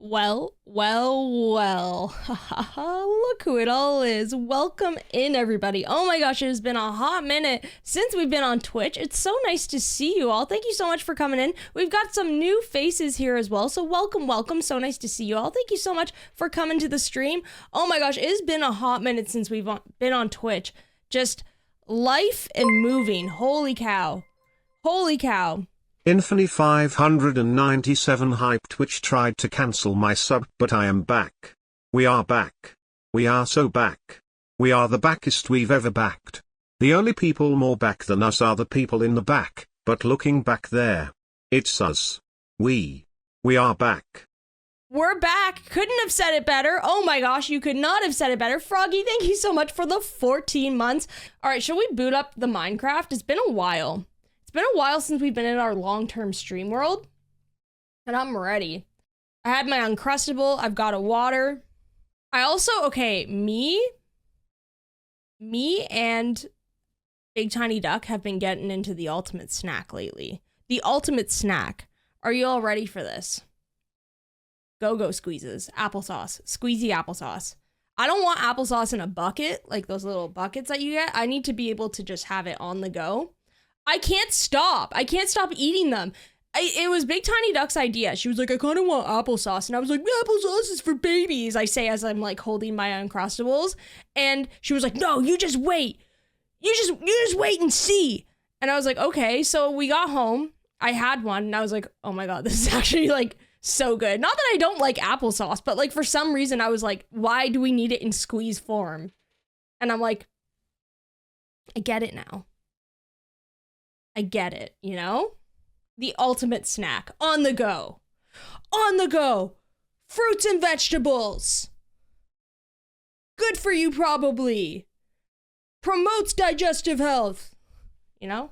Well. Look who it all is. Welcome in, everybody. Oh my gosh, it has been a hot minute since we've been on Twitch. It's so nice to see you all. Thank you so much for coming in. We've got some new faces here as well, so welcome. So nice to see you all. Thank you so much for coming to the stream. Oh my gosh, it has been a hot minute since we've been on Twitch. Just life and moving. Holy cow. Infamy 597 hype. Twitch tried to cancel my sub, but I am back. We are back. We are so back. We are the backest we've ever backed. The only people more back than us are the people in the back, but looking back there, it's us. We are back. We're back. Couldn't have said it better. Oh my gosh, you could not have said it better. Froggy, thank you so much for the 14 months. All right, should we boot up the Minecraft? It's been a while. It's been a while since we've been in our long-term stream world, and I'm ready. I had my Uncrustable, I've got a water. I also, okay, me and Big Tiny Duck have been getting into the ultimate snack lately. The ultimate snack. Are you all ready for this? Go-Go squeezes, applesauce, squeezy applesauce. I don't want applesauce in a bucket, like those little buckets that you get. I need to be able to just have it on the go. I can't stop eating them. It was Big Tiny Duck's idea. She was like, I kind of want applesauce. And I was like, applesauce is for babies, I say as I'm like holding my Uncrustables. And she was like, no, you just wait. You just wait and see. And I was like, okay. So we got home. I had one and I was like, oh my God, this is actually like so good. Not that I don't like applesauce, but like for some reason I was like, why do we need it in squeeze form? And I'm like, I get it now. I get it, you know? The ultimate snack. On the go. Fruits and vegetables. Good for you, probably. Promotes digestive health. You know?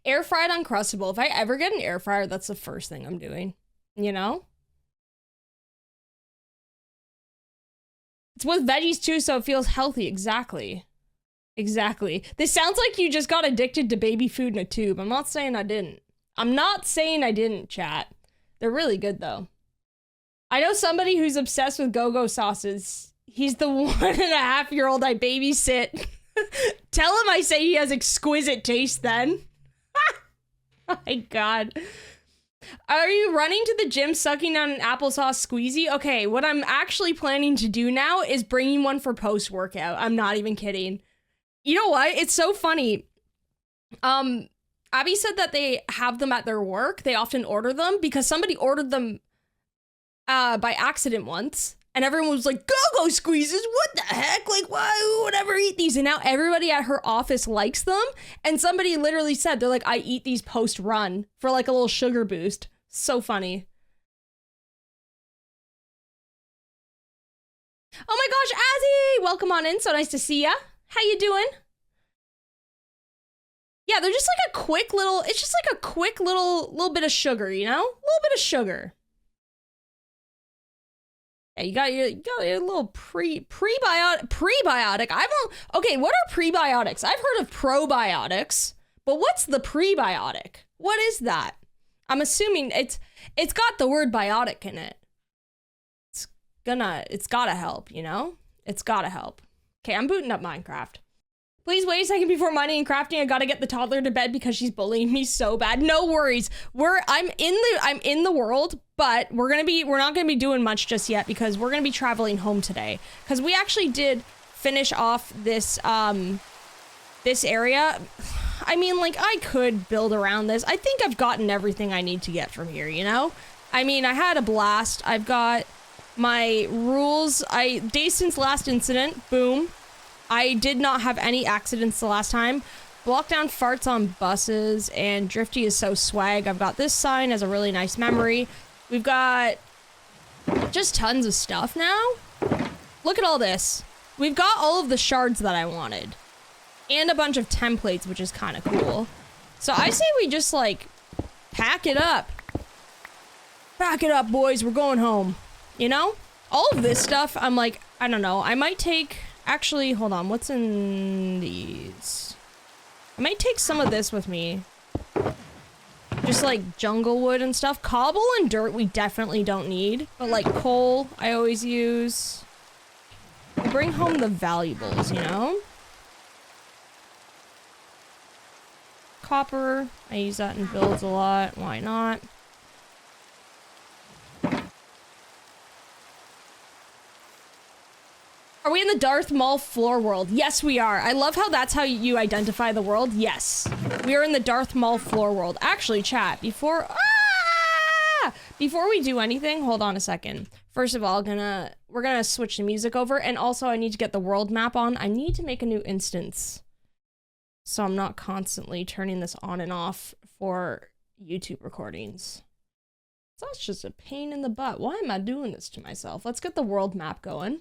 Air fried Uncrustable. If I ever get an air fryer, that's the first thing I'm doing. You know? It's with veggies too, so it feels healthy. Exactly. This sounds like you just got addicted to baby food in a tube. I'm not saying I didn't. Chat. They're really good though. I know somebody who's obsessed with Go-Go sauces. He's the 1.5-year-old I babysit. Tell him I say he has exquisite taste then. Oh my God. Are you running to the gym sucking on an applesauce squeezy? Okay, what I'm actually planning to do now is bringing one for post-workout. I'm not even kidding. You know what? It's so funny. Abby said that they have them at their work. They often order them because somebody ordered them by accident once. And everyone was like, Go-Go squeezes, what the heck? Like, why? Who would ever eat these? And now everybody at her office likes them. And somebody literally said, they're like, I eat these post-run for like a little sugar boost. So funny. Oh my gosh, Azzy! Welcome on in, so nice to see ya. How you doing? Yeah, they're just like a quick little, it's just like a quick little bit of sugar, you know? A little bit of sugar. Yeah, you got your little prebiotic. Okay, what are prebiotics? I've heard of probiotics, but what's the prebiotic? What is that? I'm assuming it's got the word biotic in it. It's gotta help, you know? It's gotta help. Okay, I'm booting up Minecraft. Please wait a second before mining and crafting. I gotta get the toddler to bed because she's bullying me so bad. No worries. I'm in the world, but we're not gonna be doing much just yet because we're gonna be traveling home today. Because we actually did finish off this this area. I mean, like, I could build around this. I think I've gotten everything I need to get from here, you know? I mean, I had a blast. I've got my rules. Days since last incident, boom. I did not have any accidents the last time. Block down farts on buses, and Drifty is so swag. I've got this sign as a really nice memory. We've got just tons of stuff now. Look at all this. We've got all of the shards that I wanted. And a bunch of templates, which is kind of cool. So I say we just, like, pack it up. Pack it up, boys. We're going home. You know? All of this stuff, I'm like, I don't know. I might take... Actually, hold on. What's in these? I might take some of this with me. Just like jungle wood and stuff. Cobble and dirt we definitely don't need. But like coal, I always use. I bring home the valuables, you know? Copper, I use that in builds a lot. Why not? Are we in the Darth Maul floor world? Yes, we are. I love how that's how you identify the world. Yes, we are in the Darth Maul floor world. Actually, chat, before we do anything, hold on a second. First of all, we're gonna switch the music over, and also I need to get the world map on. I need to make a new instance, so I'm not constantly turning this on and off for YouTube recordings. So that's just a pain in the butt. Why am I doing this to myself? Let's get the world map going.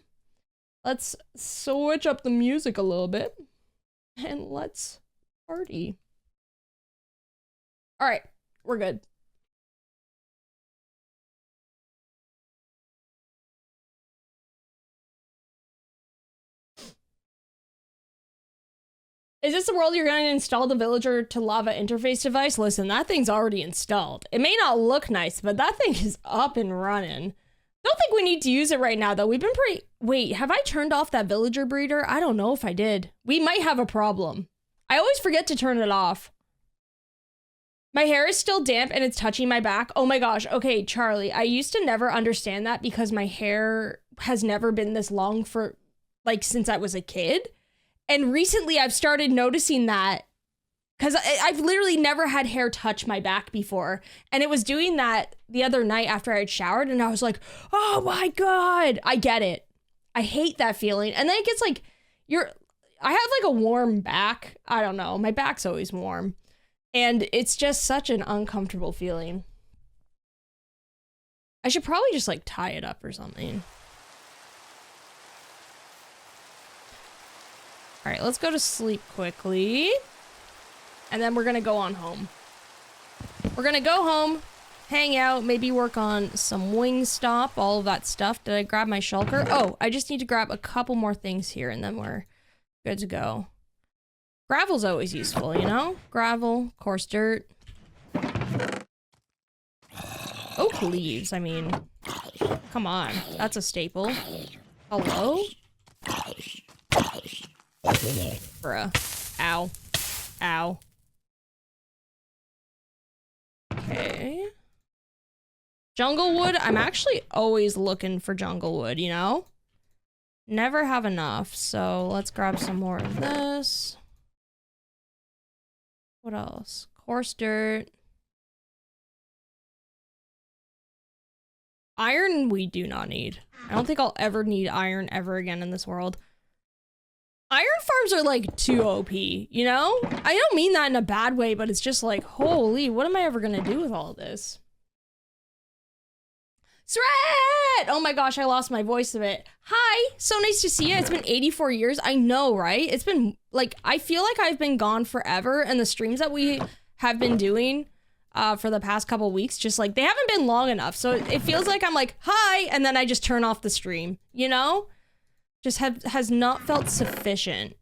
Let's switch up the music a little bit, and let's party. All right, we're good. Is this the world you're going to install the villager to lava interface device? Listen, that thing's already installed. It may not look nice, but that thing is up and running. Don't think we need to use it right now, though. We've been pretty... Wait, have I turned off that villager breeder? I don't know if I did. We might have a problem. I always forget to turn it off. My hair is still damp and it's touching my back. Oh my gosh. Okay, Charlie, I used to never understand that because my hair has never been this long for, like, since I was a kid. And recently I've started noticing that because I've literally never had hair touch my back before. And it was doing that the other night after I had showered, and I was like, oh my God, I get it. I hate that feeling. And then it gets like, I have like a warm back. I don't know. My back's always warm. And it's just such an uncomfortable feeling. I should probably just like tie it up or something. All right, let's go to sleep quickly. And then we're gonna go on home. We're gonna go home, hang out, maybe work on some Wingstop, all of that stuff. Did I grab my shulker? Oh, I just need to grab a couple more things here and then we're good to go. Gravel's always useful, you know? Gravel, coarse dirt. Oak leaves, I mean, come on, that's a staple. Hello? Bruh. Ow. Ow. Okay. Jungle wood, I'm actually always looking for jungle wood, you know? Never have enough, so let's grab some more of this. What else? Coarse dirt. Iron we do not need. I don't think I'll ever need iron ever again in this world. Iron farms are like too OP, you know? I don't mean that in a bad way, but it's just like, holy, what am I ever gonna do with all of this? Sret! Oh my gosh, I lost my voice a bit. Hi, so nice to see you. It's been 84 years. I know, right? It's been like, I feel like I've been gone forever, and the streams that we have been doing for the past couple weeks, just like, they haven't been long enough. So it feels like I'm like, hi, and then I just turn off the stream, you know? Just has not felt sufficient.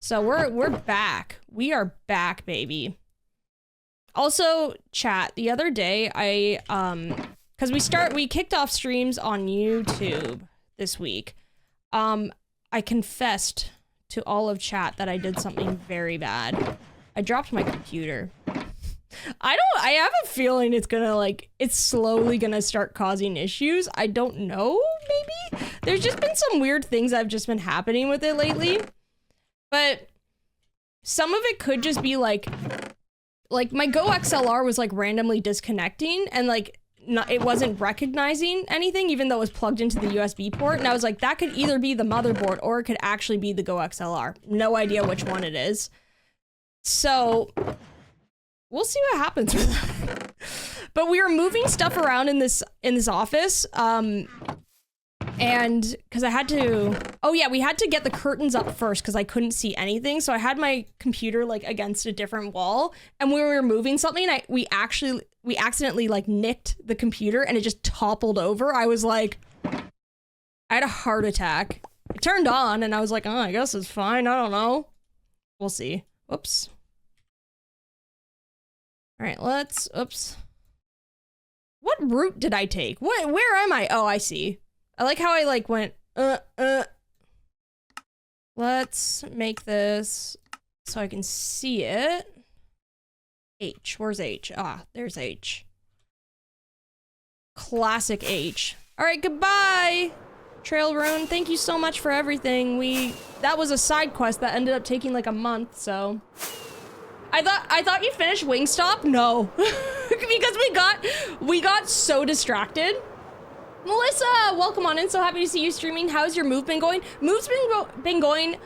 So we're back. We are back, baby. Also, chat, the other day because we kicked off streams on YouTube this week. I confessed to all of chat that I did something very bad. I dropped my computer. I have a feeling it's slowly gonna start causing issues. I don't know, maybe? There's just been some weird things that have just been happening with it lately. But some of it could just be like my Go XLR was like randomly disconnecting and like it wasn't recognizing anything even though it was plugged into the USB port. And I was like, that could either be the motherboard or it could actually be the Go XLR. No idea which one it is. So we'll see what happens with that. But we were moving stuff around in this office, and because I had to, oh yeah, we had to get the curtains up first because I couldn't see anything. So I had my computer like against a different wall, and when we were moving something, we accidentally like nicked the computer and it just toppled over. I was like, I had a heart attack. It turned on and I was like, oh, I guess it's fine. I don't know. We'll see. Whoops. All right, let's, oops. What route did I take? Where am I? Oh, I see. I like how I like went, Let's make this so I can see it. H, where's H? Ah, there's H. Classic H. All right, goodbye, Trail Rune. Thank you so much for everything. That was a side quest that ended up taking like a month, so. I thought you finished Wingstop? No. Because we got so distracted. Melissa, welcome on in. So happy to see you streaming. How's your move been going? Move's been going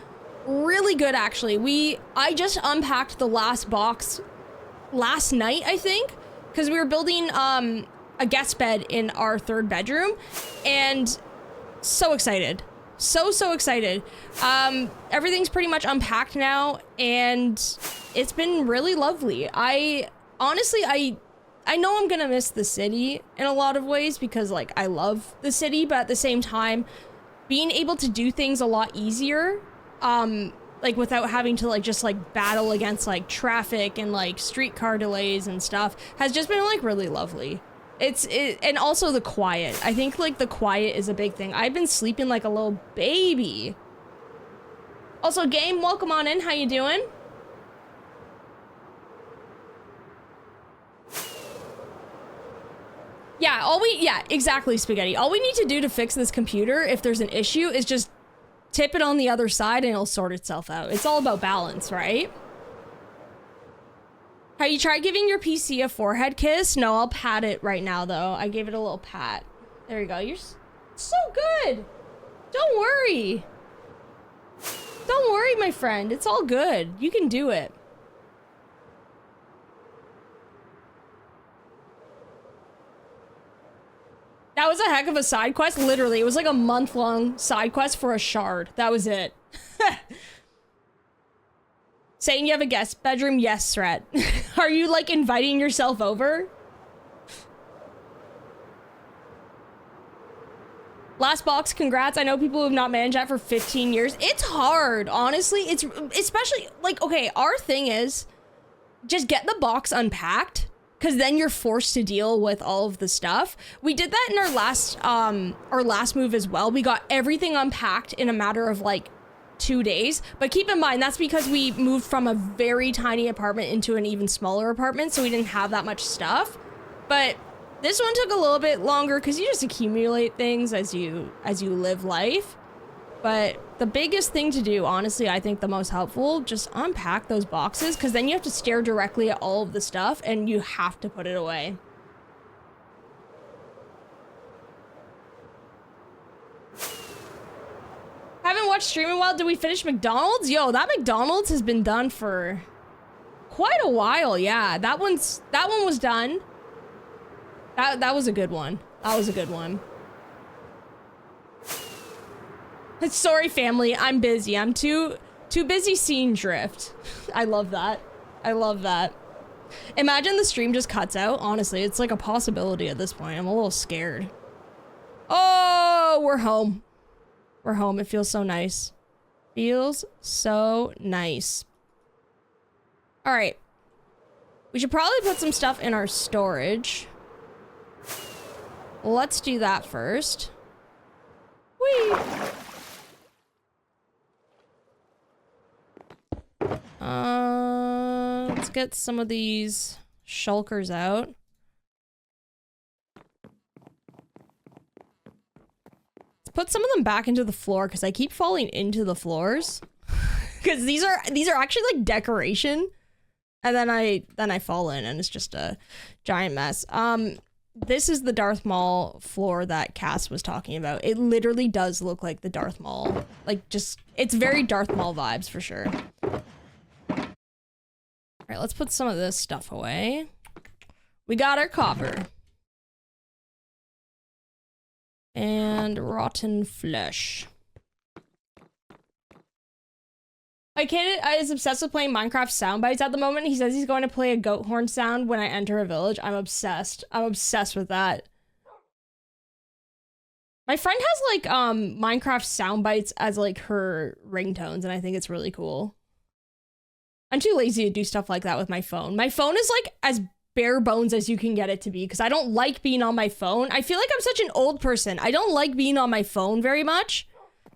really good, actually. I just unpacked the last box last night, I think, because we were building a guest bed in our 3rd bedroom, and so excited. So excited. Everything's pretty much unpacked now, and it's been really lovely. Honestly, I know I'm gonna miss the city in a lot of ways because like I love the city, but at the same time, being able to do things a lot easier, like without having to like just like battle against like traffic and like streetcar delays and stuff has just been like really lovely. And also the quiet. I think like the quiet is a big thing. I've been sleeping like a little baby. Also, Game, welcome on in. How you doing? Yeah, exactly, Spaghetti. All we need to do to fix this computer, if there's an issue, is just tip it on the other side and it'll sort itself out. It's all about balance, right? Have you tried giving your PC a forehead kiss? No, I'll pat it right now, though. I gave it a little pat. There you go. You're so good. Don't worry. Don't worry, my friend. It's all good. You can do it. That was a heck of a side quest. Literally, it was like a month-long side quest for a shard. That was it. Saying you have a guest bedroom? Yes, Threat. Are you like inviting yourself over? Last box, congrats. I know people who have not managed that for 15 years. It's hard, honestly. It's especially like, okay, our thing is just get the box unpacked, because then you're forced to deal with all of the stuff. We did that in our last move as well. We got everything unpacked in a matter of like 2 days, but keep in mind that's because we moved from a very tiny apartment into an even smaller apartment, so we didn't have that much stuff. But this one took a little bit longer because you just accumulate things as you live life. But the biggest thing to do, honestly, I think the most helpful, just unpack those boxes, because then you have to stare directly at all of the stuff and you have to put it away. Haven't watched stream in a while. Did we finish McDonald's? Yo, that McDonald's has been done for quite a while. Yeah, that one was done. That was a good one. That was a good one. Sorry, family. I'm busy. I'm too busy seeing drift. I love that. I love that. Imagine the stream just cuts out. Honestly, it's like a possibility at this point. I'm a little scared. Oh, we're home. We're home. It feels so nice. Feels so nice. All right. We should probably put some stuff in our storage. Let's do that first. Whee! Let's get some of these shulkers out. Put some of them back into the floor because I keep falling into the floors. Because these are actually like decoration, and then I fall in and it's just a giant mess. This is the Darth Maul floor that Cass was talking about. It literally does look like the Darth Maul. Like just it's very Darth Maul vibes for sure. All right, let's put some of this stuff away. We got our copper. And rotten flesh. My kid is obsessed with playing Minecraft sound bites at the moment. He says he's going to play a goat horn sound when I enter a village. I'm obsessed. I'm obsessed with that. My friend has like Minecraft sound bites as like her ringtones, and I think it's really cool. I'm too lazy to do stuff like that with my phone. My phone is like as bare bones as you can get it to be, because I don't like being on my phone. I feel like I'm such an old person. I don't like being on my phone very much.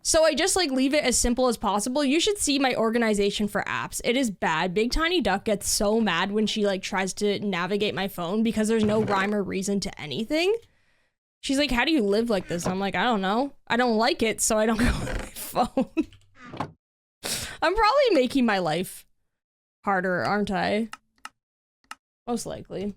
So I just like leave it as simple as possible. You should see my organization for apps. It is bad. Big Tiny Duck gets so mad when she like tries to navigate my phone because there's no rhyme or reason to anything. She's like, how do you live like this? I'm like, I don't know. I don't like it, so I don't go on my phone. I'm probably making my life harder, aren't I? Most likely.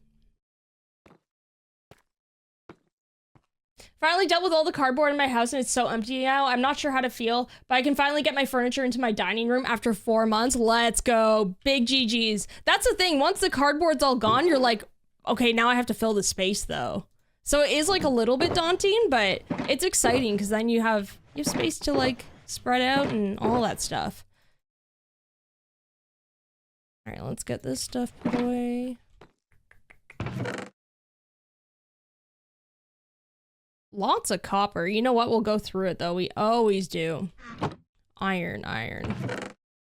Finally dealt with all the cardboard in my house and it's so empty now. I'm not sure how to feel, but I can finally get my furniture into my dining room after 4 months. Let's go. Big GG's. That's the thing. Once the cardboard's all gone, you're like, okay, now I have to fill the space though. So it is like a little bit daunting, but it's exciting because then you have space to like spread out and all that stuff. All right, let's get this stuff put away. Lots of copper. You know what? We'll go through it though. We always do. Iron. I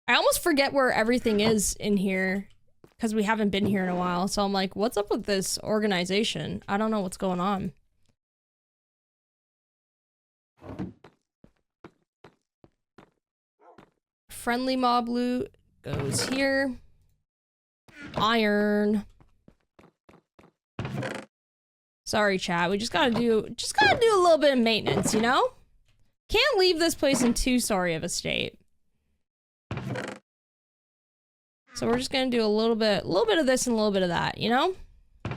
almost forget where everything is in here because we haven't been here in a while. So I'm like, what's up with this organization? I don't know what's going on. Friendly mob loot goes here. Iron. Sorry, chat. We just gotta do a little bit of maintenance, you know? Can't leave this place in too sorry of a state. So we're just gonna do a little bit of this and a little bit of that, you know?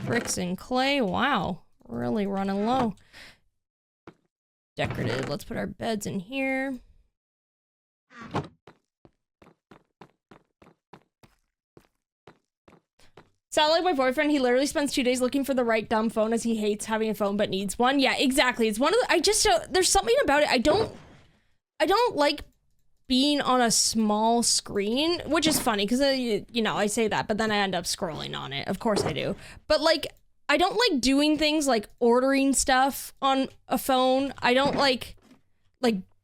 Bricks and clay. Wow, really running low. Decorative. Let's put our beds in here. Sound like my boyfriend, he literally spends 2 days looking for the right dumb phone as he hates having a phone but needs one. Yeah, exactly. It's one of the, there's something about it. I don't like being on a small screen, which is funny because, you know, I say that, but then I end up scrolling on it. Of course I do. But like, I don't like doing things like ordering stuff on a phone. I don't like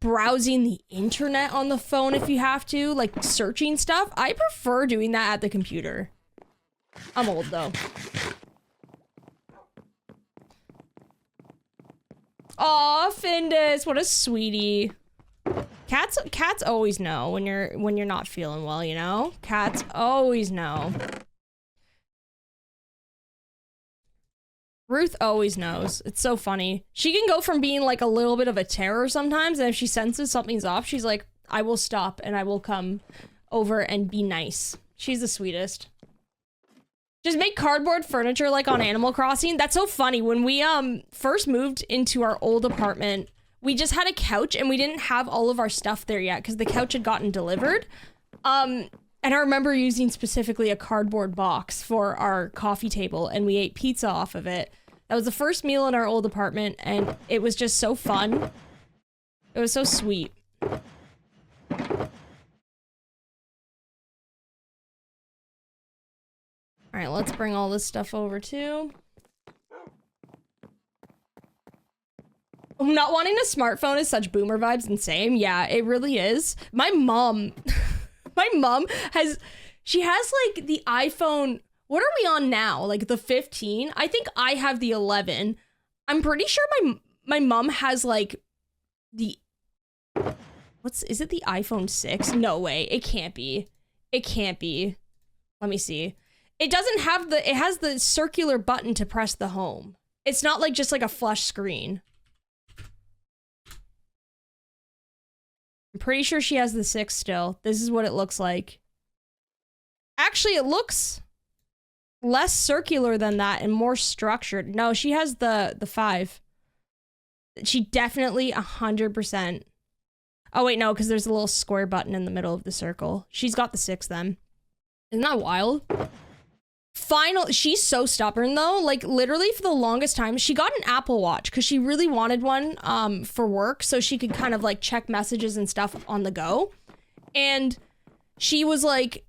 browsing the internet on the phone if you have to, like searching stuff. I prefer doing that at the computer. I'm old though. Aw, Findus, what a sweetie. Cats always know when you're not feeling well, you know? Cats always know. Ruth always knows. It's so funny. She can go from being like a little bit of a terror sometimes, and if she senses something's off, she's like, I will stop and I will come over and be nice. She's the sweetest. Just make cardboard furniture like on Animal Crossing. That's so funny. When we first moved into our old apartment, we just had a couch and we didn't have all of our stuff there yet because the couch had gotten delivered. And I remember using specifically a cardboard box for our coffee table and we ate pizza off of it. That was the first meal in our old apartment and it was just so fun. It was so sweet. All right, let's bring all this stuff over too. Not wanting a smartphone is such boomer vibes and same. Yeah, it really is. My mom, has like the iPhone. What are we on now? Like the 15? I think I have the 11. I'm pretty sure my mom has like the, is it the iPhone 6? No way. It can't be. It can't be. Let me see. It doesn't have it has the circular button to press the home. It's not like just like a flush screen. I'm pretty sure she has the 6 still. This is what it looks like. Actually, it looks less circular than that and more structured. No, she has the 5. She definitely 100%. Oh wait, no, because there's a little square button in the middle of the circle. She's got the 6 then. Isn't that wild? She's so stubborn though. Like literally for the longest time, she got an Apple Watch because she really wanted one for work so she could kind of like check messages and stuff on the go. And she was like,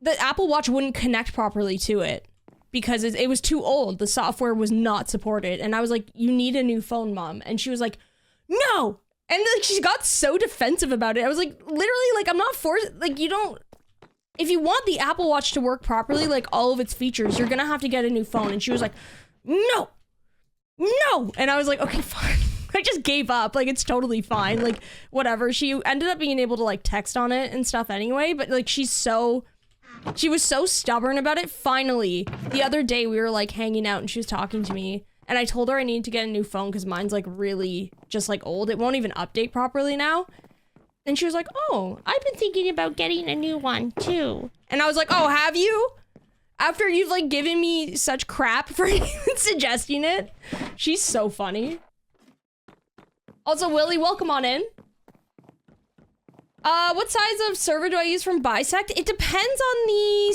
the Apple Watch wouldn't connect properly to it because it was too old. The software was not supported. And I was like, you need a new phone, Mom. And she was like, no. And like she got so defensive about it. I was like, literally, like I'm not forced. Like you don't. if you want the Apple Watch to work properly, like all of its features, you're gonna have to get a new phone. And she was like, no, no. And I was like, okay, fine. I just gave up. Like, it's totally fine. Like, whatever. She ended up being able to like text on it and stuff anyway. But like, she was so stubborn about it. Finally, the other day we were like hanging out and she was talking to me. And I told her I needed to get a new phone because mine's like really just like old. It won't even update properly now. And she was like, oh, I've been thinking about getting a new one too. And I was like, oh, have you? After you've like given me such crap for even suggesting it. She's so funny. Also, Willie, welcome on in. What size of server do I use from Bisect? It depends on the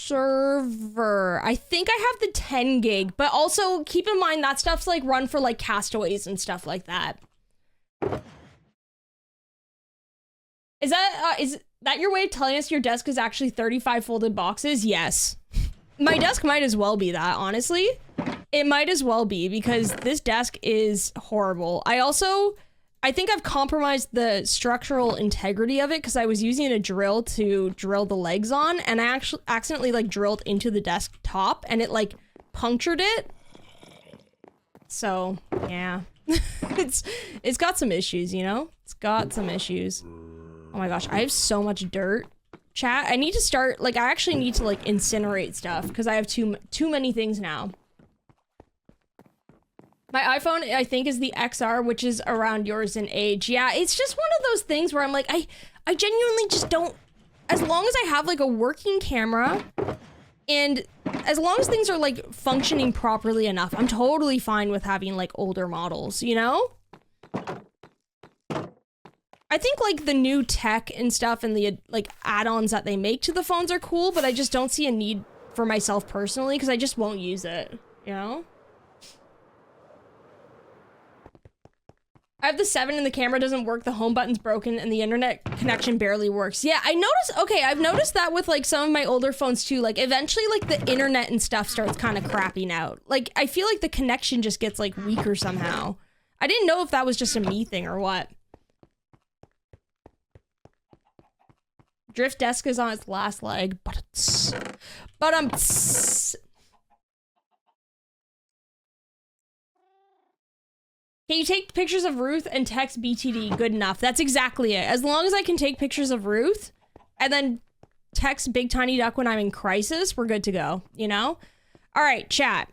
server. I think I have the 10 gig, but also keep in mind that stuff's like run for like castaways and stuff like that. Is that your way of telling us your desk is actually 35 folded boxes? Yes. My desk might as well be that, honestly. It might as well be because this desk is horrible. I think I've compromised the structural integrity of it because I was using a drill to drill the legs on and I actually accidentally like drilled into the desk top and it like punctured it. So, yeah. It's got some issues, you know? It's got some issues. Oh my gosh, I have so much dirt. Chat, I need to start, like, I actually need to, like, incinerate stuff because I have too many things now. My iPhone, I think, is the XR, which is around yours in age. Yeah, it's just one of those things where I'm like, I genuinely just don't, as long as I have, like, a working camera, and as long as things are, like, functioning properly enough, I'm totally fine with having, like, older models, you know? I think like the new tech and stuff and the like add-ons that they make to the phones are cool, but I just don't see a need for myself personally because I just won't use it, you know? I have the 7 and the camera doesn't work, the home button's broken, and the internet connection barely works. Yeah, I've noticed that with like some of my older phones too. Like eventually like the internet and stuff starts kind of crapping out. Like I feel like the connection just gets like weaker somehow. I didn't know if that was just a me thing or what. Drift desk is on its last leg, but can you take pictures of Ruth and text BTD? Good enough. That's exactly it. As long as I can take pictures of Ruth and then text Big Tiny Duck when I'm in crisis, we're good to go, you know? All right, chat.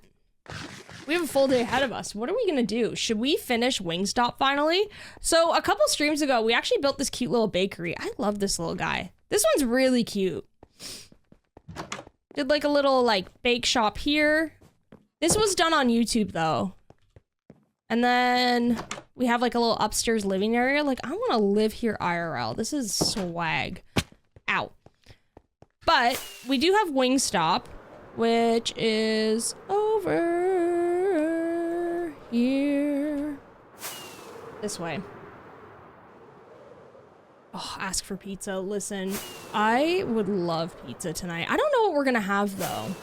We have a full day ahead of us. What are we gonna do? Should we finish Wingstop finally? So a couple streams ago, we actually built this cute little bakery. I love this little guy. This one's really cute. Did like a little like bake shop here. This was done on YouTube though. And then we have like a little upstairs living area. Like I want to live here IRL. This is swag. Ow. But we do have Wingstop, which is over here. This way. Oh, ask for pizza. Listen, I would love pizza tonight. I don't know what we're gonna have though.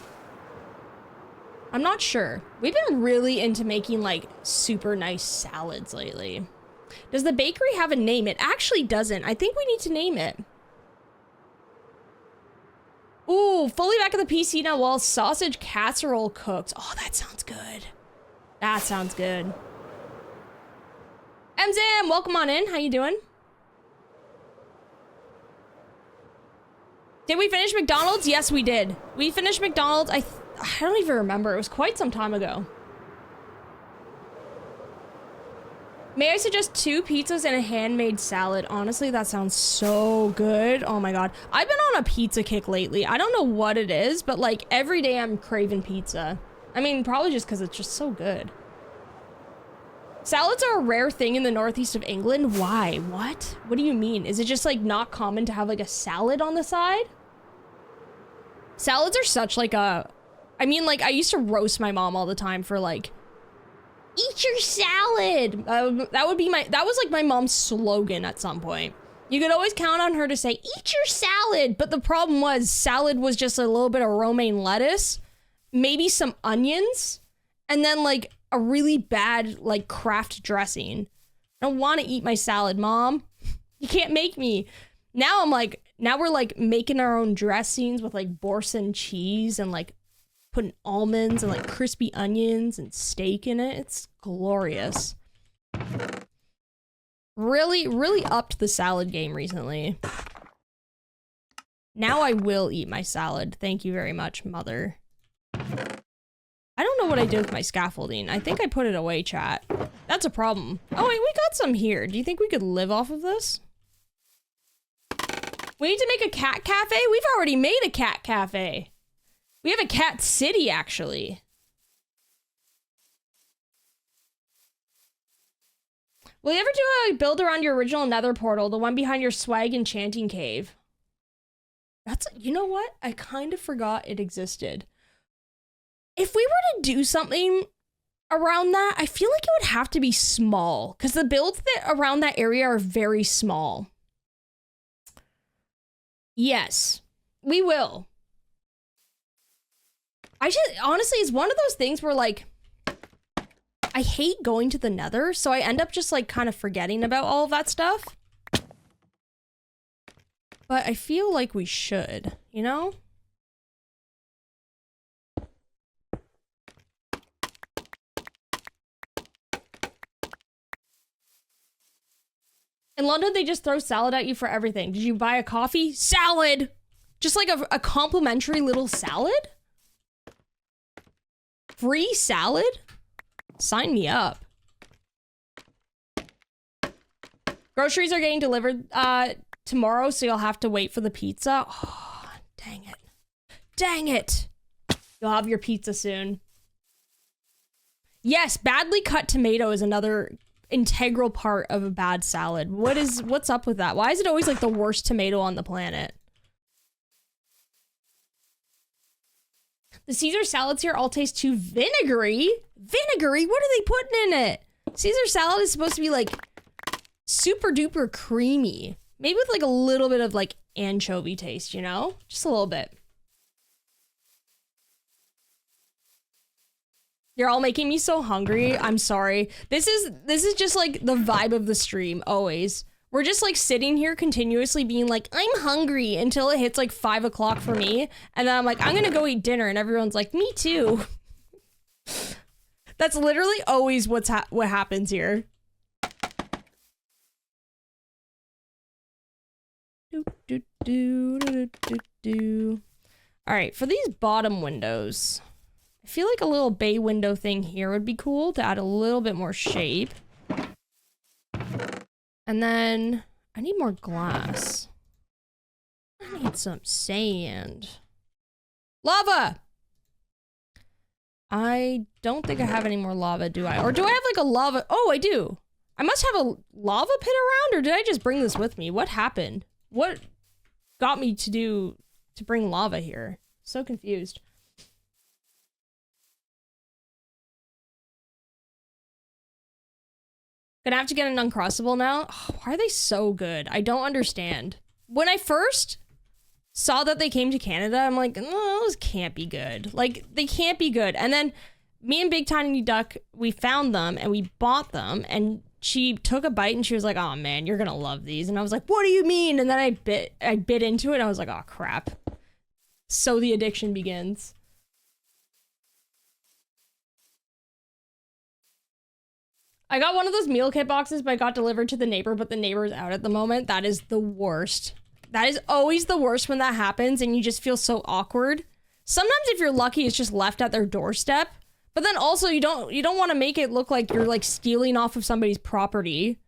I'm not sure. We've been really into making like super nice salads lately. Does the bakery have a name? It actually doesn't. I think we need to name it. Ooh, fully back at the PC now while sausage casserole cooks. Oh, that sounds good. That sounds good. MZam, welcome on in. How you doing? Did we finish McDonald's? Yes, we did. We finished McDonald's. I don't even remember. It was quite some time ago. May I suggest 2 pizzas and a handmade salad? Honestly, that sounds so good. Oh my god. I've been on a pizza kick lately. I don't know what it is, but like every day I'm craving pizza. I mean, probably just because it's just so good. Salads are a rare thing in the northeast of England. Why? What? What do you mean? Is it just like not common to have like a salad on the side? Salads are such like a... I mean, like, I used to roast my mom all the time for like, eat your salad. That was like my mom's slogan at some point. You could always count on her to say, eat your salad. But the problem was salad was just a little bit of romaine lettuce, maybe some onions, and then like a really bad like Kraft dressing. I don't want to eat my salad, Mom. You can't make me. Now I'm like, Now we're like making our own dressings with like boursin cheese and like putting almonds and like crispy onions and steak in it. It's glorious. Really, really upped the salad game recently. Now I will eat my salad. Thank you very much, mother. I don't know what I did with my scaffolding. I think I put it away, chat. That's a problem. Oh, wait, we got some here. Do you think we could live off of this? We need to make a cat cafe? We've already made a cat cafe. We have a cat city, actually. Will you ever do a build around your original nether portal, the one behind your swag enchanting cave? That's, you know what? I kind of forgot it existed. If we were to do something around that, I feel like it would have to be small, because the builds that around that area are very small. Yes, we will. Honestly, it's one of those things where, like, I hate going to the nether, so I end up just, like, kind of forgetting about all of that stuff. But I feel like we should, you know? In London, they just throw salad at you for everything. Did you buy a coffee? Salad! Just like a complimentary little salad? Free salad? Sign me up. Groceries are getting delivered tomorrow, so you'll have to wait for the pizza. Oh, dang it. Dang it! You'll have your pizza soon. Yes, badly cut tomato is another integral part of a bad salad. What's up with that? Why is it always like the worst tomato on the planet? The Caesar salads here all taste too vinegary. Vinegary? What are they putting in it? Caesar salad is supposed to be like super duper creamy. Maybe with like a little bit of like anchovy taste, you know? Just a little bit. You're all making me so hungry. I'm sorry. This is just like the vibe of the stream always. We're just like sitting here continuously being like, I'm hungry until it hits like 5 o'clock for me. And then I'm like, I'm gonna go eat dinner. And everyone's like, me too. That's literally always what happens here. All right, for these bottom windows, I feel like a little bay window thing here would be cool to add a little bit more shape. And then I need more glass. I need some sand. Lava! I don't think I have any more lava, do I? Or do I have like a lava? Oh, I do. I must have a lava pit around, or did I just bring this with me? What happened? What got me to bring lava here? So confused. Gonna have to get an uncrossable now. Oh, why are they so good? I don't understand. When I first saw that they came to Canada, I'm like, oh, those can't be good. Like, they can't be good. And then me and Big Tiny Duck, we found them and we bought them, and she took a bite and she was like, oh man, you're gonna love these. And I was like, what do you mean? And then I bit into it and I was like, oh crap. So the addiction begins. I got one of those meal kit boxes, but I got delivered to the neighbor, but the neighbor's out at the moment. That is the worst. That is always the worst when that happens and you just feel so awkward. Sometimes if you're lucky, it's just left at their doorstep. But then also you don't want to make it look like you're like stealing off of somebody's property.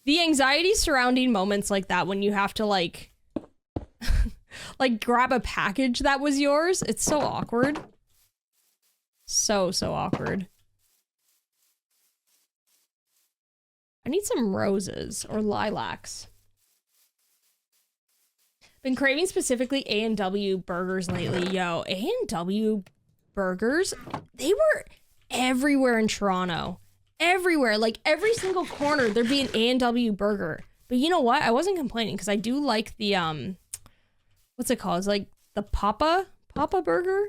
The anxiety surrounding moments like that when you have to like like grab a package that was yours, it's so awkward. So awkward. I need some roses or lilacs. Been craving specifically A&W burgers lately. Yo, A&W burgers, they were everywhere in Toronto. Everywhere, like every single corner, there'd be an A&W burger. But you know what? I wasn't complaining because I do like the, what's it called? It's like the Papa burger?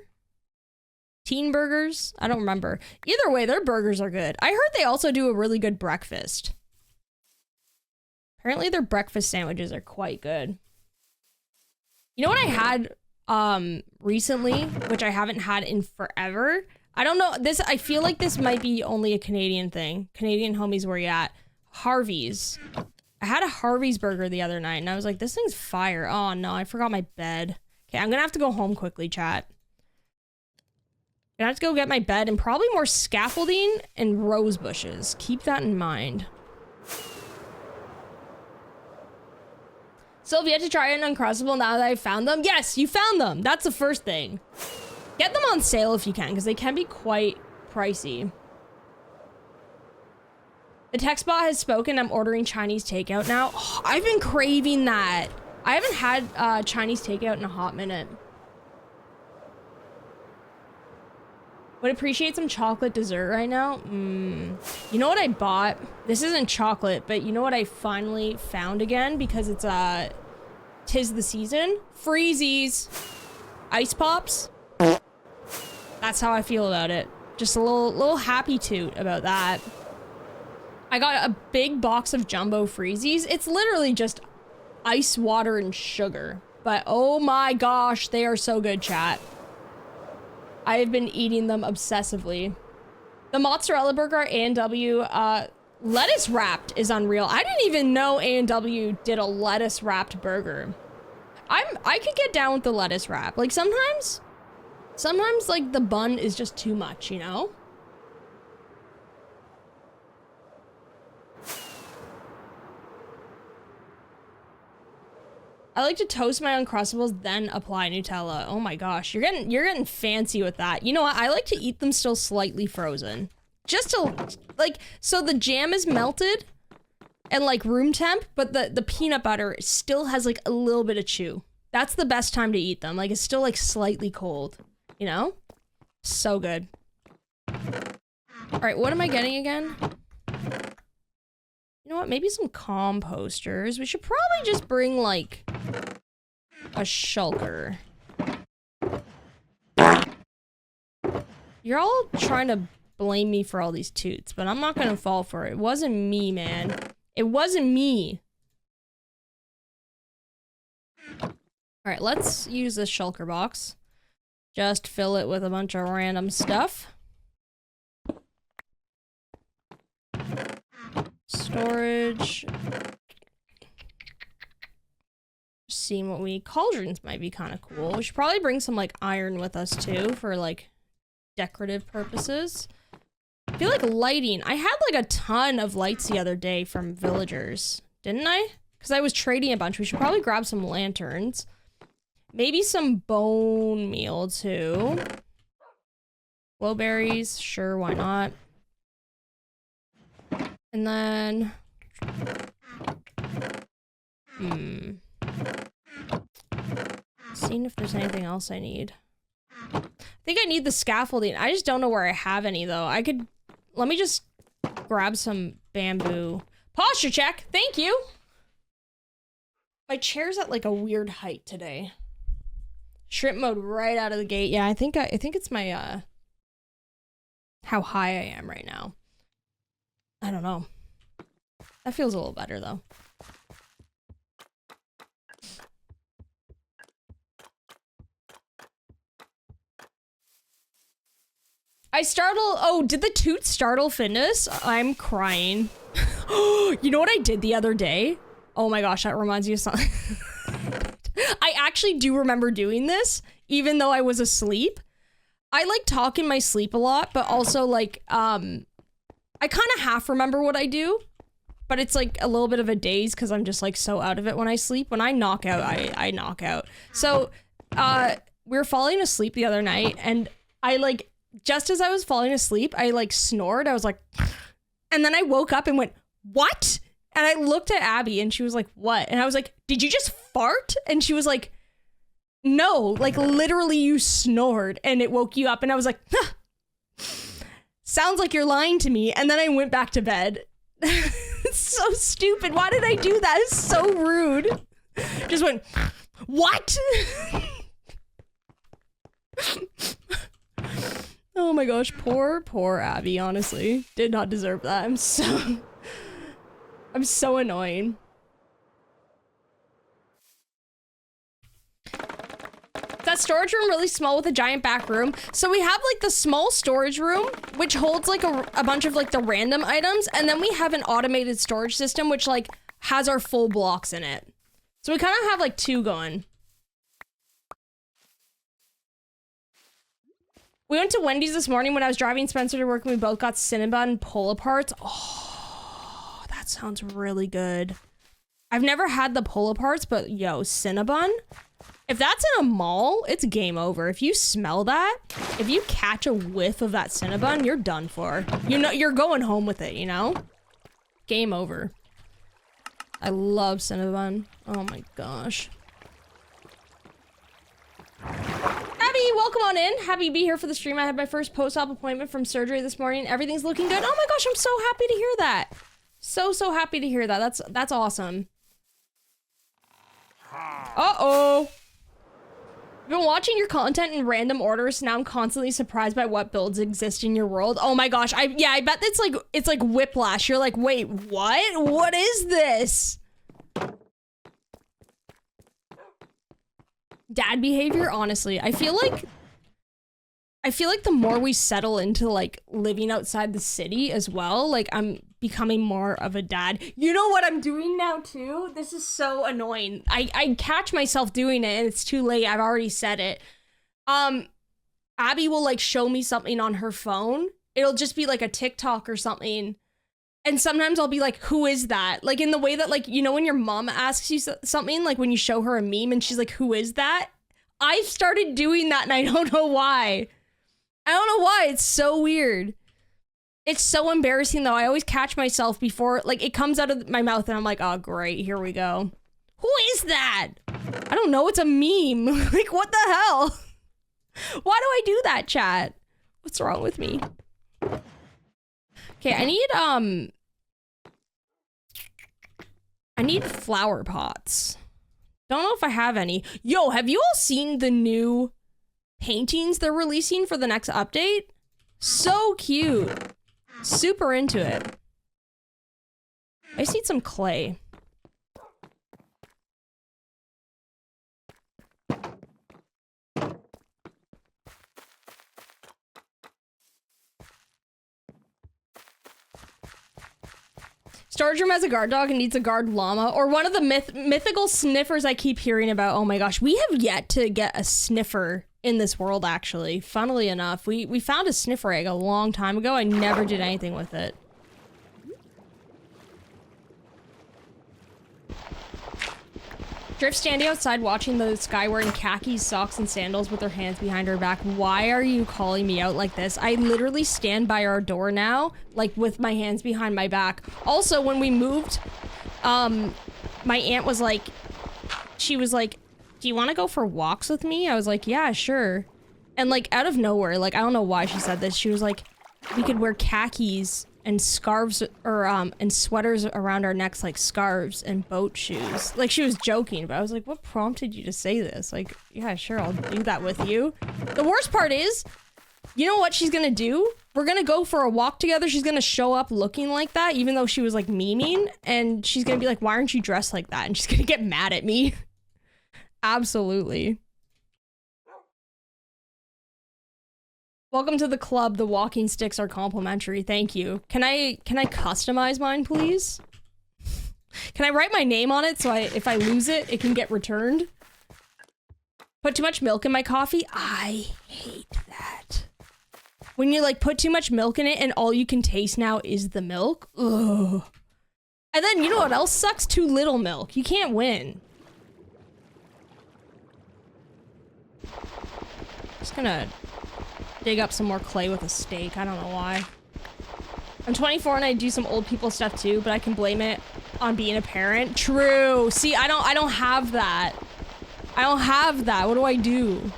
Teen burgers? I don't remember. Either way, their burgers are good. I heard they also do a really good breakfast. Apparently their breakfast sandwiches are quite good. You know what I had recently, which I haven't had in forever? I don't know, this, I feel like this might be only a Canadian thing. Canadian homies, where you at? Harvey's. I had a Harvey's burger the other night, and I was like, this thing's fire. Oh no, I forgot my bed. Okay, I'm gonna have to go home quickly, chat. I have to go get my bed and probably more scaffolding and rose bushes. Keep that in mind. So have you yet to try an Uncrustable now that I've found them? Yes, you found them. That's the first thing. Get them on sale if you can, because they can be quite pricey. The text bot has spoken. I'm ordering Chinese takeout now. Oh, I've been craving that. I haven't had Chinese takeout in a hot minute. Would appreciate some chocolate dessert right now. You know what I bought? This isn't chocolate, but you know what I finally found again, because it's 'tis the season? Freezies. Ice pops. That's how I feel about it. Just a little happy toot about that. I got a big box of jumbo freezies. It's literally just ice, water, and sugar. But oh my gosh, they are so good, chat. I have been eating them obsessively. The mozzarella burger A&W lettuce wrapped is unreal. I didn't even know A&W did a lettuce wrapped burger. I could get down with the lettuce wrap. Like sometimes like the bun is just too much, you know? I like to toast my Uncrustables, then apply Nutella. Oh my gosh, you're getting fancy with that. You know what? I like to eat them still slightly frozen. Just to, like, so the jam is melted and like room temp, but the peanut butter still has like a little bit of chew. That's the best time to eat them. Like it's still like slightly cold, you know? So good. All right, what am I getting again? You know what? Maybe some composters. We should probably just bring like a shulker. You're all trying to blame me for all these toots, but I'm not gonna fall for it. It wasn't me, man. It wasn't me. All right, let's use this shulker box. Just fill it with a bunch of random stuff. Storage. Seeing what we need. Cauldrons might be kind of cool. We should probably bring some like iron with us too for like decorative purposes. I feel like lighting. I had like a ton of lights the other day from villagers, didn't I? Because I was trading a bunch. We should probably grab some lanterns. Maybe some bone meal too. Glowberries, sure, why not? And then, seeing if there's anything else I need. I think I need the scaffolding. I just don't know where I have any though. Let me just grab some bamboo. Posture check, thank you. My chair's at like a weird height today. Shrimp mode right out of the gate. Yeah, I think it's my, how high I am right now. I don't know. That feels a little better though. Oh, did the toot startle fitness? I'm crying. You know what I did the other day? Oh my gosh, that reminds me of something. I actually do remember doing this, even though I was asleep. I like talk in my sleep a lot, but also like, I kind of half remember what I do, but it's like a little bit of a daze because I'm just like so out of it when I sleep. When I knock out, I knock out. So, we were falling asleep the other night and I like, just as I was falling asleep, I like snored. I was like, and then I woke up and went, what? And I looked at Abby and she was like, what? And I was like, did you just fart? And she was like, no, like literally you snored and it woke you up. And I was like, huh, sounds like you're lying to me. And then I went back to bed. It's so stupid. Why did I do that? It's so rude. Just went, what? Oh my gosh, poor Abby, honestly. Did not deserve that. I'm so annoying. storage room really small with a giant back room. So we have like the small storage room, which holds like a bunch of like the random items. And then we have an automated storage system, which like has our full blocks in it. So we kind of have like two going. We went to Wendy's this morning when I was driving Spencer to work and we both got Cinnabon pull-aparts. Oh, that sounds really good. I've never had the pull-aparts, but yo, Cinnabon? If that's in a mall, it's game over. If you smell that, if you catch a whiff of that Cinnabon, you're done for. You know, you're going home with it, you know? Game over. I love Cinnabon. Oh my gosh. Abby, welcome on in. Happy to be here for the stream. I had my first post-op appointment from surgery this morning. Everything's looking good. Oh my gosh, I'm so happy to hear that. So happy to hear that. That's awesome. Uh-oh. I've been watching your content in random orders. Now I'm constantly surprised by what builds exist in your world. Oh my gosh. I bet it's like whiplash. You're like, wait, what? What is this? Dad behavior, honestly. I feel like the more we settle into like living outside the city as well, like I'm becoming more of a dad. You know what I'm doing now too? This is so annoying. I catch myself doing it and it's too late. I've already said it. Abby will like show me something on her phone. It'll just be like a TikTok or something. And sometimes I'll be like, who is that? Like in the way that like, you know, when your mom asks you something, like when you show her a meme and she's like, who is that? I've started doing that and I don't know why. I don't know why. It's so weird. It's so embarrassing though. I always catch myself before like it comes out of my mouth and I'm like, oh great, here we go. Who is that? I don't know. It's a meme. Like what the hell? Why do I do that, chat? What's wrong with me? Okay, I need flower pots. Don't know if I have any. Yo, have you all seen the new paintings they're releasing for the next update? So cute. Super into it. I just need some clay. Storage room has a guard dog and needs a guard llama, or one of the mythical sniffers I keep hearing about. Oh my gosh, we have yet to get a sniffer in this world, actually. Funnily enough, we found a sniffer egg a long time ago. I never did anything with it. Drift standing outside watching the sky wearing khakis, socks, and sandals with her hands behind her back. Why are you calling me out like this? I literally stand by our door now, like with my hands behind my back. Also, when we moved, my aunt was like, she was like, do you want to go for walks with me? I was like, yeah, sure. And like out of nowhere, like I don't know why she said this, she was like, we could wear khakis and scarves or and sweaters around our necks like scarves and boat shoes. Like she was joking, but I was like, what prompted you to say this? Like, yeah, sure, I'll do that with you. The worst part is, you know what she's gonna do? We're gonna go for a walk together. She's gonna show up looking like that, even though she was like memeing, and she's gonna be like, why aren't you dressed like that? And she's gonna get mad at me. Absolutely. Welcome to the club. The walking sticks are complimentary. Thank you. Can I customize mine, please? Can I write my name on it so if I lose it, it can get returned? Put too much milk in my coffee? I hate that. When you like put too much milk in it and all you can taste now is the milk? Ugh. And then you know what else sucks? Too little milk. You can't win. Just gonna dig up some more clay with a stake. I don't know why. I'm 24 and I do some old people stuff too, but I can blame it on being a parent. True. See, I don't have that. I don't have that. What do I do?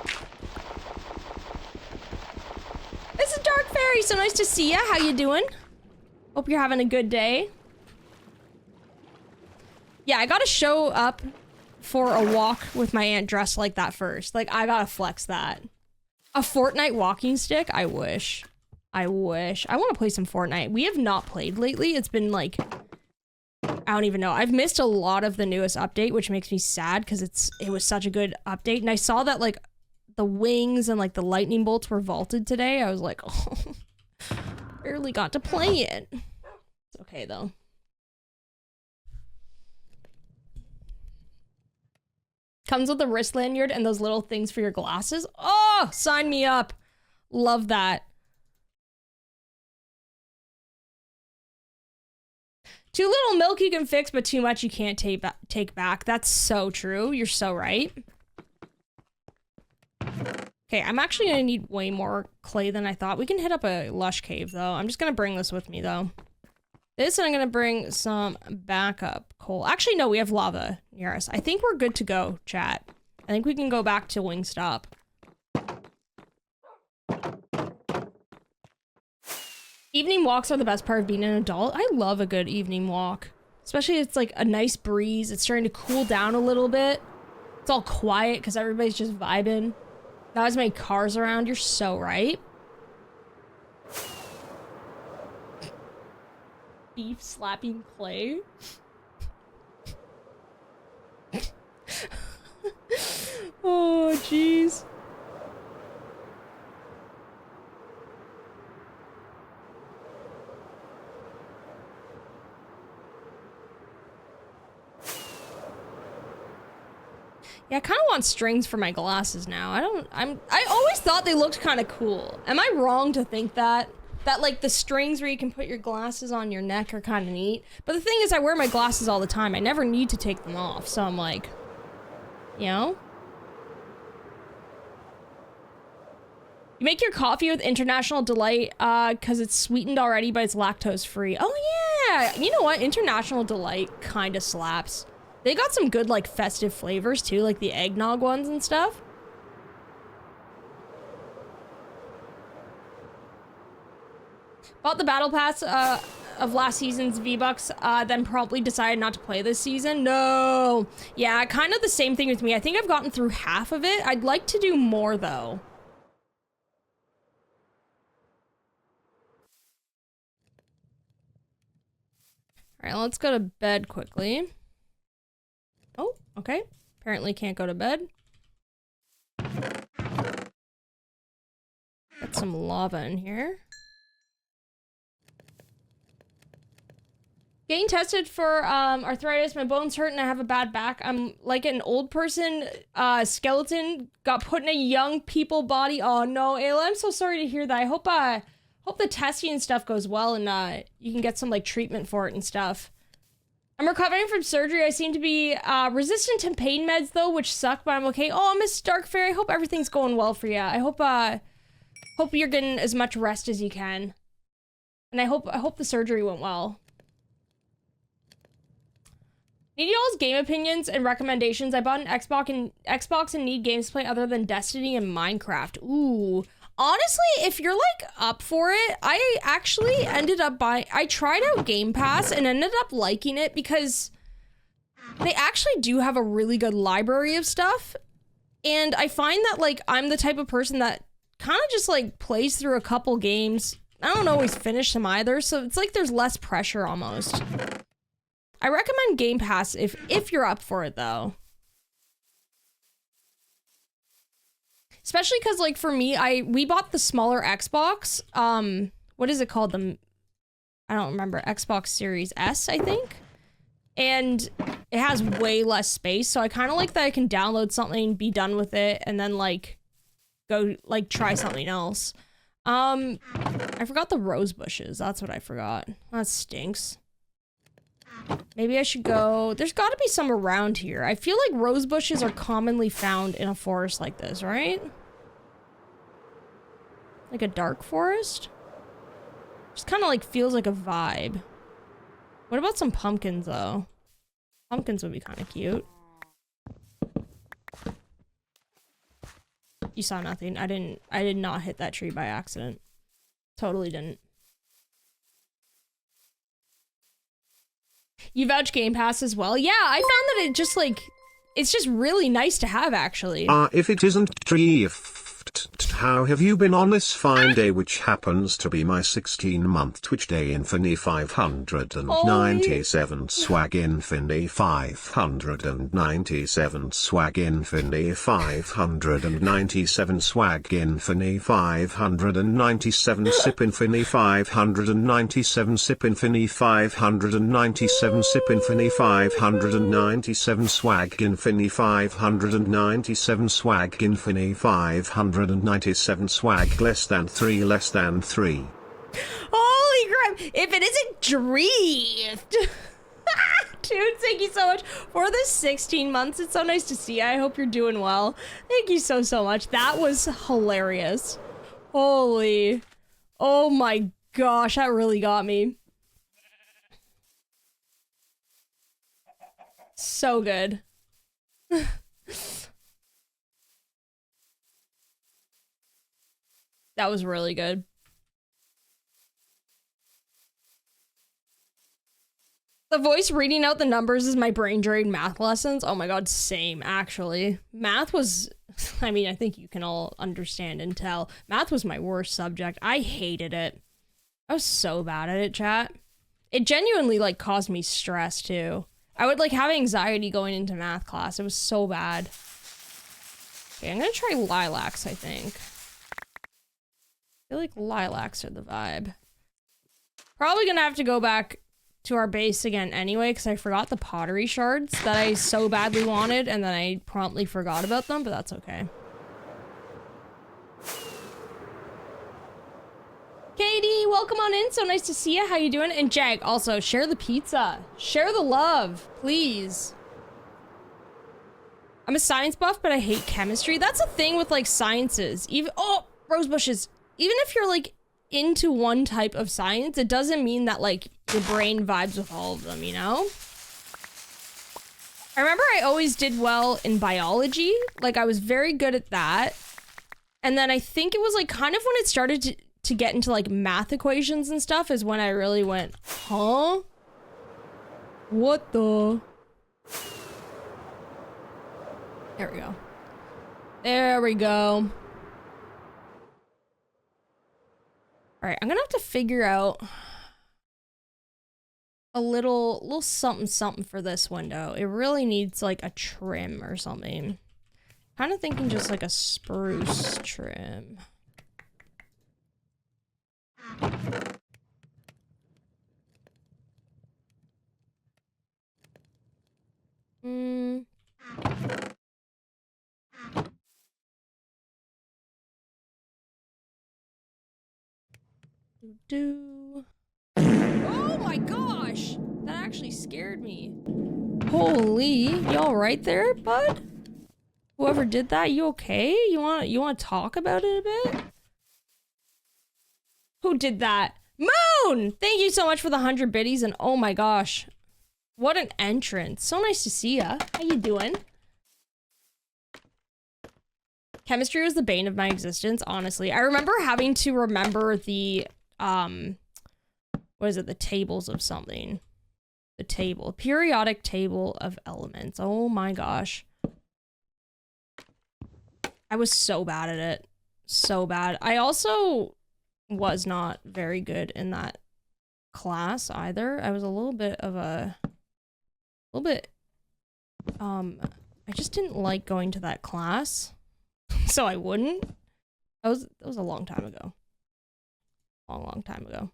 This is Dark Fairy. So nice to see ya. How you doing? Hope you're having a good day. Yeah, I gotta show up for a walk with my aunt dressed like that first. Like, I gotta flex that. A Fortnite walking stick? I wish. I wish. I want to play some Fortnite. We have not played lately. It's been like, I don't even know. I've missed a lot of the newest update, which makes me sad because it was such a good update. And I saw that like the wings and like the lightning bolts were vaulted today, I was like, oh, barely got to play it. It's okay though. Comes with a wrist lanyard and those little things for your glasses. Oh, sign me up. Love that. Too little milk you can fix, but too much you can't take back. That's so true. You're so right. Okay, I'm actually gonna need way more clay than I thought. We can hit up a lush cave, though. I'm just gonna bring this with me, though. This, and I'm gonna bring some backup coal. Actually, no, we have lava near us. I think we're good to go, chat. I think we can go back to Wingstop. Evening walks are the best part of being an adult. I love a good evening walk. Especially if it's like a nice breeze. It's starting to cool down a little bit. It's all quiet because everybody's just vibing. Not as many cars around. You're so right. Beef slapping clay. Oh, jeez. Yeah, I kind of want strings for my glasses now. I always thought they looked kind of cool. Am I wrong to think that? That, like, the strings where you can put your glasses on your neck are kind of neat. But the thing is, I wear my glasses all the time. I never need to take them off. So I'm like, you know? You make your coffee with International Delight because it's sweetened already, but it's lactose free. Oh, yeah. You know what? International Delight kind of slaps. They got some good, like, festive flavors, too, like the eggnog ones and stuff. Bought the battle pass of last season's V-Bucks, then probably decided not to play this season. No! Yeah, kind of the same thing with me. I think I've gotten through half of it. I'd like to do more, though. Alright, let's go to bed quickly. Oh, okay. Apparently can't go to bed. Got some lava in here. Getting tested for arthritis. My bones hurt and I have a bad back. I'm like an old person skeleton got put in a young people body. Oh no, Ayla, I'm so sorry to hear that. I hope the testing and stuff goes well and you can get some like treatment for it and stuff. I'm recovering from surgery. I seem to be resistant to pain meds though, which suck, but I'm okay. Oh, Miss Dark Fairy, I hope everything's going well for you. I hope you're getting as much rest as you can. And I hope the surgery went well. Need y'all's game opinions and recommendations. I bought an Xbox and need games to play other than Destiny and Minecraft. Ooh. Honestly, if you're like up for it, I actually ended up I tried out Game Pass and ended up liking it because they actually do have a really good library of stuff. And I find that like I'm the type of person that kind of just like plays through a couple games. I don't always finish them either, so it's like there's less pressure almost. I recommend Game Pass if you're up for it though. Especially because, like, for me, we bought the smaller Xbox. What is it called? I don't remember. Xbox Series S, I think. And it has way less space, so I kind of like that I can download something, be done with it, and then, like, go, like, try something else. I forgot the rose bushes. That's what I forgot. That stinks. Maybe I should go... There's got to be some around here. I feel like rose bushes are commonly found in a forest like this, right? Like a dark forest? Just kind of like feels like a vibe. What about some pumpkins, though? Pumpkins would be kind of cute. You saw nothing. I did not hit that tree by accident. Totally didn't. You vouch Game Pass as well? Yeah, I found that it just like, it's just really nice to have actually. If it isn't tree, if gift. How have you been on this fine day, which happens to be my 16-month Twitch day? Infinity 597 swag. Infinity 597 swag. Infinity 597 swag. Infinity 597 sip. Infinity 597 sip. Infinity 597 sip. Infinity 597 swag. Infinity 597 swag. Infinity 597 swag. Less than 3, less than 3. Holy crap! If it isn't Drift! Dude, thank you so much for the 16 months. It's so nice to see you. I hope you're doing well. Thank you so, so much. That was hilarious. Holy. Oh my gosh, that really got me. So good. That was really good. The voice reading out the numbers is my brain drain math lessons. Oh my god, same, actually. Math was, I mean, I think you can all understand and tell. Math was my worst subject. I hated it. I was so bad at it, chat. It genuinely, like, caused me stress, too. I would, like, have anxiety going into math class. It was so bad. Okay, I'm gonna try lilacs, I think. I feel like lilacs are the vibe. Probably gonna have to go back to our base again anyway, because I forgot the pottery shards that I so badly wanted, and then I promptly forgot about them, but that's okay. Katie, welcome on in. So nice to see you. How you doing? And Jag, also, share the pizza. Share the love, please. I'm a science buff, but I hate chemistry. That's a thing with, like, sciences. Even, oh, rose bushes. Even if you're, like, into one type of science, it doesn't mean that, like, your brain vibes with all of them, you know? I remember I always did well in biology. Like, I was very good at that. And then I think it was, like, kind of when it started to get into, like, math equations and stuff is when I really went, huh? What the? There we go. There we go. All right, I'm gonna have to figure out a little something something for this window. It really needs like a trim or something. Kind of thinking just like a spruce trim. Oh my gosh! That actually scared me. Holy, you all right there, bud? Whoever did that, you okay? You want to talk about it a bit? Who did that? Moon! Thank you so much for the 100 biddies, and oh my gosh. What an entrance. So nice to see ya. How you doing? Chemistry was the bane of my existence, honestly. I remember having to remember the, what is it? The tables of something. The table. Periodic table of elements. Oh my gosh. I was so bad at it. So bad. I also was not very good in that class either. I was a little bit of a... I just didn't like going to that class. So I wouldn't. That was a long time ago. Long time ago.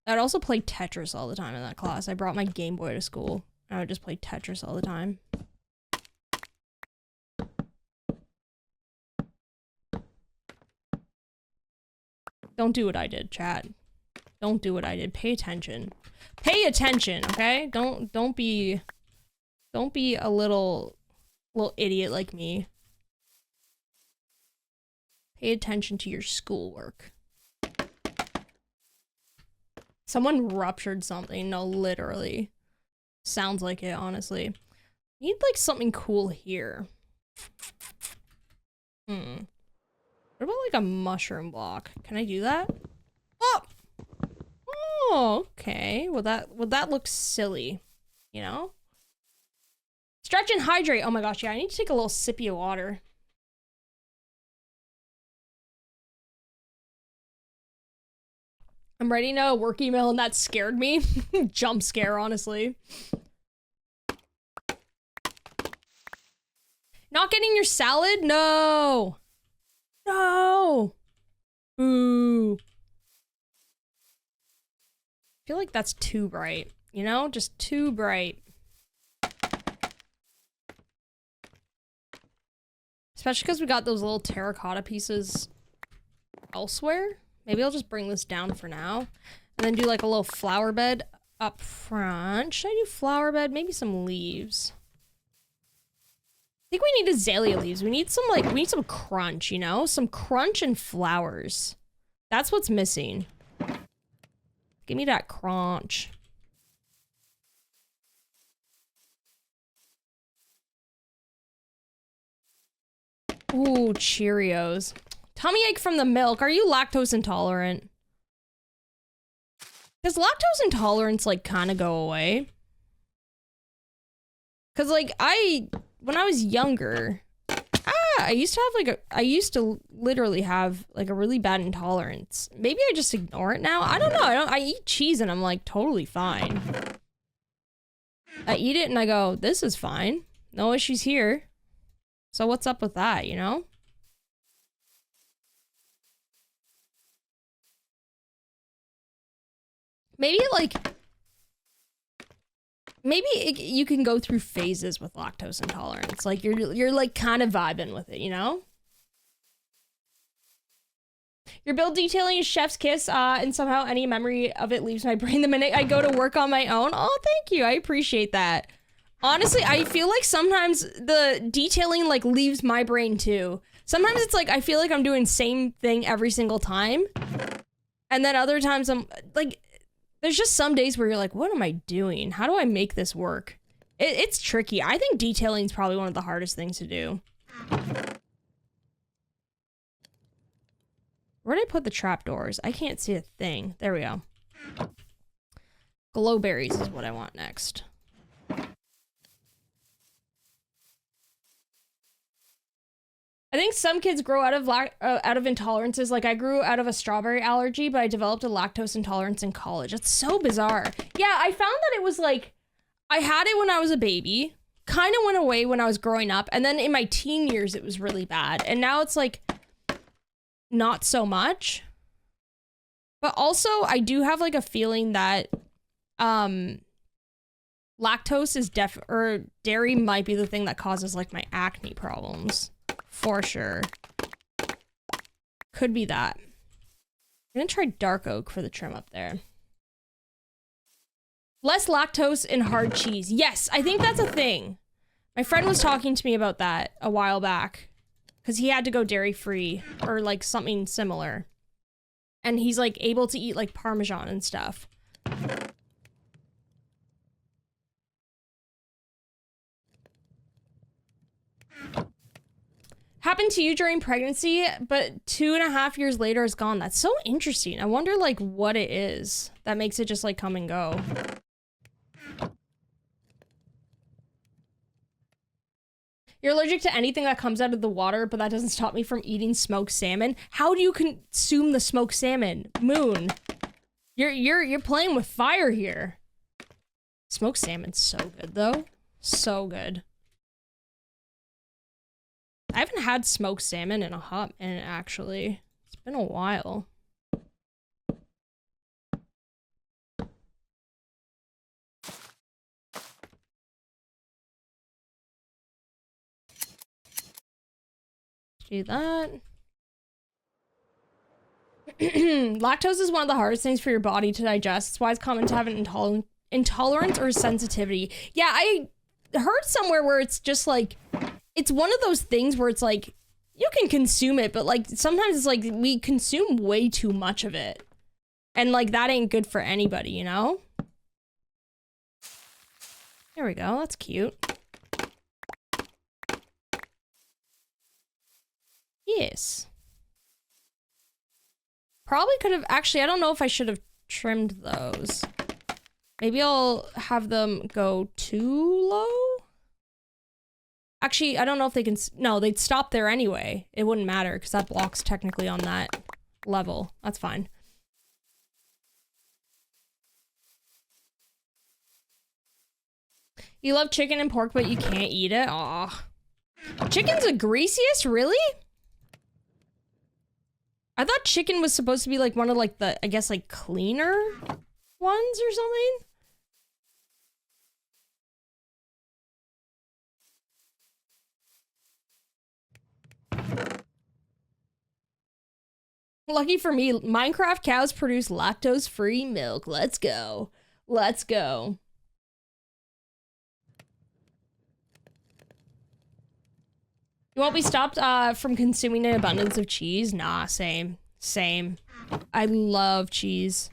I'd also play Tetris all the time in that class. I brought my Game Boy to school. And I would just play Tetris all the time. Don't do what I did, chat. Don't do what I did. Pay attention. Pay attention, okay? Don't be a little idiot like me. Pay attention to your schoolwork. Someone ruptured something. No, literally. Sounds like it, honestly. Need, like, something cool here. What about, like, a mushroom block? Can I do that? Oh! Oh, okay. Well, that looks silly. You know? Stretch and hydrate. Oh my gosh, yeah, I need to take a little sippy of water. I'm writing a work email and that scared me. Jump scare, honestly. Not getting your salad? No. No. Ooh. I feel like that's too bright, you know? Just too bright. Especially because we got those little terracotta pieces elsewhere. Maybe I'll just bring this down for now. And then do like a little flower bed up front. Should I do flower bed? Maybe some leaves. I think we need azalea leaves. We need some crunch, you know? Some crunch and flowers. That's what's missing. Give me that crunch. Ooh, Cheerios. Tummy ache from the milk. Are you lactose intolerant? Does lactose intolerance, like, kind of go away? Because, like, when I was younger, I used to literally have, like, a really bad intolerance. Maybe I just ignore it now. I don't know. I eat cheese and I'm, like, totally fine. I eat it and I go, this is fine. No issues here. So what's up with that, you know? Maybe, like... Maybe you can go through phases with lactose intolerance. Like, you're like, kind of vibing with it, you know? Your build detailing is chef's kiss, and somehow any memory of it leaves my brain the minute I go to work on my own. Oh, thank you. I appreciate that. Honestly, I feel like sometimes the detailing, like, leaves my brain, too. Sometimes it's like, I feel like I'm doing the same thing every single time. And then other times I'm, like... There's just some days where you're like, what am I doing? How do I make this work? It's tricky. I think detailing is probably one of the hardest things to do. Where did I put the trapdoors? I can't see a thing. There we go. Glowberries is what I want next. I think some kids grow out of intolerances. Like, I grew out of a strawberry allergy, but I developed a lactose intolerance in college. That's so bizarre. Yeah, I found that it was like, I had it when I was a baby, kind of went away when I was growing up, and then in my teen years, it was really bad. And now it's like, not so much. But also, I do have like a feeling that lactose is or dairy might be the thing that causes like my acne problems. For sure. Could be that. I'm gonna try dark oak for the trim up there. Less lactose in hard cheese. Yes, I think that's a thing. My friend was talking to me about that a while back. Because he had to go dairy-free. Or like something similar. And he's like able to eat like Parmesan and stuff. Happened to you during pregnancy, but 2.5 years later is gone. That's so interesting. I wonder like what it is that makes it just like come and go. You're allergic to anything that comes out of the water, but that doesn't stop me from eating smoked salmon. How do you consume the smoked salmon? Moon. You're playing with fire here. Smoked salmon's so good though. So good. I haven't had smoked salmon in a hot minute, actually. It's been a while. Do that. Lactose is one of the hardest things for your body to digest. It's why it's common to have an intolerance or sensitivity. Yeah, I heard somewhere where it's just like... It's one of those things where it's like, you can consume it, but like, sometimes it's like, we consume way too much of it. And like, that ain't good for anybody, you know? There we go, that's cute. Yes. Probably could have, actually, I don't know if I should have trimmed those. Maybe I'll have them go too low? Actually, I don't know if they can... No, they'd stop there anyway. It wouldn't matter, because that block's technically on that level. That's fine. You love chicken and pork, but you can't eat it? Aw. Chicken's the greasiest? Really? I thought chicken was supposed to be like one of like the, I guess like cleaner ones or something? Lucky for me, Minecraft cows produce lactose-free milk. Let's go. Let's go. You won't be stopped from consuming an abundance of cheese? Nah, same. Same. I love cheese.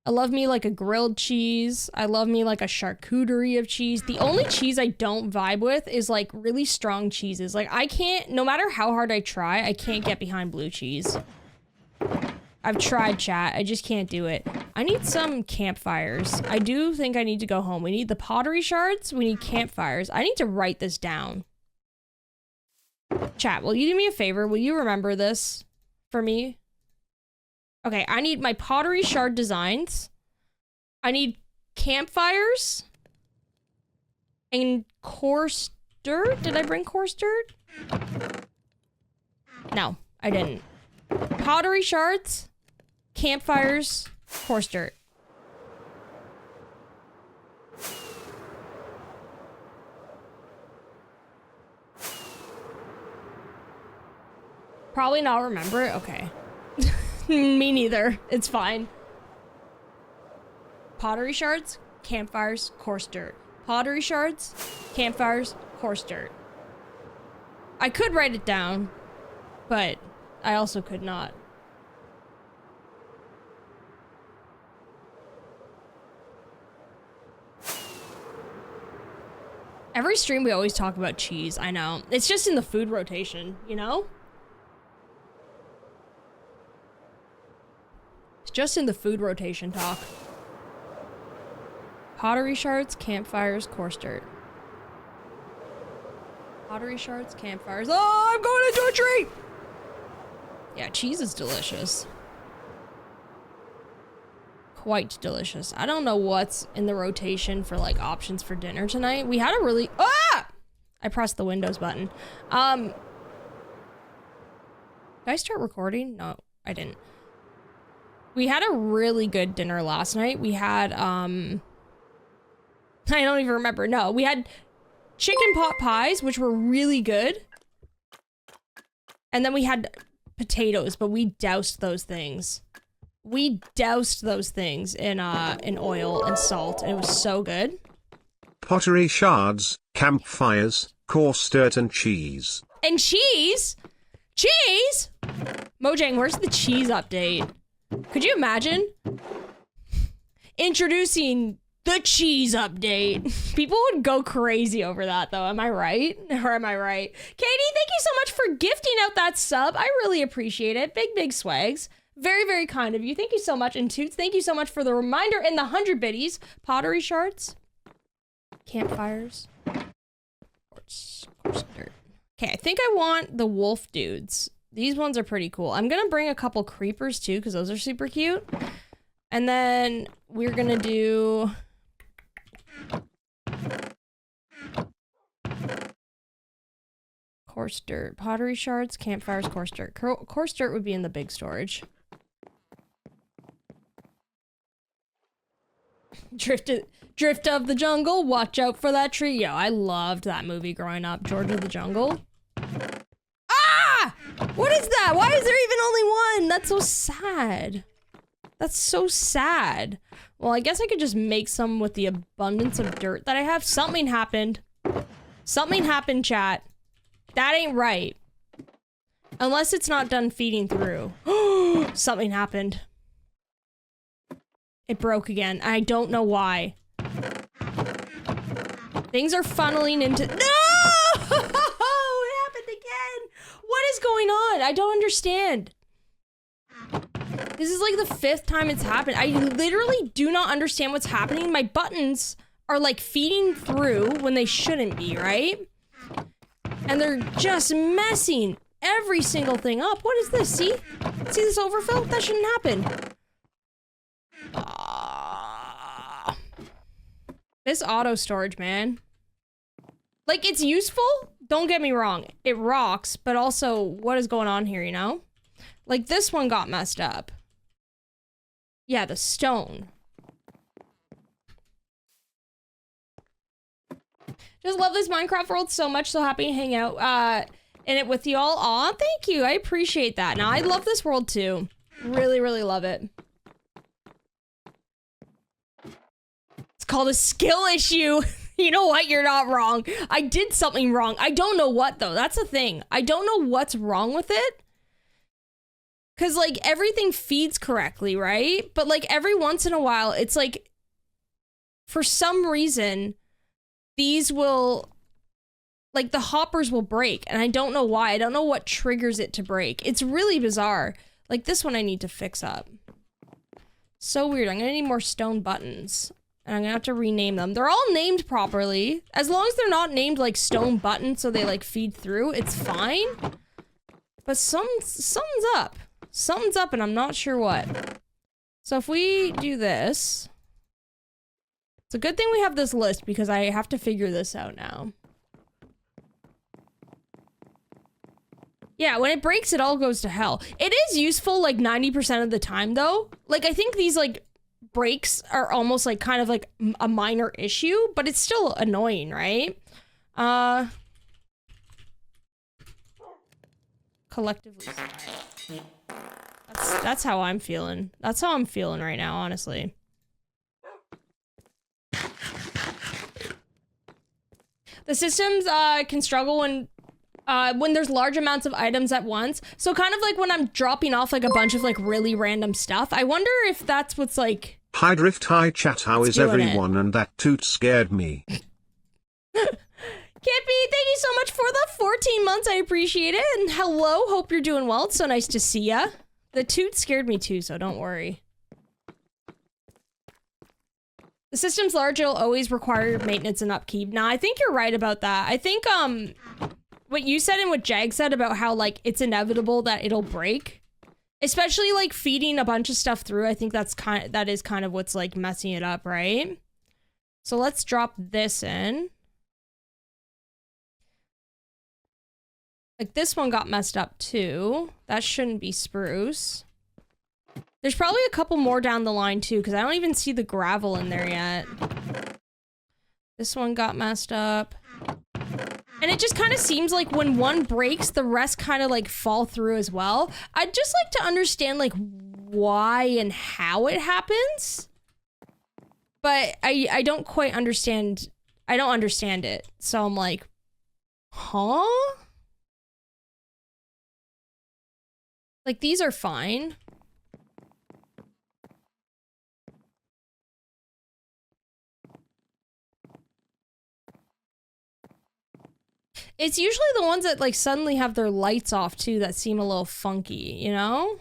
I love me like a grilled cheese. I love me like a charcuterie of cheese. The only cheese I don't vibe with is like really strong cheeses. Like I can't, no matter how hard I try, I can't get behind blue cheese. I've tried, chat. I just can't do it. I need some campfires. I do think I need to go home. We need the pottery shards. We need campfires. I need to write this down. Chat, will you do me a favor? Will you remember this for me? Okay, I need my pottery shard designs. I need campfires. And coarse dirt? Did I bring coarse dirt? No, I didn't. Pottery shards, campfires, coarse dirt. Probably not remember it? Okay. Me neither. It's fine. Pottery shards, campfires, coarse dirt. Pottery shards, campfires, coarse dirt. I could write it down, but I also could not. Every stream we always talk about cheese, I know. It's just in the food rotation, you know? It's just in the food rotation talk. Pottery shards, campfires, coarse dirt. Pottery shards, campfires. Oh, I'm going into a tree! Yeah, cheese is delicious. Quite delicious. I don't know what's in the rotation for like options for dinner tonight. We had a really... Ah! I pressed the Windows button. Did I start recording? No, I didn't. We had a really good dinner last night. We had, I don't even remember. No, we had chicken pot pies, which were really good. And then we had potatoes, but we doused those things. We doused those things in oil and salt, and it was so good. Pottery shards, campfires, coarse dirt and cheese. And cheese? Cheese? Mojang, where's the cheese update? Could you imagine? Introducing the cheese update. People would go crazy over that, though. Am I right? Or am I right? Katie, thank you so much for gifting out that sub. I really appreciate it. Big, big swags. Very, very kind of you. Thank you so much. And Toots, thank you so much for the reminder and the 100 biddies. Pottery shards. Campfires. Coarse dirt. Okay, I think I want the wolf dudes. These ones are pretty cool. I'm gonna bring a couple creepers too, because those are super cute. And then we're gonna do... coarse dirt. Pottery shards, campfires, coarse dirt. Coarse dirt would be in the big storage. Drift of the Jungle, watch out for that tree. Yo, I loved that movie growing up. George of the Jungle. Ah! What is that? Why is there even only one? That's so sad. That's so sad. Well, I guess I could just make some with the abundance of dirt that I have. Something happened. Something happened, chat. That ain't right. Unless it's not done feeding through. Something happened. It broke again. I don't know why. Things are funneling into... No! It happened again! What is going on? I don't understand. This is like the 5th time it's happened. I literally do not understand what's happening. My buttons are like feeding through when they shouldn't be, right? And they're just messing every single thing up. What is this? See? See this overfill? That shouldn't happen. This auto storage, man. Like, it's useful. Don't get me wrong. It rocks, but also what is going on here, you know? Like, this one got messed up. Yeah, the stone. Just love this Minecraft world so much. So happy to hang out in it with y'all. Aw, thank you. I appreciate that. Now, I love this world too. Really, really love it. It's called a skill issue. You know what? You're not wrong. I did something wrong. I don't know what, though. That's the thing. I don't know what's wrong with it. Because, like, everything feeds correctly, right? But, like, every once in a while, it's like, for some reason, these will, like, the hoppers will break. And I don't know why. I don't know what triggers it to break. It's really bizarre. Like, this one I need to fix up. So weird. I'm going to need more stone buttons. And I'm going to have to rename them. They're all named properly. As long as they're not named, like, stone buttons so they, like, feed through, it's fine. But something's up. Something's up and I'm not sure what. So if we do this... It's a good thing we have this list because I have to figure this out now. Yeah, when it breaks, it all goes to hell. It is useful, like, 90% of the time, though. Like, I think these, like, breaks are almost, like, kind of, like, a minor issue, but it's still annoying, right? Collectively. That's how I'm feeling. That's how I'm feeling right now, honestly. The systems can struggle when there's large amounts of items at once. So kind of like when I'm dropping off like a bunch of like really random stuff. I wonder if that's what's like... Hi Drift, hi chat, how is everyone? And that toot scared me. Kippy, thank you so much for the 14 months. I appreciate it. And hello, hope you're doing well. It's so nice to see ya. The toot scared me too, so don't worry. The system's large, it'll always require maintenance and upkeep. Now, I think you're right about that. I think, what you said and what Jag said about how, like, it's inevitable that it'll break. Especially, like, feeding a bunch of stuff through. I think that is kind of what's, like, messing it up, right? So let's drop this in. Like, this one got messed up, too. That shouldn't be spruce. There's probably a couple more down the line, too, because I don't even see the gravel in there yet. This one got messed up. And it just kind of seems like when one breaks, the rest kind of, like, fall through as well. I'd just like to understand, like, why and how it happens. But I don't quite understand. I don't understand it. So I'm like, huh? Like, these are fine. It's usually the ones that, like, suddenly have their lights off, too, that seem a little funky, you know?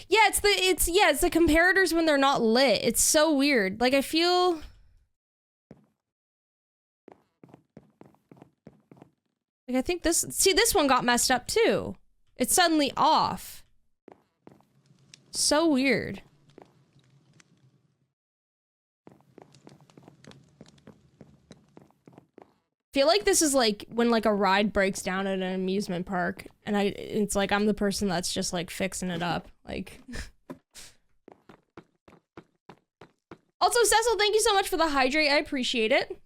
Yeah, it's the comparators when they're not lit. It's so weird. Like, I feel... Like, I think this... See, this one got messed up, too. It's suddenly off. So weird. Feel like this is like when like a ride breaks down at an amusement park and it's like I'm the person that's just like fixing it up. Like... Also, Cecil, thank you so much for the hydrate. I appreciate it.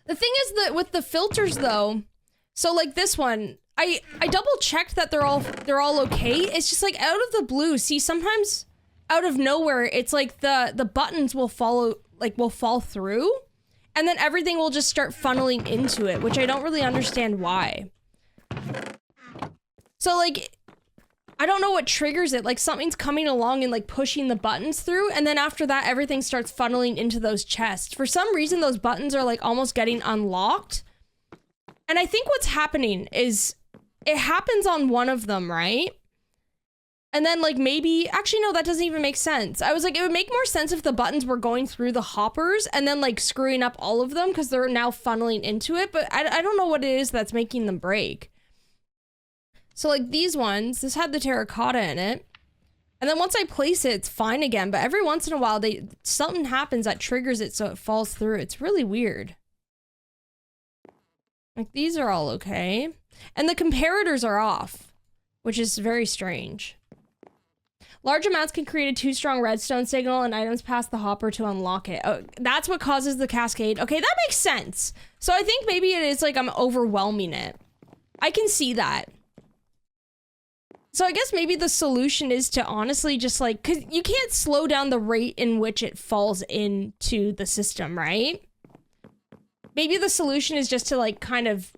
The thing is that with the filters though, so like this one, I double checked that they're all okay. It's just like out of the blue. See, sometimes out of nowhere, it's like the buttons will fall through, and then everything will just start funneling into it, which I don't really understand why. So like, I don't know what triggers it. Like something's coming along and like pushing the buttons through, and then after that, everything starts funneling into those chests. For some reason, those buttons are like almost getting unlocked. And I think what's happening is it happens on one of them, right? And then like maybe, actually no, that doesn't even make sense. I was like, it would make more sense if the buttons were going through the hoppers and then like screwing up all of them because they're now funneling into it. But I don't know what it is that's making them break. So like these ones, this had the terracotta in it. And then once I place it, it's fine again. But every once in a while, something happens that triggers it so it falls through. It's really weird. Like these are all okay. And the comparators are off, which is very strange. Large amounts can create a too strong redstone signal and items pass the hopper to unlock it. Oh, that's what causes the cascade. Okay, that makes sense. So I think maybe it is like I'm overwhelming it. I can see that. So I guess maybe the solution is to honestly just like, cause you can't slow down the rate in which it falls into the system, right? Maybe the solution is just to like kind of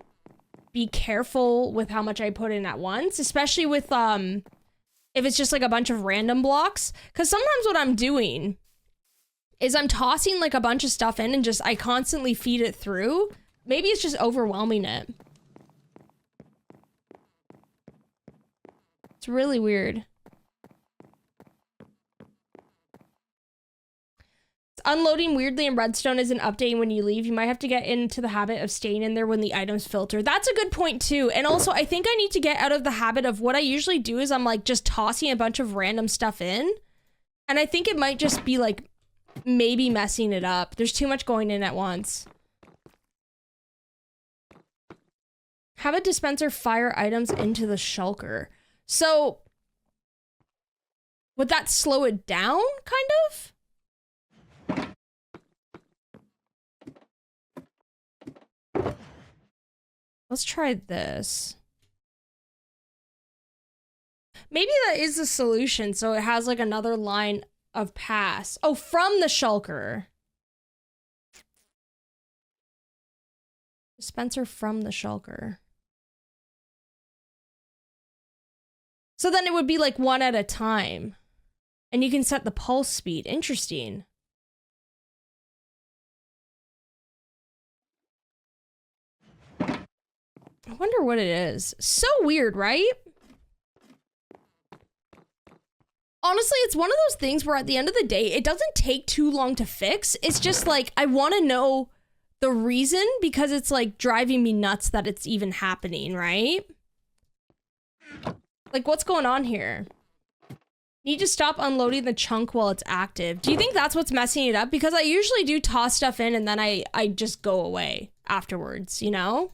be careful with how much I put in at once, especially with, if it's just like a bunch of random blocks. Cause sometimes what I'm doing is I'm tossing like a bunch of stuff in and just, I constantly feed it through. Maybe it's just overwhelming it. It's really weird. Unloading weirdly in redstone isn't updating when you leave. You might have to get into the habit of staying in there when the items filter. That's a good point too. And also I think I need to get out of the habit of what I usually do is I'm like just tossing a bunch of random stuff in. And I think it might just be like maybe messing it up. There's too much going in at once. Have a dispenser fire items into the shulker. So would that slow it down kind of? Let's try this. Maybe that is the solution. So it has like another line of pass. Oh, from the shulker. Dispenser from the shulker. So then it would be like one at a time. And you can set the pulse speed. Interesting. I wonder what it is. So weird, right? Honestly, it's one of those things where at the end of the day, it doesn't take too long to fix. It's just like, I want to know the reason because it's like driving me nuts that it's even happening, right? Like, what's going on here? Need to stop unloading the chunk while it's active. Do you think that's what's messing it up? Because I usually do toss stuff in and then I just go away afterwards, you know?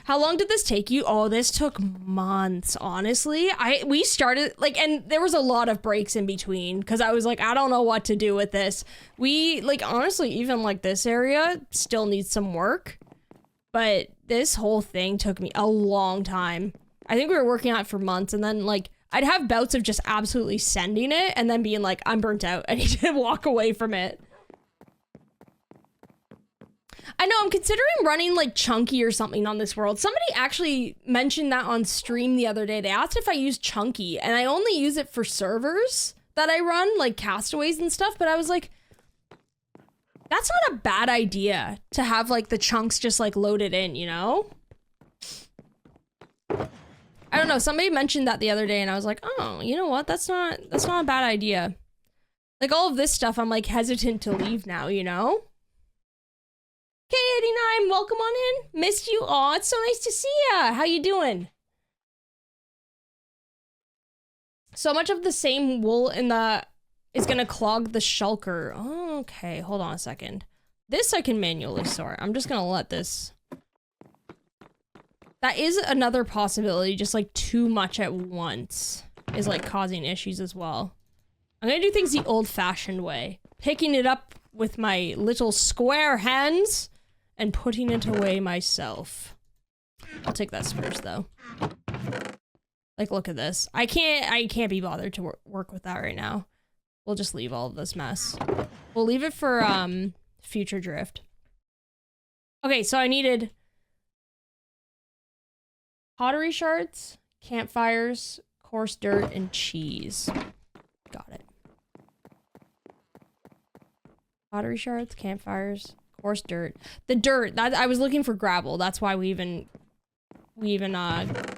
How long did this take you? Oh, this took months, honestly. We started, like, and there was a lot of breaks in between, because I was like, I don't know what to do with this. We, like, honestly, even, like, this area still needs some work. But this whole thing took me a long time. I think we were working on it for months, and then, like, I'd have bouts of just absolutely sending it, and then being like, I'm burnt out. I need to walk away from it. I know, I'm considering running like Chunky or something on this world. Somebody actually mentioned that on stream the other day. They asked if I use Chunky, and I only use it for servers that I run, like Castaways and stuff, but I was like, that's not a bad idea to have like the chunks just like loaded in, you know? I don't know, somebody mentioned that the other day and I was like, oh, you know what? That's not a bad idea. Like all of this stuff, I'm like hesitant to leave now, you know? K89, welcome on in. Missed you. Aw, it's so nice to see ya. How you doing? So much of the same wool in the is gonna clog the shulker. Oh, okay, hold on a second. This I can manually sort. I'm just gonna let this. That is another possibility. Just like too much at once is like causing issues as well. I'm gonna do things the old-fashioned way. Picking it up with my little square hands and putting it away myself. I'll take that spruce though. Like, look at this. I can't be bothered to work with that right now. We'll just leave all of this mess. We'll leave it for future drift. Okay, so I needed pottery shards, campfires, coarse dirt, and cheese. Got it. Pottery shards, campfires, Coarse dirt. The dirt. That I was looking for gravel. That's why we even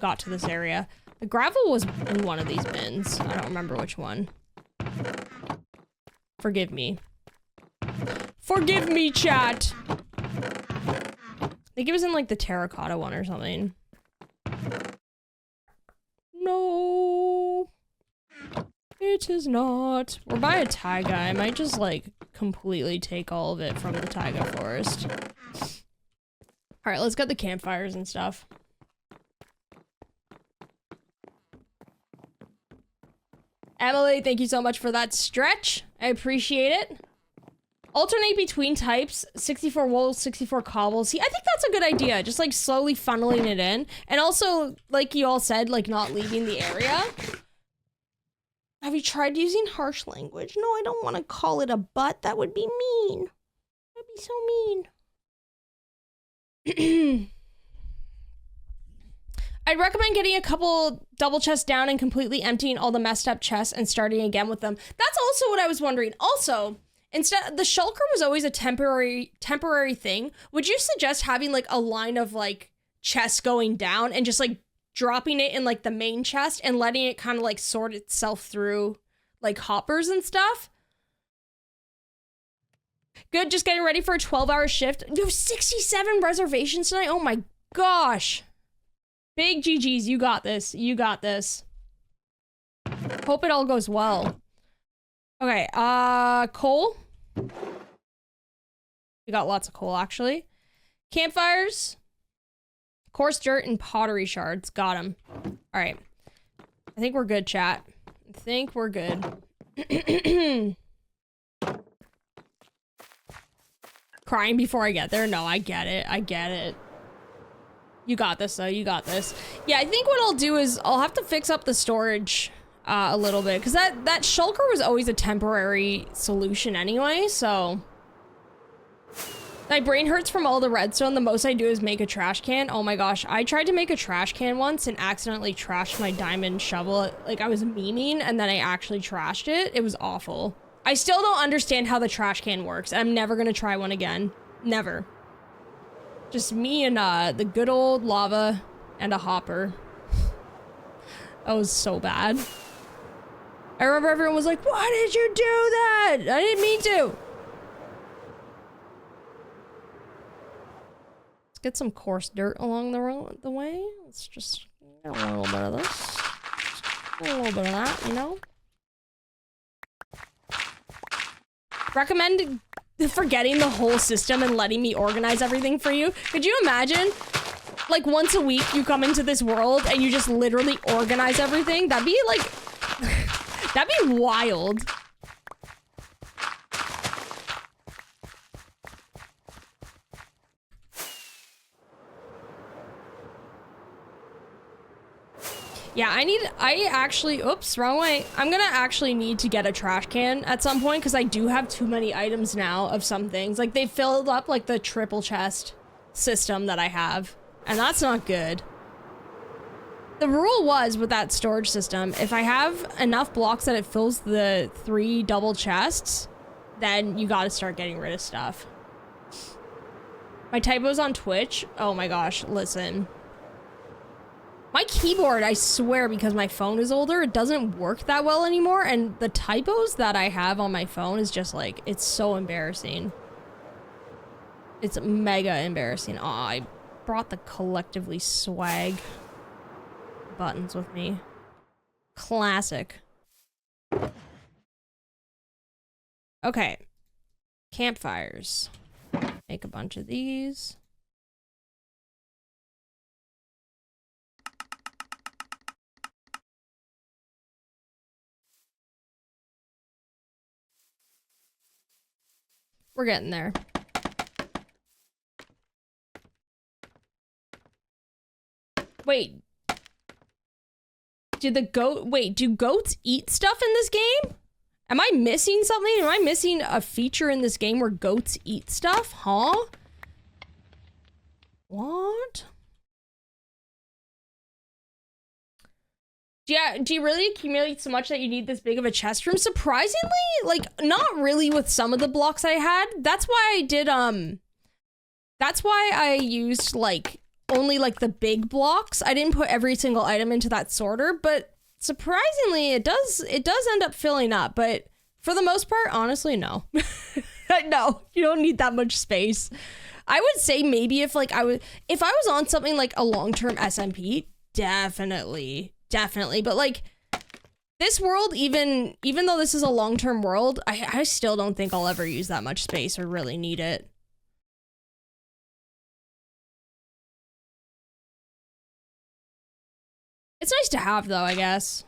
got to this area. The gravel was in one of these bins. I don't remember which one. Forgive me. Forgive me, chat. I think it was in like the terracotta one or something. No. It is not. We're by a taiga. I might just like completely take all of it from the taiga forest. Alright, let's get the campfires and stuff. Emily, thank you so much for that stretch. I appreciate it. Alternate between types, 64 wool, 64 cobble. See, I think that's a good idea. Just like slowly funneling it in. And also, like you all said, like not leaving the area. Have you tried using harsh language? No, I don't want to call it a butt. That would be mean. That'd be so mean. I'd recommend getting a couple double chests down and completely emptying all the messed up chests and starting again with them. That's also what I was wondering. Also, instead, the shulker was always a temporary thing. Would you suggest having like a line of like chests going down and just like dropping it in like the main chest and letting it kind of like sort itself through like hoppers and stuff? Good, just getting ready for a 12-hour shift. You have 67 reservations tonight? Oh my gosh. Big GG's, you got this. You got this. Hope it all goes well. Okay, coal. We got lots of coal, actually. Campfires. Coarse dirt and pottery shards. Got them. All right. I think we're good, chat. I think we're good. Crying before I get there? No, I get it. I get it. You got this, though. You got this. Yeah, I think what I'll do is I'll have to fix up the storage a little bit, because that shulker was always a temporary solution anyway, so... My brain hurts from all the redstone. The most I do is make a trash can. Oh my gosh, I tried to make a trash can once and accidentally trashed my diamond shovel. Like, I was memeing, and then I actually trashed it. It was awful. I still don't understand how the trash can works. I'm never gonna try one again. Never. Just me and the good old lava and a hopper. That was so bad. I remember everyone was like, why did you do that? I didn't mean to. Let's get some coarse dirt along the way. Let's just get a little bit of this. A little bit of that, you know? Recommend forgetting the whole system and letting me organize everything for you. Could you imagine? Like, once a week you come into this world and you just literally organize everything? That'd be like... that'd be wild. Yeah, I actually, oops, wrong way. I'm gonna actually need to get a trash can at some point because I do have too many items now of some things. Like, they filled up like the triple chest system that I have, and that's not good. The rule was with that storage system, if I have enough blocks that it fills the 3 double chests, then you gotta start getting rid of stuff. My typos on Twitch, oh my gosh, listen. My keyboard, I swear, because my phone is older, it doesn't work that well anymore, and the typos that I have on my phone is just like, it's so embarrassing. It's mega embarrassing. Aw, I brought the collectively swag buttons with me. Classic. Okay. Campfires. Make a bunch of these. We're getting there. Wait. Do goats eat stuff in this game? Am I missing something? Am I missing a feature in this game where goats eat stuff? Huh? What? Yeah, do you really accumulate so much that you need this big of a chest room? Surprisingly, like, not really with some of the blocks I had. That's why I did, That's why I used like only like the big blocks. I didn't put every single item into that sorter, but surprisingly it does end up filling up. But for the most part, honestly, no. No, you don't need that much space. I would say maybe if I was on something like a long-term SMP, definitely. But like this world, even though this is a long-term world, I still don't think I'll ever use that much space or really need it. It's nice to have though, I guess.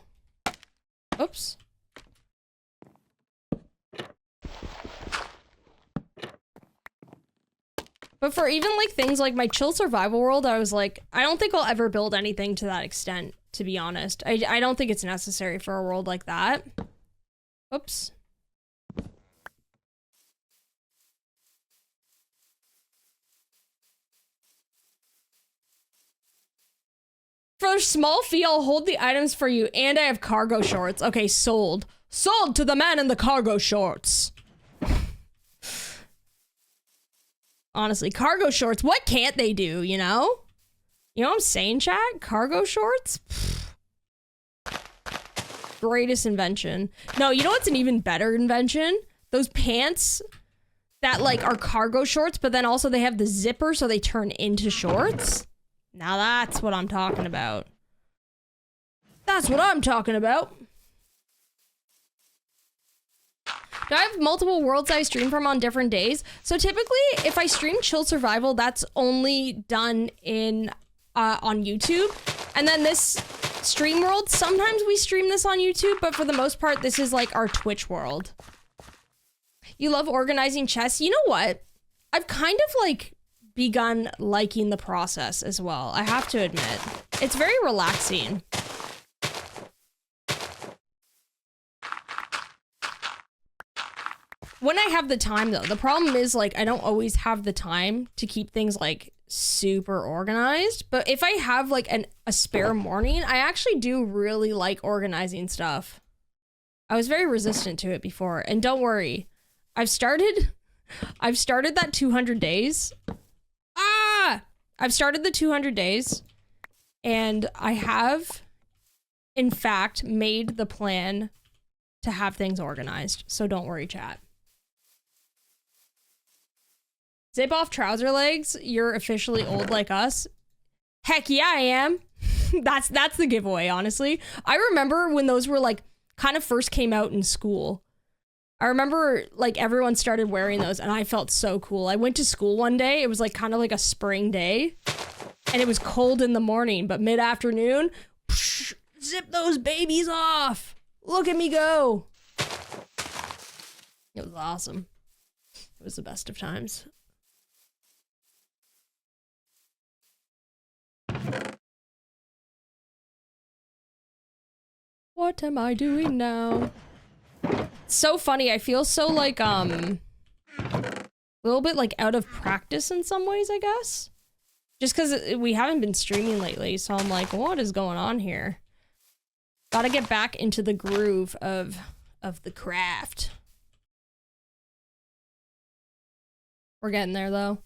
Oops. But for even like things like my chill survival world, I was like, I don't think I'll ever build anything to that extent, to be honest. I don't think it's necessary for a world like that. Oops. For a small fee, I'll hold the items for you, and I have cargo shorts. Okay, sold. Sold to the man in the cargo shorts. Honestly, cargo shorts, what can't they do, you know? You know what I'm saying, chat? Cargo shorts? Greatest invention. No, you know what's an even better invention? Those pants that, like, are cargo shorts, but then also they have the zipper so they turn into shorts. Now that's what I'm talking about. That's what I'm talking about. Do I have multiple worlds I stream from on different days? So typically, if I stream Chill Survival, that's only done in on YouTube. And then this stream world, sometimes we stream this on YouTube, but for the most part, this is like our Twitch world. You love organizing chests? You know what? I've kind of like begun liking the process as well. I have to admit. It's very relaxing. When I have the time though, the problem is like I don't always have the time to keep things like super organized, but if I have like a spare morning, I actually do really like organizing stuff. I was very resistant to it before, and don't worry, I've started that 200 days. I've started the 200 days, and I have in fact made the plan to have things organized, so don't worry, chat. Zip off trouser legs, you're officially old like us. Heck yeah, I am. That's the giveaway, honestly. I remember when those were like kind of first came out in school. I remember like everyone started wearing those and I felt so cool. I went to school one day. It was like kind of like a spring day and it was cold in the morning, but mid-afternoon, zip those babies off. Look at me go. It was awesome. It was the best of times. What am I doing now? It's so funny. I feel so like, a little bit like out of practice in some ways, I guess. Just because we haven't been streaming lately, so I'm like, what is going on here? Gotta get back into the groove of the craft. We're getting there, though.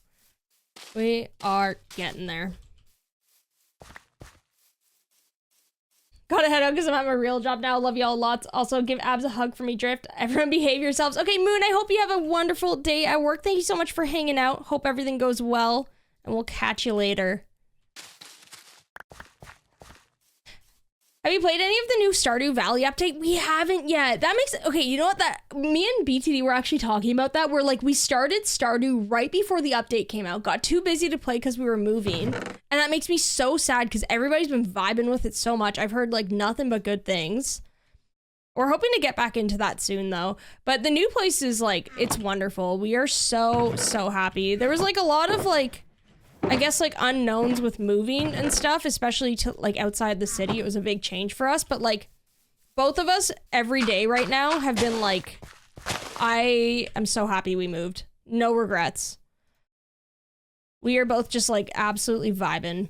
We are getting there. Gotta head out because I'm at my real job now. Love y'all lots. Also, give Abs a hug for me, Drift. Everyone behave yourselves. Okay, Moon, I hope you have a wonderful day at work. Thank you so much for hanging out. Hope everything goes well, and we'll catch you later. Have you played any of the new Stardew Valley update? We haven't yet. That makes okay, you know what? That me and BTD were actually talking about that. We're like, we started Stardew right before the update came out. Got too busy to play because we were moving. And that makes me so sad because everybody's been vibing with it so much. I've heard like nothing but good things. We're hoping to get back into that soon though. But the new place is like, it's wonderful. We are so happy. There was like a lot of like, I guess like unknowns with moving and stuff, especially to like outside the city. It was a big change for us, but like both of us every day right now have been like, I am so happy we moved. No regrets. We are both just like absolutely vibing.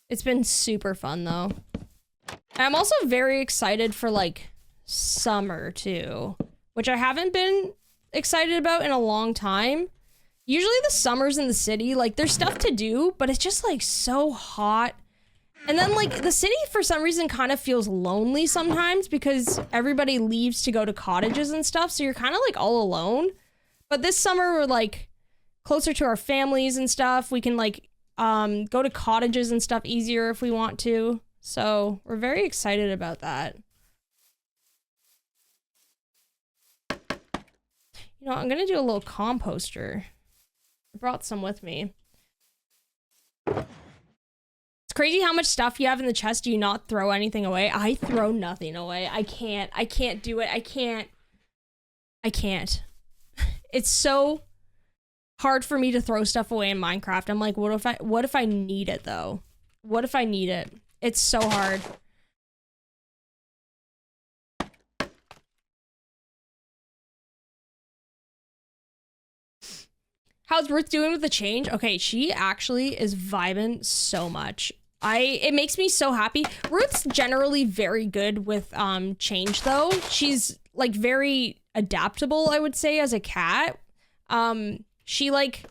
It's been super fun though. And I'm also very excited for like summer too. which I haven't been excited about in a long time. Usually the summers in the city, like there's stuff to do, but it's just like so hot. And then like the city for some reason kind of feels lonely sometimes because everybody leaves to go to cottages and stuff. So you're kind of like all alone. But this summer we're like closer to our families and stuff. We can like go to cottages and stuff easier if we want to. So we're very excited about that. You know, I'm gonna do a little composter. I brought some with me. It's crazy how much stuff you have in the chest. Do you not throw anything away? I throw nothing away. I can't do it. I can't. It's so hard for me to throw stuff away in Minecraft. I'm like, what if I need it though? What if I need it? It's so hard. How's Ruth doing with the change? Okay, she actually is vibing so much. It makes me so happy. Ruth's generally very good with change though. She's like very adaptable, I would say, as a cat. She like,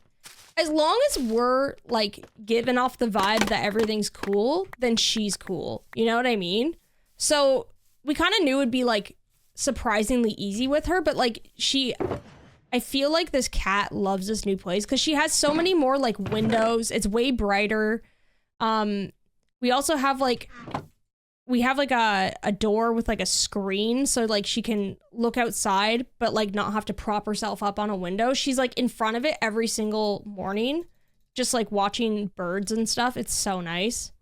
as long as we're like giving off the vibe that everything's cool, then she's cool. You know what I mean? So we kind of knew it'd be like surprisingly easy with her, but like I feel like this cat loves this new place because she has so many more like windows. It's way brighter. We also have like, a door with like a screen so like she can look outside but like not have to prop herself up on a window. She's like in front of it every single morning, just like watching birds and stuff. It's so nice.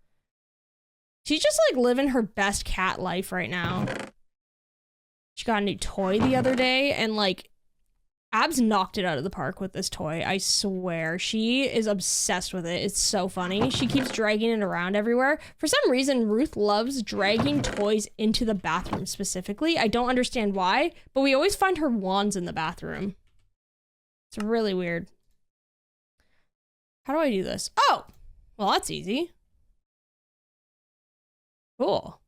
She's just like living her best cat life right now. She got a new toy the other day and like Abs knocked it out of the park with this toy. I swear. She is obsessed with it. It's so funny. She keeps dragging it around everywhere. For some reason, Ruth loves dragging toys into the bathroom specifically. I don't understand why, but we always find her wands in the bathroom. It's really weird. How do I do this? Oh! Well, that's easy. Cool.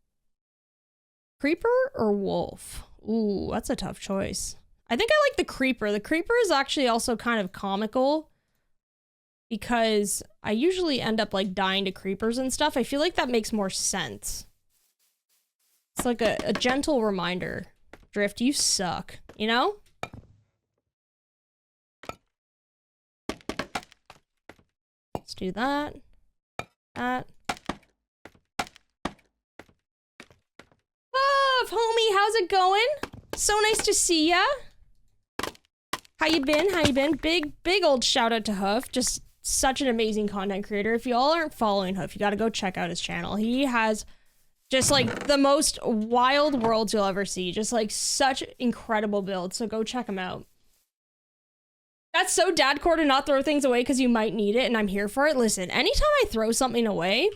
Creeper or wolf? Ooh, that's a tough choice. I think I like the creeper. The creeper is actually also kind of comical because I usually end up like dying to creepers and stuff. I feel like that makes more sense. It's like a gentle reminder. Drift, you suck, you know? Let's do that. That. Oh, homie, how's it going? So nice to see ya. How you been? How you been? Big old shout out to Hoof. Just such an amazing content creator. If you all aren't following Hoof, you gotta go check out his channel. He has just like the most wild worlds you'll ever see. Just like such incredible builds. So go check him out. That's so dadcore to not throw things away because you might need it and I'm here for it. Listen, anytime I throw something away,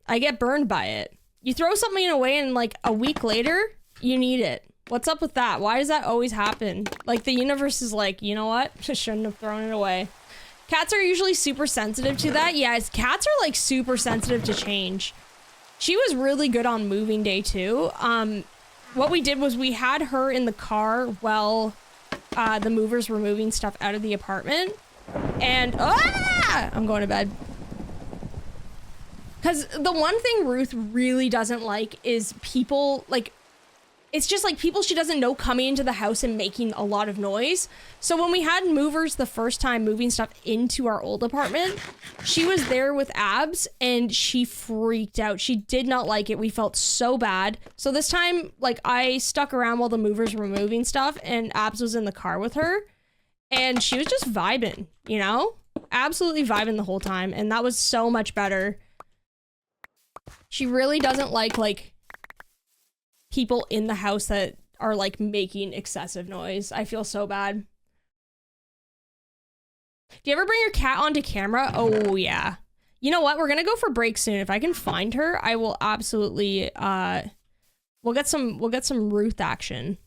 I get burned by it. You throw something away and like a week later, you need it. What's up with that? Why does that always happen? Like the universe is like, you know what? I shouldn't have thrown it away. Cats are usually super sensitive to that. Yes, cats are like super sensitive to change. She was really good on moving day too. What we did was we had her in the car while the movers were moving stuff out of the apartment. And I'm going to bed. Because the one thing Ruth really doesn't like is people like, it's just like people she doesn't know coming into the house and making a lot of noise. So when we had movers the first time moving stuff into our old apartment, she was there with Abs and she freaked out. She did not like it. We felt so bad. So this time, like I stuck around while the movers were moving stuff and Abs was in the car with her and she was just vibing, you know? Absolutely vibing the whole time. And that was so much better. She really doesn't like people in the house that are like making excessive noise. I feel so bad. Do you ever bring your cat onto camera? Oh yeah. You know what? We're gonna go for break soon. If I can find her, I will absolutely we'll get some Ruth action.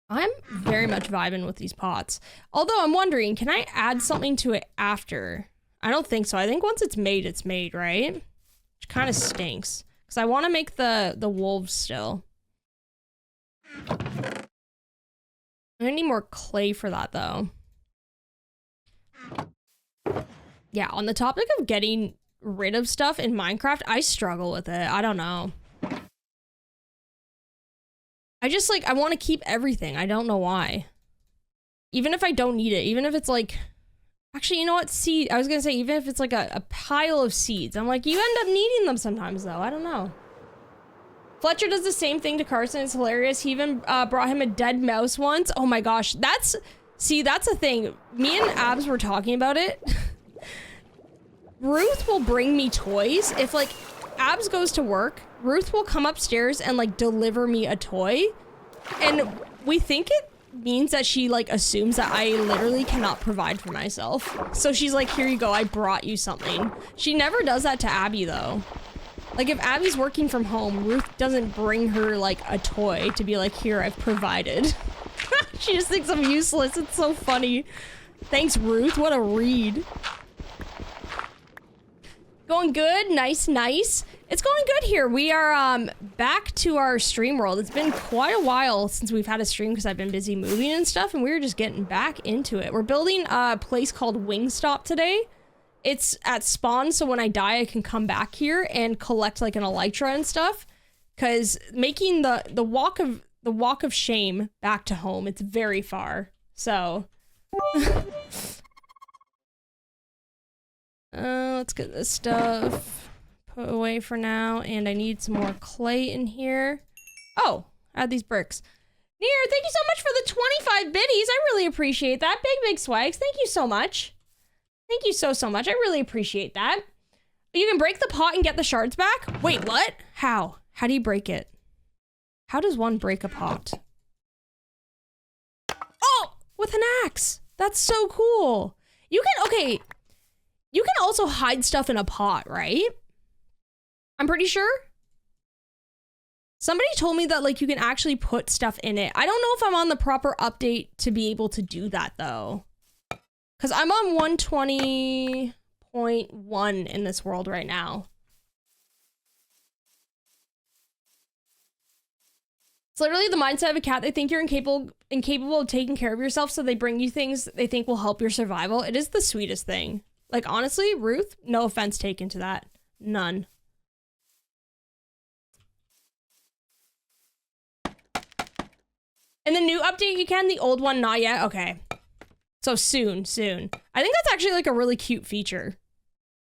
I'm very much vibing with these pots. Although I'm wondering, can I add something to it after? I don't think so. I think once it's made, right? Which kind of stinks. Because I want to make the wolves still. I'm gonna need more clay for that, though. Yeah, on the topic of getting rid of stuff in Minecraft, I struggle with it. I don't know. I just, like, I want to keep everything. I don't know why. Even if I don't need it. Even if it's, like... Actually, you know what? Seed. I was gonna say, even if it's, like, a pile of seeds. I'm like, you end up needing them sometimes, though. I don't know. Fletcher does the same thing to Carson. It's hilarious. He even brought him a dead mouse once. Oh my gosh. That's... See, that's a thing. Me and Abs were talking about it. Ruth will bring me toys. If, like, Abs goes to work, Ruth will come upstairs and, like, deliver me a toy. And we think it means that she, like, assumes that I literally cannot provide for myself. So she's like, here you go, I brought you something. She never does that to Abby, though. Like, if Abby's working from home, Ruth doesn't bring her, like, a toy to be like, here, I've provided. She just thinks I'm useless. It's so funny. Thanks, Ruth. What a read. Going good. Nice, nice. It's going good here. We are back to our stream world. It's been quite a while since we've had a stream because I've been busy moving and stuff, and we were just getting back into it. We're building a place called Wingstop today. It's at spawn, so when I die, I can come back here and collect like an elytra and stuff. Because making the walk of shame back to home, it's very far. So let's get this stuff put away for now, and I need some more clay in here. Oh, add these bricks. Near, thank you so much for the 25 biddies. I really appreciate that. Big swags. Thank you so much. Thank you so much. I really appreciate that. You can break the pot and get the shards back? Wait, what? How? How do you break it? How does one break a pot? Oh, with an axe. That's so cool. You can, okay. You can also hide stuff in a pot, right? I'm pretty sure. Somebody told me that like you can actually put stuff in it. I don't know if I'm on the proper update to be able to do that though. Because I'm on 120.1 in this world right now. It's literally the mindset of a cat. They think you're incapable of taking care of yourself, so they bring you things they think will help your survival. It is the sweetest thing. Like, honestly, Ruth, no offense taken to that. None. In the new update, you can. The old one, not yet. Okay. So soon. I think that's actually like a really cute feature.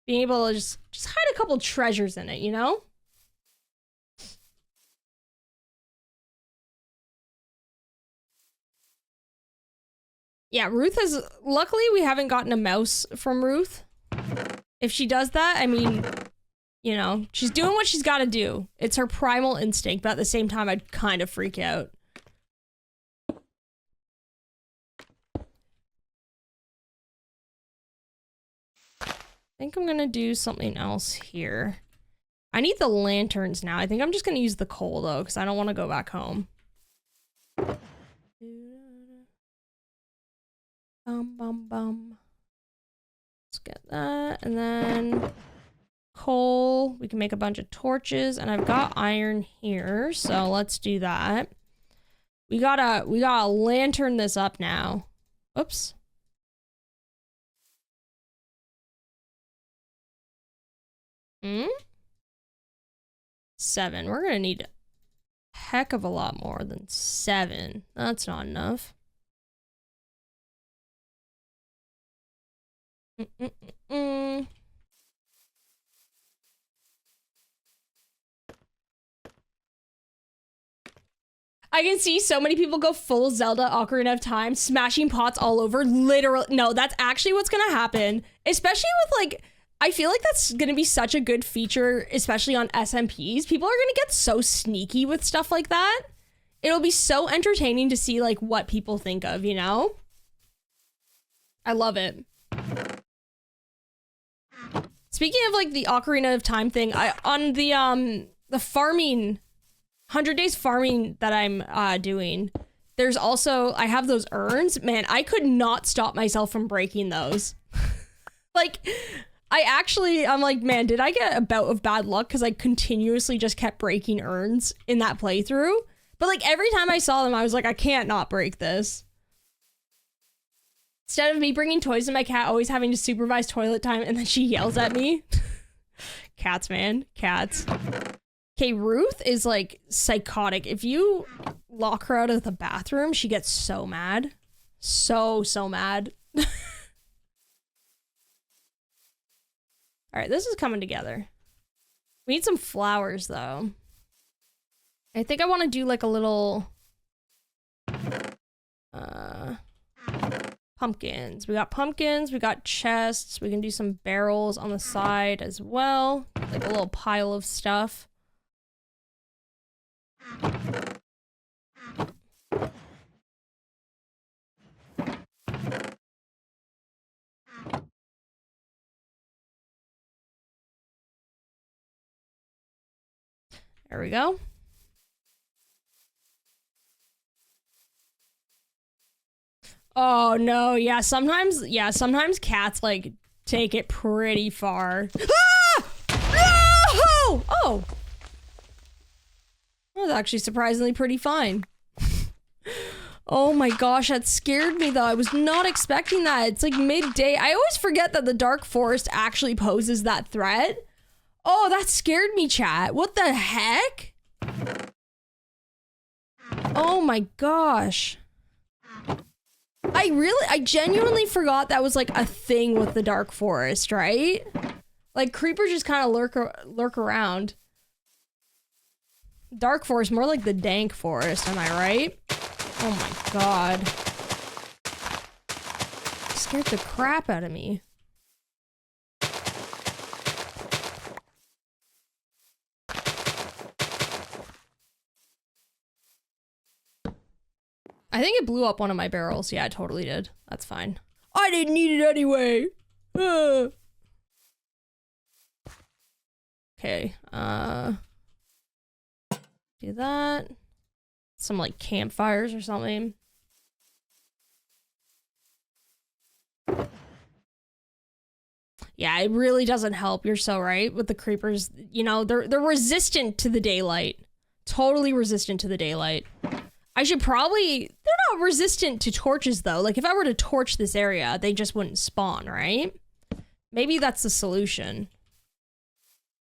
Being able to just hide a couple treasures in it, you know? Yeah, Ruth has... Luckily, we haven't gotten a mouse from Ruth. If she does that, I mean, you know, she's doing what she's got to do. It's her primal instinct, but at the same time, I'd kind of freak out. I think I'm gonna do something else here. I need the lanterns now. I think I'm just gonna use the coal though, because I don't want to go back home. Bum. Let's get that, and then coal. We can make a bunch of torches, and I've got iron here, so let's do that. We gotta lantern this up now. Oops. Hmm? 7. We're gonna need a heck of a lot more than 7. That's not enough. I can see so many people go full Zelda Ocarina of Time, smashing pots all over. Literally, no, that's actually what's gonna happen. Especially with like, I feel like that's gonna be such a good feature, especially on SMPs. People are gonna get so sneaky with stuff like that. It'll be so entertaining to see like what people think of, you know? I love it. Speaking of like the Ocarina of Time thing, on the farming, 100 days farming that I'm doing, there's also, I have those urns. Man, I could not stop myself from breaking those. Like, I'm like, man, did I get a bout of bad luck? Because I continuously just kept breaking urns in that playthrough. But like every time I saw them, I was like, I can't not break this. Instead of me bringing toys to my cat, always having to supervise toilet time, and then she yells at me. Cats, man. Cats. Okay, Ruth is like psychotic. If you lock her out of the bathroom, she gets so mad. So mad. All right, this is coming together. We need some flowers, though. I think I want to do like a little... pumpkins. We got pumpkins, we got chests, we can do some barrels on the side as well. Like a little pile of stuff. There we go. Oh no, yeah, sometimes cats like take it pretty far. Ah! No! Oh. That was actually surprisingly pretty fine. Oh my gosh, that scared me though. I was not expecting that. It's like midday. I always forget that the dark forest actually poses that threat. Oh, that scared me, chat. What the heck? Oh my gosh. I genuinely forgot that was like a thing with the dark forest, right? Like creepers just kind of lurk around. Dark forest, more like the dank forest, am I right? Oh my god. Scared the crap out of me. I think it blew up one of my barrels. Yeah, it totally did. That's fine. I didn't need it anyway. Okay, do that. Some like campfires or something. Yeah, it really doesn't help. You're so right with the creepers. You know, they're resistant to the daylight. Totally resistant to the daylight. I should probably... They're not resistant to torches, though. Like, if I were to torch this area, they just wouldn't spawn, right? Maybe that's the solution.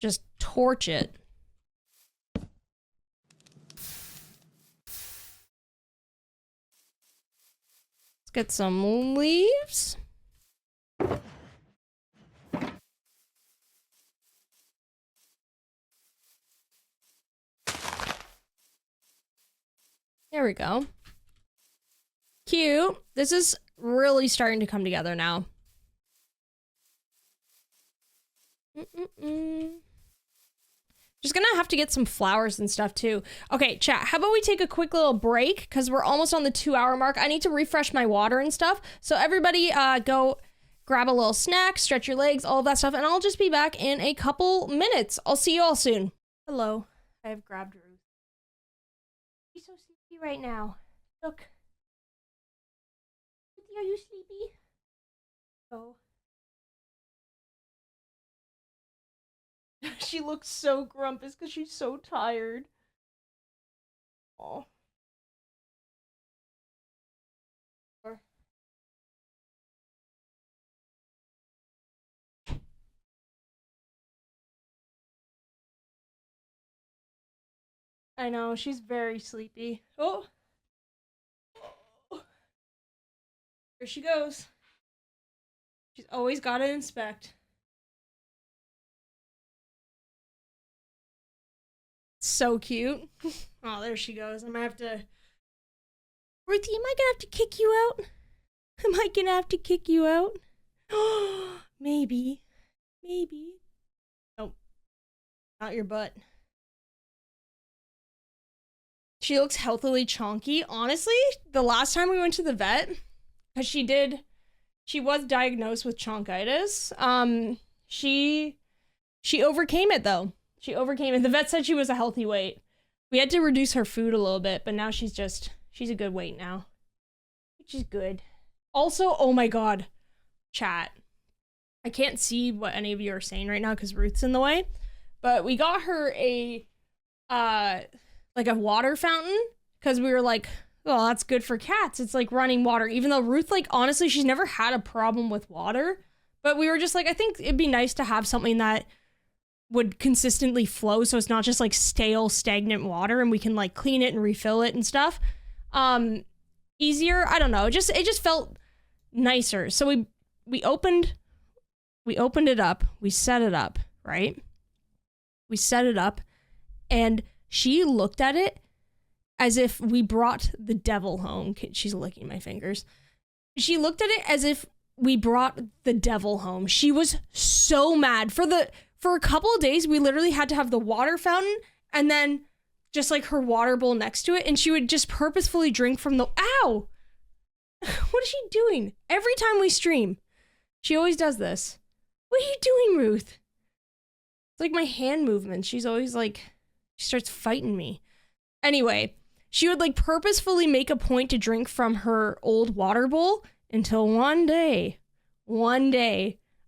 Just torch it. Let's get some leaves. There we go. Cute. This is really starting to come together now. Just gonna have to get some flowers and stuff too. Okay, chat, how about we take a quick little break because we're almost on the 2-hour mark. I need to refresh my water and stuff. So everybody go grab a little snack, stretch your legs, all of that stuff, and I'll just be back in a couple minutes. I'll see you all soon. Hello. I have grabbed Ruth. She's so sleepy right now. Look. Are you sleepy? Oh. She looks so grumpy because she's so tired. Oh. I know, she's very sleepy. Oh. Here she goes. She's always got to inspect. So cute. Oh, there she goes. I'm gonna have to... Ruthie, am I gonna have to kick you out? Am I gonna have to kick you out? Maybe. Maybe. Nope. Not your butt. She looks healthily chonky. Honestly, the last time we went to the vet, because she was diagnosed with chonkitis. She overcame it though. She overcame it. The vet said she was a healthy weight. We had to reduce her food a little bit, but now she's a good weight now. Which is good. Also, oh my god, chat. I can't see what any of you are saying right now because Ruth's in the way, but we got her a like a water fountain because we were like, well, that's good for cats. It's like running water, even though Ruth, like, honestly, she's never had a problem with water. But we were just like, I think it'd be nice to have something that would consistently flow, so it's not just like stale, stagnant water, and we can like clean it and refill it and stuff. Easier, I don't know. It just felt nicer. So we opened it up. We set it up, right? We set it up, and she looked at it as if we brought the devil home. She's licking my fingers. She looked at it as if we brought the devil home. She was so mad. For a couple of days, we literally had to have the water fountain and then just like her water bowl next to it, and she would just purposefully drink from the... Ow! What is she doing? Every time we stream, she always does this. What are you doing, Ruth? It's like my hand movements. She's always like... She starts fighting me. Anyway, she would like purposefully make a point to drink from her old water bowl until one day,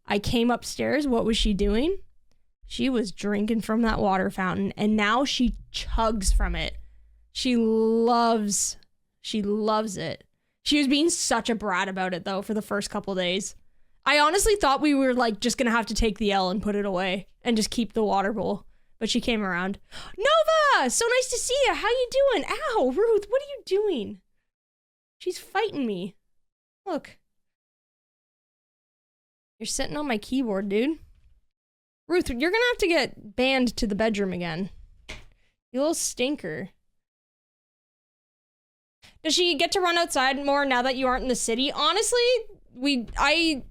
I came upstairs. What was she doing? She was drinking from that water fountain, and now she chugs from it. She loves it. She was being such a brat about it, though, for the first couple days. I honestly thought we were, like, just gonna have to take the L and put it away and just keep the water bowl. But she came around. Nova! So nice to see you. How you doing? Ow, Ruth, what are you doing? She's fighting me. Look. You're sitting on my keyboard, dude. Ruth, you're gonna have to get banned to the bedroom again. You little stinker. Does she get to run outside more now that you aren't in the city? Honestly, I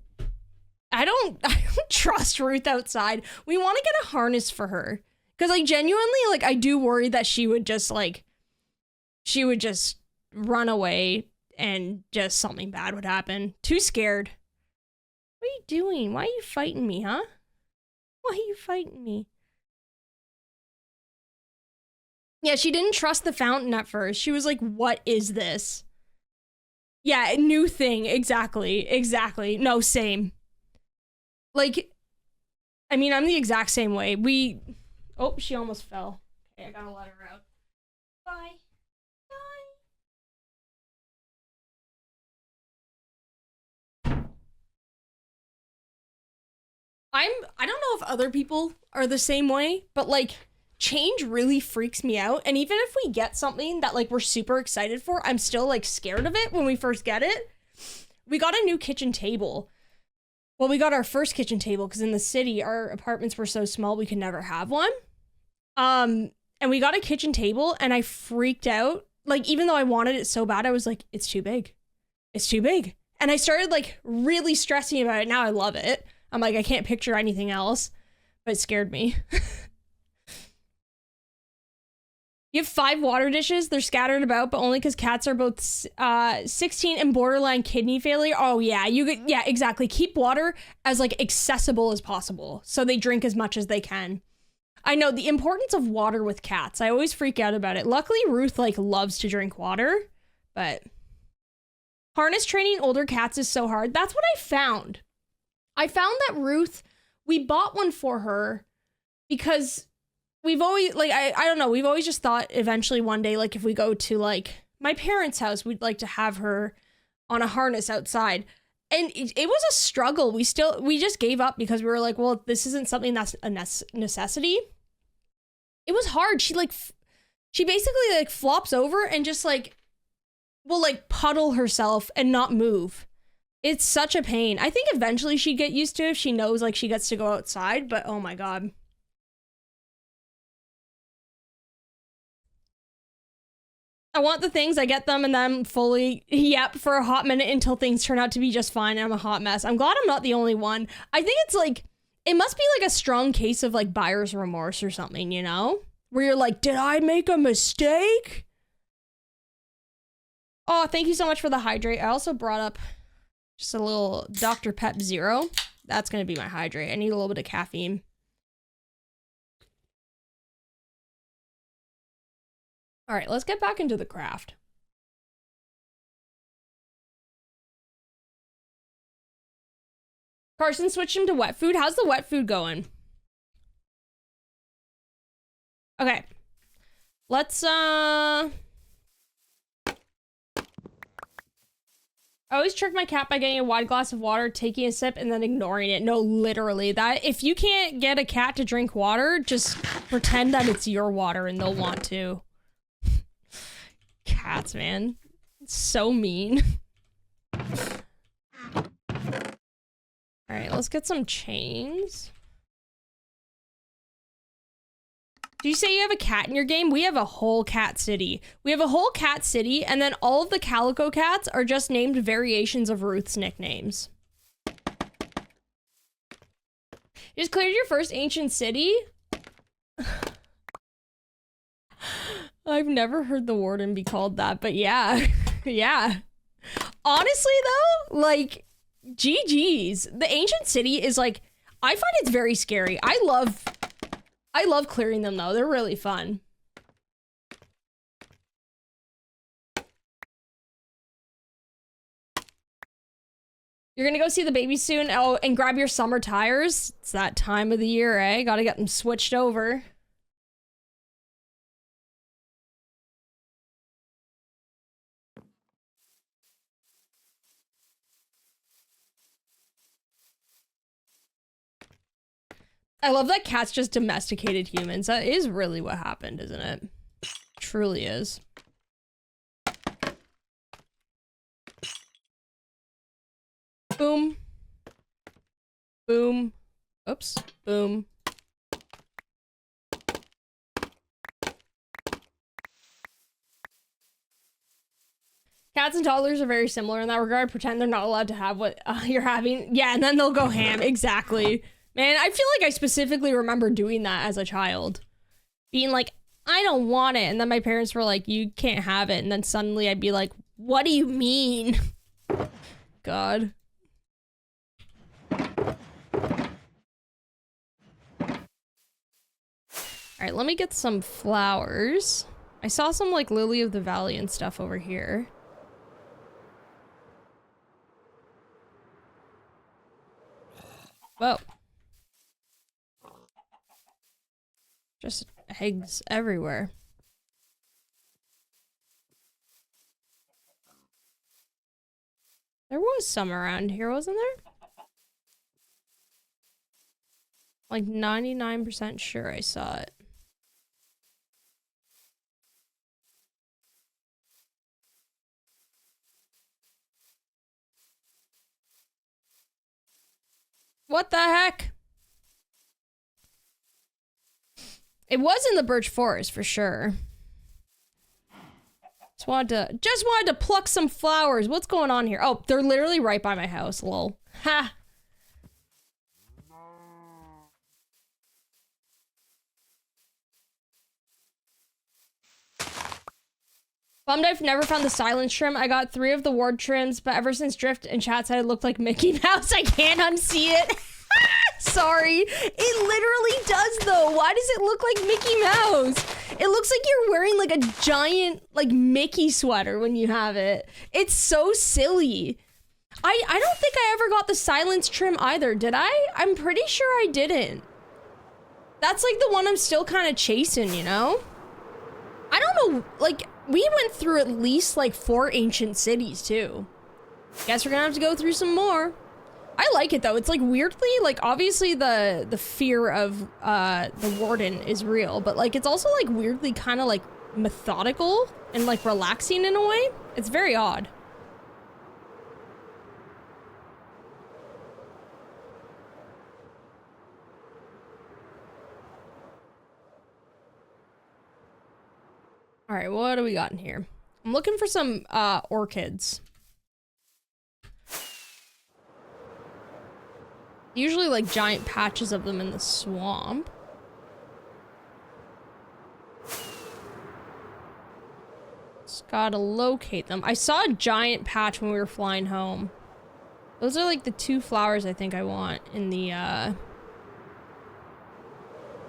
don't trust Ruth outside. We want to get a harness for her. Because, like, genuinely, like, I do worry that she would just run away and just something bad would happen. Too scared. What are you doing? Why are you fighting me, huh? Why are you fighting me? Yeah, she didn't trust the fountain at first. She was like, what is this? Yeah, new thing. Exactly. No, same. Like, I mean, I'm the exact same way. Oh, she almost fell. Okay, I gotta let her out. Bye. I don't know if other people are the same way, but like change really freaks me out. And even if we get something that like we're super excited for, I'm still like scared of it when we first get it. We got a new kitchen table. Well, we got our first kitchen table because in the city, our apartments were so small we could never have one. And we got a kitchen table and I freaked out. Like, even though I wanted it so bad, I was like, it's too big. It's too big. And I started like really stressing about it. Now I love it. I'm like, I can't picture anything else, but it scared me. You have 5 water dishes. They're scattered about, but only because cats are both 16 and borderline kidney failure. Oh yeah, yeah, exactly. Keep water as like accessible as possible, so they drink as much as they can. I know the importance of water with cats. I always freak out about it. Luckily, Ruth like loves to drink water, but harness training older cats is so hard. That's what I found. I found that Ruth, we bought one for her because we've always, like, I don't know, we've always just thought eventually one day, like, if we go to, like, my parents' house, we'd like to have her on a harness outside. And it was a struggle. We just gave up because we were like, well, this isn't something that's a necessity. It was hard. She basically, like, flops over and just, like, will, like, puddle herself and not move. It's such a pain. I think eventually she'd get used to it if she knows, like, she gets to go outside, but oh my god. I want the things, I get them, and then I'm fully, yep, for a hot minute until things turn out to be just fine and I'm a hot mess. I'm glad I'm not the only one. I think it's like, it must be like a strong case of like buyer's remorse or something, you know? Where you're like, did I make a mistake? Oh, thank you so much for the hydrate. I also brought up just a little Dr. Pep Zero. That's going to be my hydrate. I need a little bit of caffeine. All right, let's get back into the craft. Carson switched him to wet food. How's the wet food going? Okay. Let's I always trick my cat by getting a wide glass of water, taking a sip, and then ignoring it. No, literally. That if you can't get a cat to drink water, just pretend that it's your water and they'll want to. Cats, man. It's so mean. Alright, let's get some chains. Do you say you have a cat in your game? We have a whole cat city. We have a whole cat city, and then all of the calico cats are just named variations of Ruth's nicknames. You just cleared your first ancient city? I've never heard the warden be called that, but yeah. Yeah. Honestly, though, like, GG's. The ancient city is, like, I find it's very scary. I love clearing them, though. They're really fun. You're gonna go see the baby soon? Oh, and grab your summer tires? It's that time of the year, eh? Gotta get them switched over. I love that cats just domesticated humans. That is really what happened, isn't it? Truly is. Boom. Boom. Oops. Boom. Cats and toddlers are very similar in that regard. Pretend they're not allowed to have what you're having. Yeah, and then they'll go ham. Exactly. Man, I feel like I specifically remember doing that as a child. Being like, I don't want it. And then my parents were like, you can't have it. And then suddenly I'd be like, what do you mean? God. Alright, let me get some flowers. I saw some like lily of the valley and stuff over here. Whoa. Just eggs everywhere. There was some around here, wasn't there? Like 99% sure I saw it. What the heck? It was in the birch forest for sure. Just wanted to pluck some flowers. What's going on here? Oh, they're literally right by my house. Lol. Ha. Bummed I've never found the silence trim. I got 3 of the ward trims, but ever since Drift and chat said it looked like Mickey Mouse, I can't unsee it. Sorry. It literally does, though. Why does it look like Mickey Mouse? It looks like you're wearing, like, a giant, like, Mickey sweater when you have it. It's so silly. I don't think I ever got the silence trim either, did I? I'm pretty sure I didn't. That's, like, the one I'm still kind of chasing, you know? I don't know, like, we went through at least, like, 4 ancient cities, too. Guess we're gonna have to go through some more. I like it, though. It's, like, weirdly, like, obviously the fear of the warden is real, but, like, it's also, like, weirdly kind of, like, methodical and, like, relaxing in a way. It's very odd. All right, what do we got in here? I'm looking for some orchids. Usually like giant patches of them in the swamp. Just gotta locate them. I saw a giant patch when we were flying home. Those are like the 2 flowers I think I want in the at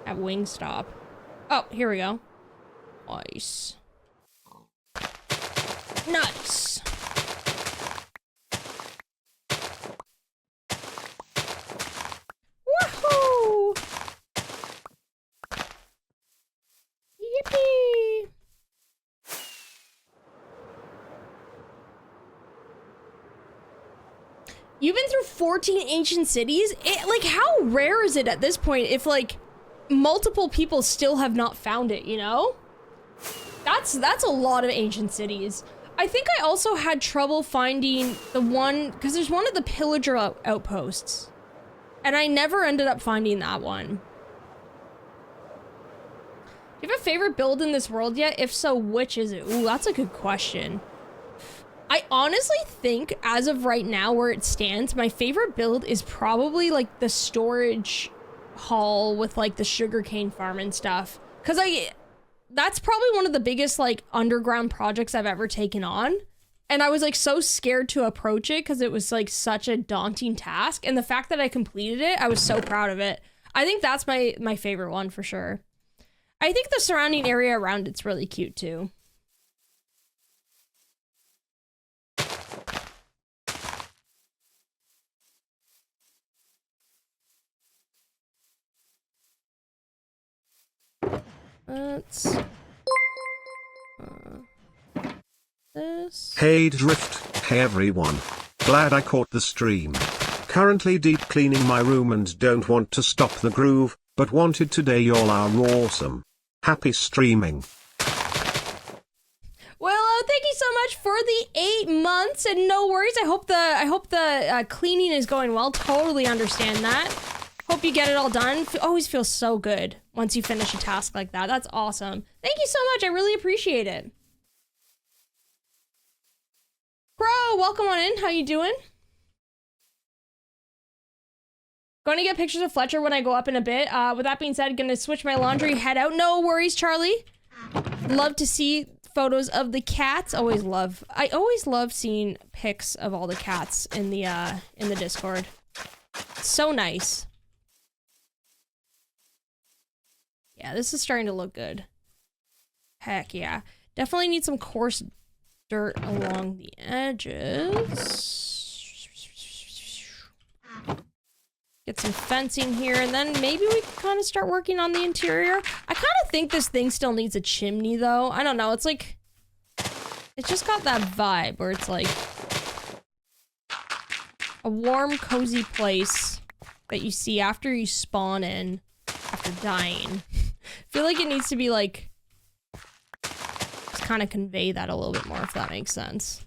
Wingstop. Oh, here we go. Nice. Nice. Woohoo! Yippee! You've been through 14 ancient cities? Like, how rare is it at this point if, like, multiple people still have not found it, you know? That's a lot of ancient cities. I think I also had trouble finding the one, because there's one of the pillager outposts. And I never ended up finding that one. Do you have a favorite build in this world yet? If so, which is it? Ooh, that's a good question. I honestly think, as of right now, where it stands, my favorite build is probably, like, the storage hall with, like, the sugarcane farm and stuff. Because that's probably one of the biggest, like, underground projects I've ever taken on. And I was, like, so scared to approach it because it was, like, such a daunting task. And the fact that I completed it, I was so proud of it. I think that's my favorite one for sure. I think the surrounding area around it's really cute too. Let's this. Hey Drift, hey everyone. Glad I caught the stream. Currently deep cleaning my room and don't want to stop the groove, but wanted today y'all are awesome. Happy streaming. Well, thank you so much for the 8 months, and no worries. I hope the cleaning is going well. Totally understand that. Hope you get it all done. Always feels so good once you finish a task like that. That's awesome. Thank you so much. I really appreciate it. Bro, welcome on in. How you doing? Going to get pictures of Fletcher when I go up in a bit. With that being said, gonna switch my laundry, head out. No worries, Charlie. Love to see photos of the cats. I always love seeing pics of all the cats in the Discord. So nice. Yeah, this is starting to look good. Heck yeah. Definitely need some coarse dirt along the edges. Get some fencing here, and then maybe we can kind of start working on the interior. I kind of think this thing still needs a chimney, though. I don't know. It's like... It's just got that vibe where it's like... a warm, cozy place that you see after you spawn in, after dying. I feel like it needs to be, like... just kind of convey that a little bit more, if that makes sense.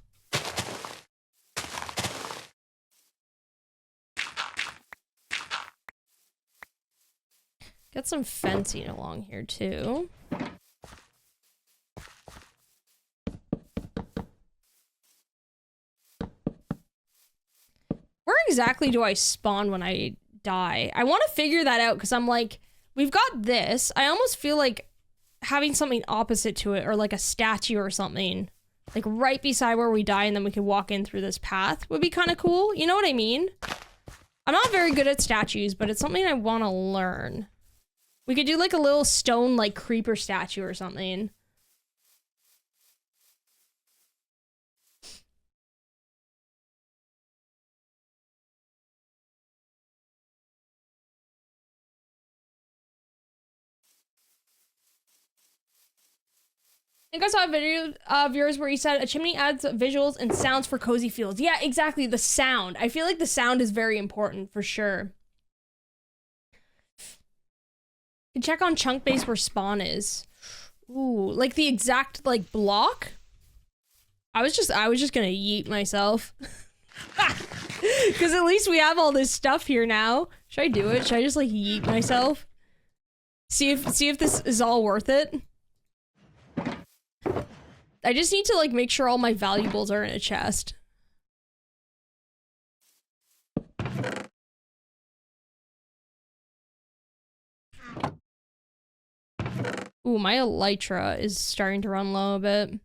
Get some fencing along here, too. Where exactly do I spawn when I die? I want to figure that out, because I'm like, we've got this. I almost feel like having something opposite to it, or like a statue or something, like right beside where we die, and then we could walk in through this path would be kind of cool. You know what I mean? I'm not very good at statues, but it's something I want to learn. We could do like a little stone, like, creeper statue or something. I think I saw a video of yours where you said a chimney adds visuals and sounds for cozy fields. Yeah, exactly. The sound. I feel like the sound is very important for sure. You can check on chunk base where spawn is. Ooh, like the exact, like, block? I was just gonna yeet myself. Because at least we have all this stuff here now. Should I do it? Should I just, like, yeet myself? See if this is all worth it? I just need to, like, make sure all my valuables are in a chest. Ooh, my elytra is starting to run low a bit.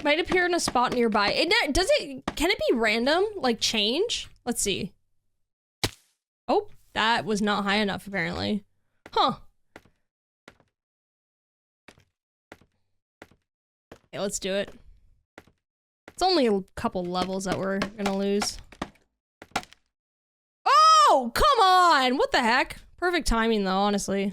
Might appear in a spot nearby. Can it be random? Like, change? Let's see. Oh, that was not high enough, apparently. Huh. Okay, let's do it. It's only a couple levels that we're gonna lose. No! Come on! What the heck? Perfect timing, though, honestly.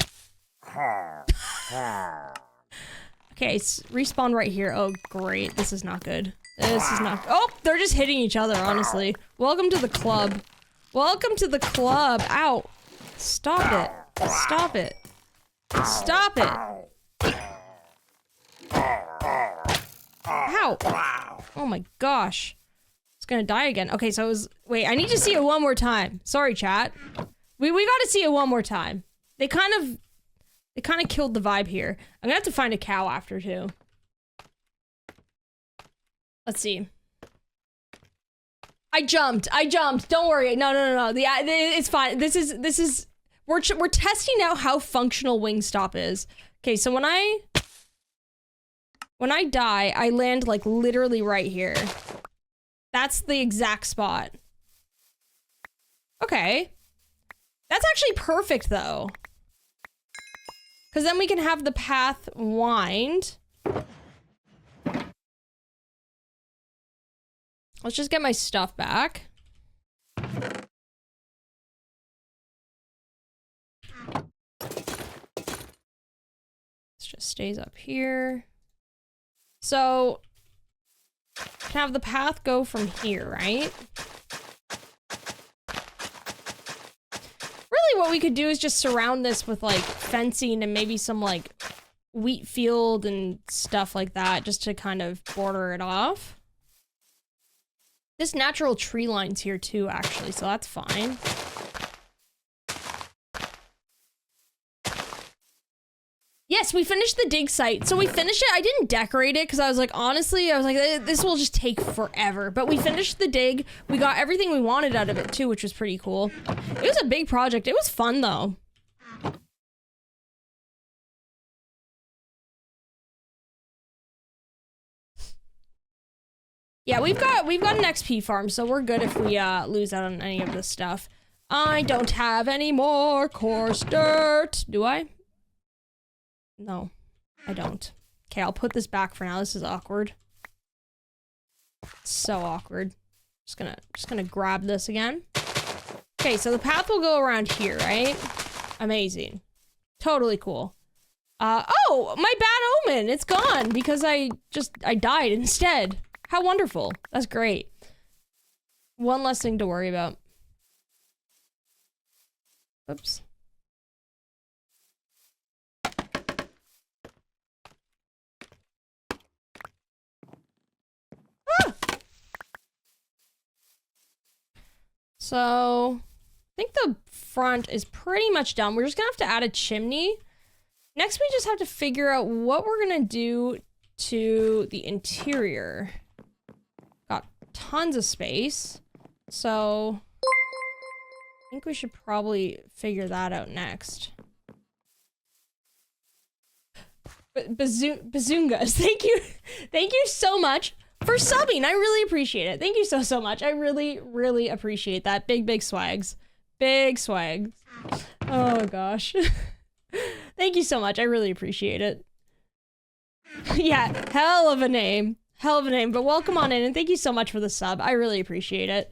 Okay, respawn right here. Oh, great. This is not good. This is not- Oh! They're just hitting each other, honestly. Welcome to the club. Welcome to the club. Ow. Stop it. Stop it. Stop it. Ow. Oh my gosh. It's gonna die again. Okay, so it was- wait, I need to see it one more time. Sorry, chat. We gotta see it one more time. They kind of killed the vibe here. I'm gonna have to find a cow after, too. Let's see. I jumped. Don't worry. No. It's fine. This is we're testing out how functional Wingstop is. Okay, so when I die, I land like literally right here. That's the exact spot. Okay. That's actually perfect though. Cause then we can have the path wind. Let's just get my stuff back. This just stays up here. So, can have the path go from here, right? Really what we could do is just surround this with like fencing and maybe some like wheat field and stuff like that just to kind of border it off. This natural tree line's here too, actually, so that's fine. Yes, we finished the dig site. So we finished it. I didn't decorate it because I was like, honestly, this will just take forever. But we finished the dig. We got everything we wanted out of it too, which was pretty cool. It was a big project. It was fun though. Yeah, we've got an XP farm, so we're good if we lose out on any of this stuff. I don't have any more coarse dirt. Do I? No, I don't. Okay, I'll put this back for now. This is awkward. So awkward. Just gonna grab this again. Okay, so the path will go around here, right? Amazing. Totally cool. Oh, my bad omen. It's gone because I died instead. How wonderful. That's great. One less thing to worry about. Oops. Ah! So, I think the front is pretty much done. We're just gonna have to add a chimney. Next, we just have to figure out what we're gonna do to the interior. Got tons of space, so I think we should probably figure that out next. Bazoongas, thank you so much for subbing. I really appreciate it. Thank you so much. I really appreciate that. Big swags. Big swags. Oh gosh. Thank you so much. I really appreciate it. Yeah, hell of a name. Hell of a name, but welcome on in and thank you so much for the sub. I really appreciate it.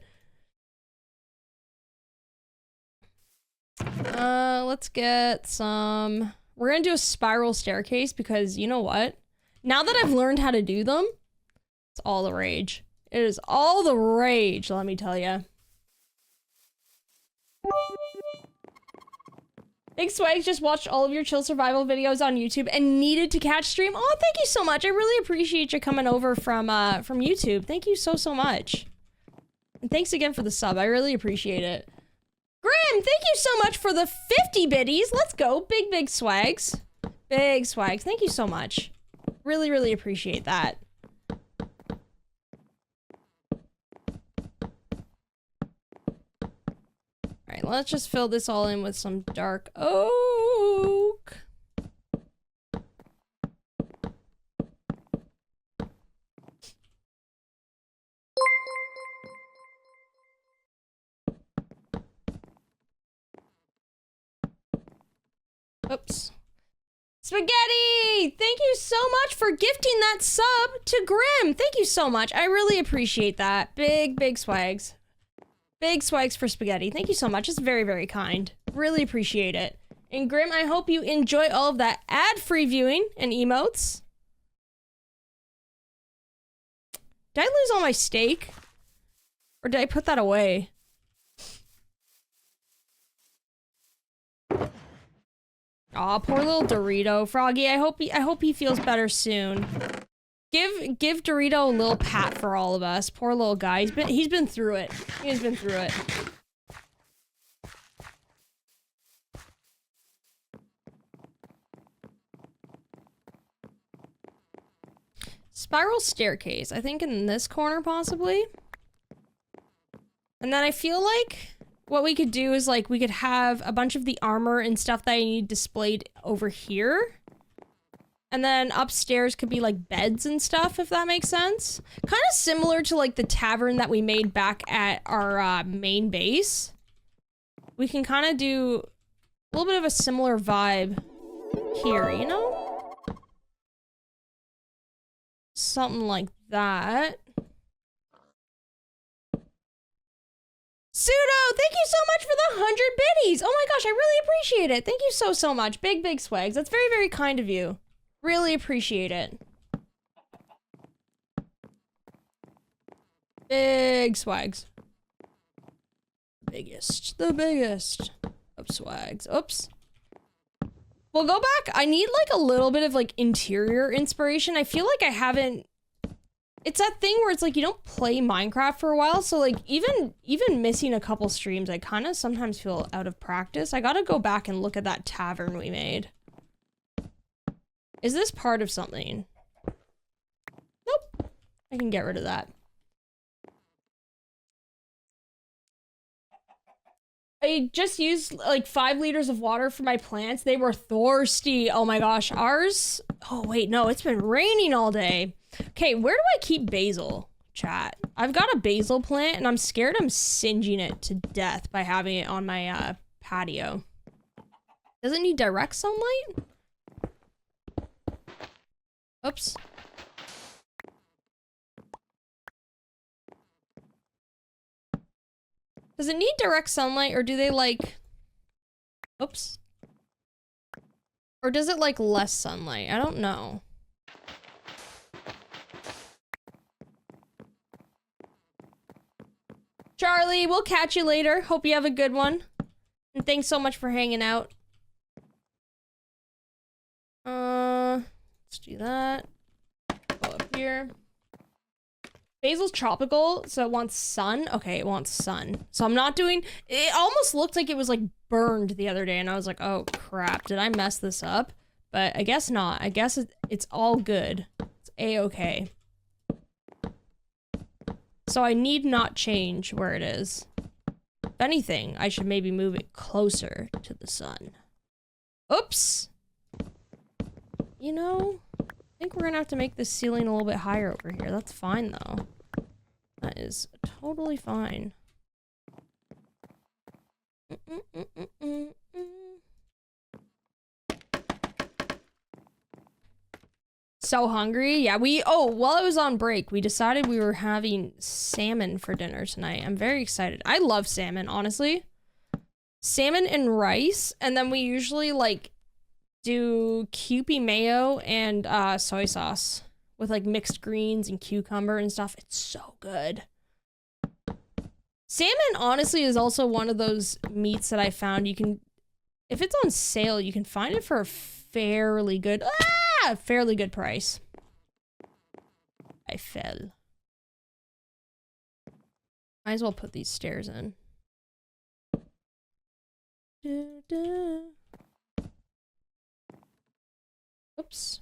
Let's get some... We're gonna do a spiral staircase because you know what? Now that I've learned how to do them, it's all the rage. It is all the rage, let me tell you. Big Swags just watched all of your chill survival videos on YouTube and needed to catch stream. Oh, thank you so much. I really appreciate you coming over from YouTube. Thank you so much. And thanks again for the sub. I really appreciate it. Grim, thank you so much for the 50 biddies. Let's go. Big swags. Big swags. Thank you so much. Really appreciate that. Alright, let's just fill this all in with some dark oak. Oops. Spaghetti! Thank you so much for gifting that sub to Grim. Thank you so much. I really appreciate that. Big swags. Big swags for spaghetti. Thank you so much. It's very, very kind. Really appreciate it. And Grim, I hope you enjoy all of that ad-free viewing and emotes. Did I lose all my steak? Or did I put that away? Aw, poor little Dorito. Froggy, I hope he feels better soon. Give Dorito a little pat for all of us. Poor little guy. He's been through it. He's been through it. Spiral staircase. I think in this corner, possibly. And then I feel like what we could do is, like, we could have a bunch of the armor and stuff that I need displayed over here. And then upstairs could be, like, beds and stuff, if that makes sense. Kind of similar to, like, the tavern that we made back at our main base. We can kind of do a little bit of a similar vibe here, you know? Something like that. Pseudo, thank you so much for the 100 biddies. Oh my gosh, I really appreciate it. Thank you so much. Big swags. That's very, very kind of you. Really appreciate it. Big swags. The biggest of swags. Oops. We'll go back. I need like a little bit of like interior inspiration. I feel like I haven't. It's that thing where it's like you don't play Minecraft for a while, so like even missing a couple streams, I kind of sometimes feel out of practice. I gotta go back and look at that tavern we made. Is this part of something? Nope. I can get rid of that. I just used like 5 liters of water for my plants. They were thirsty. Oh my gosh, ours. Oh wait, no, it's been raining all day. Okay, where do I keep basil, chat? I've got a basil plant and I'm scared I'm singeing it to death by having it on my patio. Does it need direct sunlight? Oops. Does it need direct sunlight, or do they like... Oops. Or does it like less sunlight? I don't know. Charlie, we'll catch you later. Hope you have a good one. And thanks so much for hanging out. Let's do that. Go up here. Basil's tropical, so it wants sun. Okay, it wants sun. So I'm not doing... It almost looked like it was, like, burned the other day, and I was like, oh, crap. Did I mess this up? But I guess not. I guess it's all good. It's a-okay. So I need not change where it is. If anything, I should maybe move it closer to the sun. Oops! You know, I think we're gonna have to make the ceiling a little bit higher over here. That's fine, though. That is totally fine. So hungry. Yeah, while I was on break, we decided we were having salmon for dinner tonight. I'm very excited. I love salmon, honestly. Salmon and rice, and then we usually, like, do Kewpie mayo and soy sauce with like mixed greens and cucumber and stuff. It's so good. Salmon honestly is also one of those meats that I found you can, if it's on sale, you can find it for a fairly good price. I fell. Might as well put these stairs in. Oops.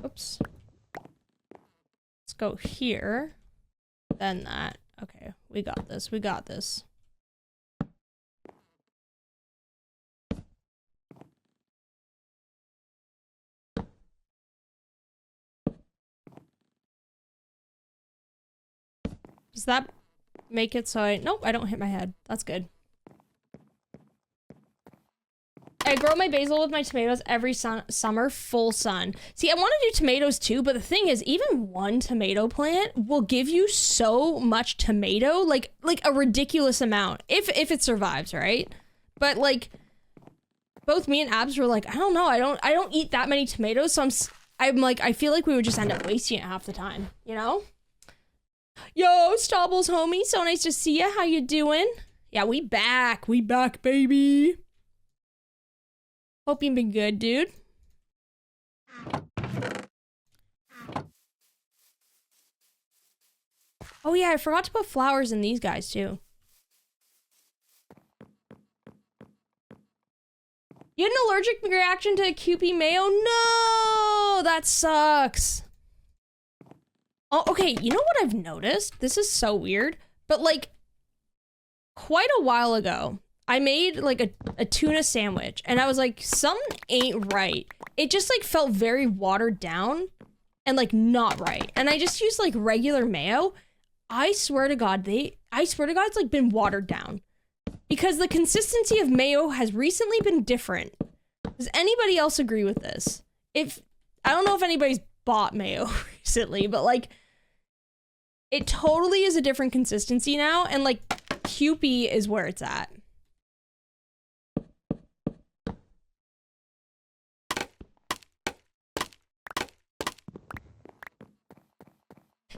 Oops. Let's go here. Then that. Okay, we got this. We got this. Does that make it so nope, I don't hit my head. That's good. I grow my basil with my tomatoes every summer, full sun. See, I want to do tomatoes too, but the thing is, even one tomato plant will give you so much tomato, like a ridiculous amount, if it survives, right? But like, both me and Abs were like, I don't know, I don't eat that many tomatoes, so I'm like, I feel like we would just end up wasting it half the time, you know? Yo, Stobbles homie, so nice to see ya. How you doing? Yeah, we back, baby. Hope you've been good, dude. Oh yeah, I forgot to put flowers in these guys too. You had an allergic reaction to Kewpie mayo? No, that sucks. Oh, okay, you know what I've noticed? This is so weird, but like quite a while ago, I made like a tuna sandwich and I was like, something ain't right. It just like felt very watered down and like not right. And I just used like regular mayo. I swear to God, it's like been watered down because the consistency of mayo has recently been different. Does anybody else agree with this? I don't know if anybody's bought mayo recently, but like it totally is a different consistency now. And like Kewpie is where it's at.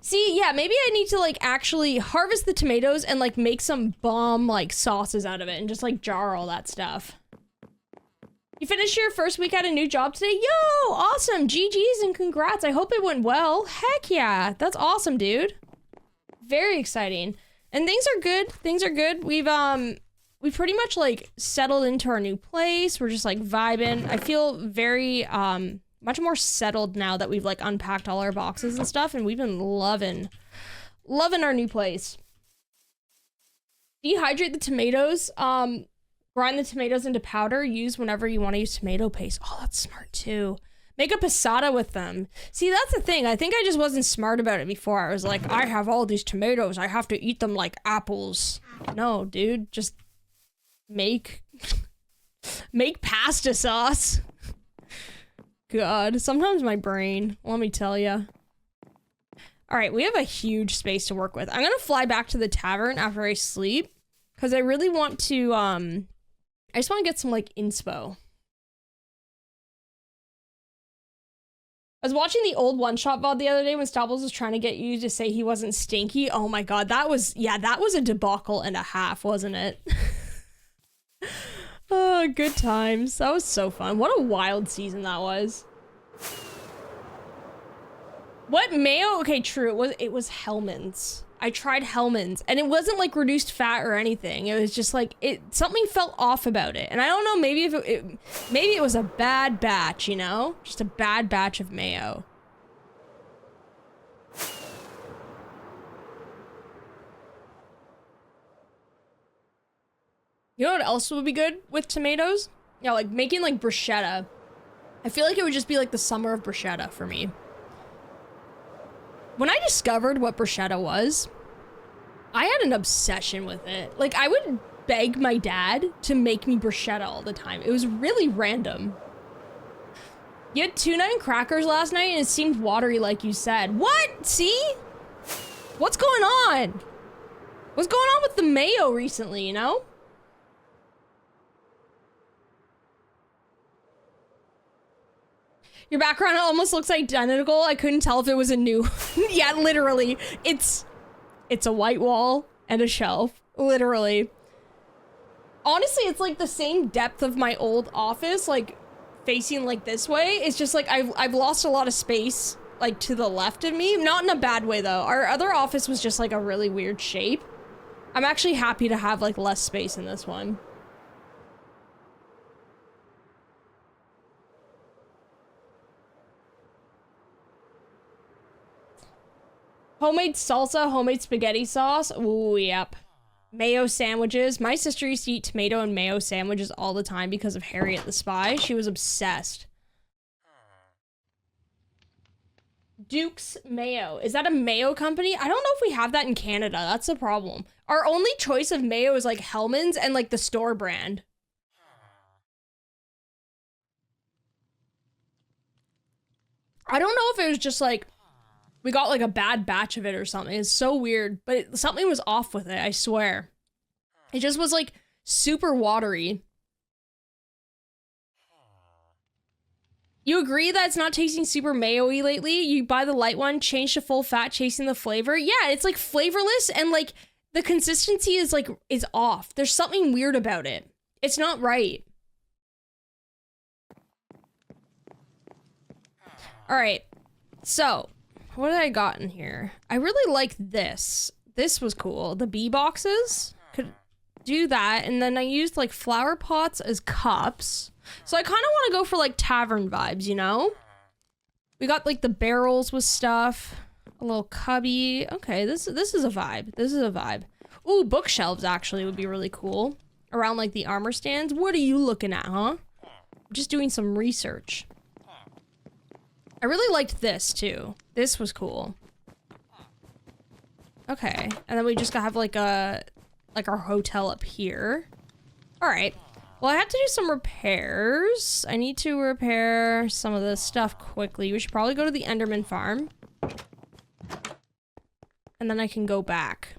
See, yeah, maybe I need to like actually harvest the tomatoes and like make some bomb like sauces out of it and just like jar all that stuff. You finished your first week at a new job today? Yo, awesome. GG's and congrats. I hope it went well. Heck yeah. That's awesome, dude. Very exciting. And things are good. Things are good. We've pretty much like settled into our new place. We're just like vibing. I feel very much more settled now that we've like unpacked all our boxes and stuff, and we've been loving our new place. Dehydrate the tomatoes, grind the tomatoes into powder, use whenever you want to use tomato paste. Oh, that's smart too. Make a passata with them. See, that's the thing. I think I just wasn't smart about it before. I was like, I have all these tomatoes. I have to eat them like apples. No, dude, just make pasta sauce. God, sometimes my brain, let me tell you. All right, we have a huge space to work with. I'm gonna fly back to the tavern after I sleep because I really want to, I just want to get some like inspo. I was watching the old One Shot VOD the other day when Stobbles was trying to get you to say he wasn't stinky. Oh my God, that was a debacle and a half, wasn't it? Oh, good times. That was so fun. What a wild season that was. What mayo? Okay, true. It was Hellman's. I tried Hellman's and it wasn't like reduced fat or anything. It was just like something felt off about it. And I don't know, maybe maybe it was a bad batch, you know? Just a bad batch of mayo. You know what else would be good with tomatoes? Yeah, like making like bruschetta. I feel like it would just be like the summer of bruschetta for me. When I discovered what bruschetta was, I had an obsession with it. Like I would beg my dad to make me bruschetta all the time. It was really random. You had tuna and crackers last night and it seemed watery like you said. What? See? What's going on? What's going on with the mayo recently, you know? Your background almost looks identical. I couldn't tell if it was a new... Yeah, literally. It's a white wall and a shelf. Literally. Honestly, it's like the same depth of my old office, like facing like this way. It's just like I've lost a lot of space like to the left of me. Not in a bad way though. Our other office was just like a really weird shape. I'm actually happy to have like less space in this one. Homemade salsa, homemade spaghetti sauce. Ooh, yep. Mayo sandwiches. My sister used to eat tomato and mayo sandwiches all the time because of Harriet the Spy. She was obsessed. Duke's Mayo. Is that a mayo company? I don't know if we have that in Canada. That's the problem. Our only choice of mayo is like Hellman's and like the store brand. I don't know if it was just like, we got like a bad batch of it or something. It's so weird, but something was off with it, I swear. It just was like super watery. You agree that it's not tasting super mayo-y lately? You buy the light one, change to full fat, chasing the flavor. Yeah, it's like flavorless and like the consistency is like, is off. There's something weird about it. It's not right. All right, so what did I got in here? I really like this. This was cool. The bee boxes, could do that. And then I used like flower pots as cups. So I kind of want to go for like tavern vibes, you know? We got like the barrels with stuff, a little cubby. Okay, this is a vibe. This is a vibe. Ooh, bookshelves actually would be really cool. Around like the armor stands. What are you looking at, huh? I'm just doing some research. I really liked this too. This was cool. Okay, and then we just gotta have like a, like our hotel up here. All right. Well, I have to do some repairs. I need to repair some of this stuff quickly. We should probably go to the Enderman farm. And then I can go back.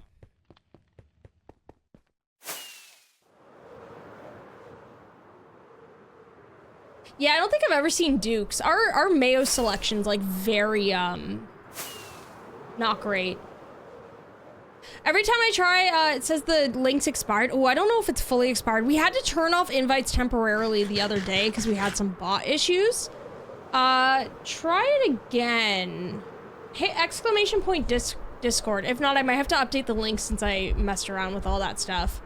Yeah, I don't think I've ever seen Dukes. Our mayo selection's like very, not great. Every time I try, it says the link's expired. Oh, I don't know if it's fully expired. We had to turn off invites temporarily the other day because we had some bot issues. Try it again. Hit exclamation point Discord. If not, I might have to update the link since I messed around with all that stuff.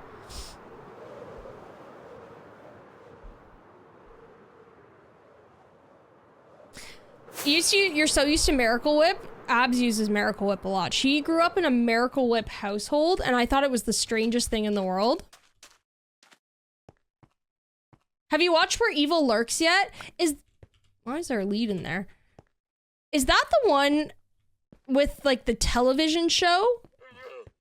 You're so used to Miracle Whip. Abs uses Miracle Whip a lot. She grew up in a Miracle Whip household, and I thought it was the strangest thing in the world. Have you watched Where Evil Lurks yet? Why is there a lead in there? Is that the one with, like, the television show?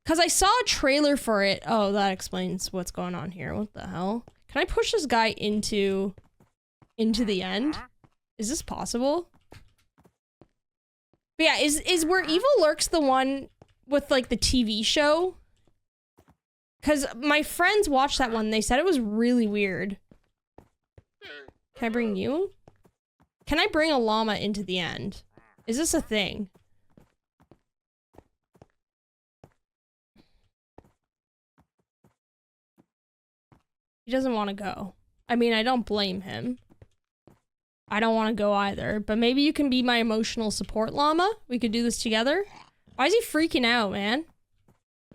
Because I saw a trailer for it. Oh, that explains what's going on here. What the hell? Can I push this guy into the end? Is this possible? But yeah, is Where Evil Lurks the one with, like, the TV show? Because my friends watched that one. They said it was really weird. Can I bring you? Can I bring a llama into the end? Is this a thing? He doesn't want to go. I mean, I don't blame him. I don't want to go either, but maybe you can be my emotional support llama. We could do this together. Why is he freaking out, man?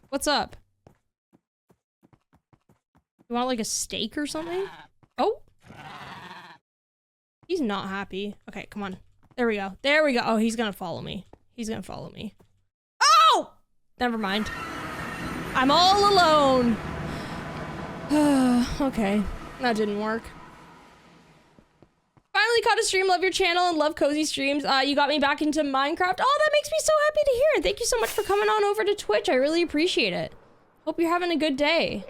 What's up? You want like a steak or something? Oh. He's not happy. Okay, come on. There we go. There we go. Oh, he's gonna follow me. He's gonna follow me. Oh! Never mind. I'm all alone. Okay. That didn't work. Finally caught a stream. Love your channel and love cozy streams. You got me back into Minecraft. Oh, that makes me so happy to hear. And thank you so much for coming on over to Twitch. I really appreciate it. Hope you're having a good day.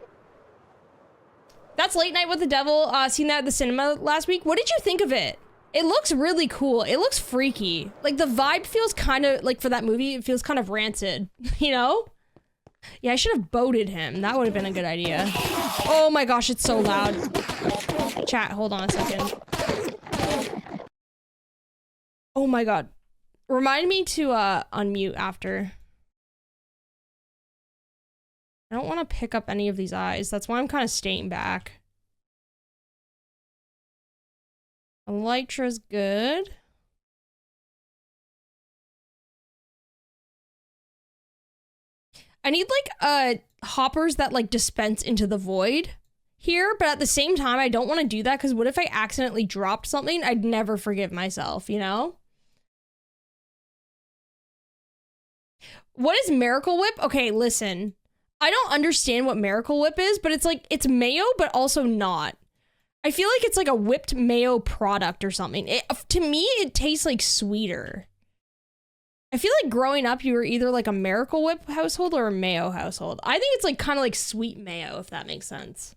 That's Late Night with the Devil. Seen that at the cinema last week. What did you think of it? It looks really cool. It looks freaky. Like the vibe feels kind of like for that movie, it feels kind of rancid, you know? Yeah, I should have boated him. That would have been a good idea. Oh my gosh, it's so loud. Chat, hold on a second. Oh my god. Remind me to unmute after. I don't want to pick up any of these eyes. That's why I'm kind of staying back. Elytra's good. I need like hoppers that like dispense into the void here, but at the same time I don't want to do that because what if I accidentally dropped something? I'd never forgive myself, you know? What is Miracle Whip? Okay, listen. I don't understand what Miracle Whip is, but it's like, it's mayo, but also not. I feel like it's like a whipped mayo product or something. To me, it tastes like sweeter. I feel like growing up, you were either like a Miracle Whip household or a mayo household. I think it's like kind of like sweet mayo, if that makes sense.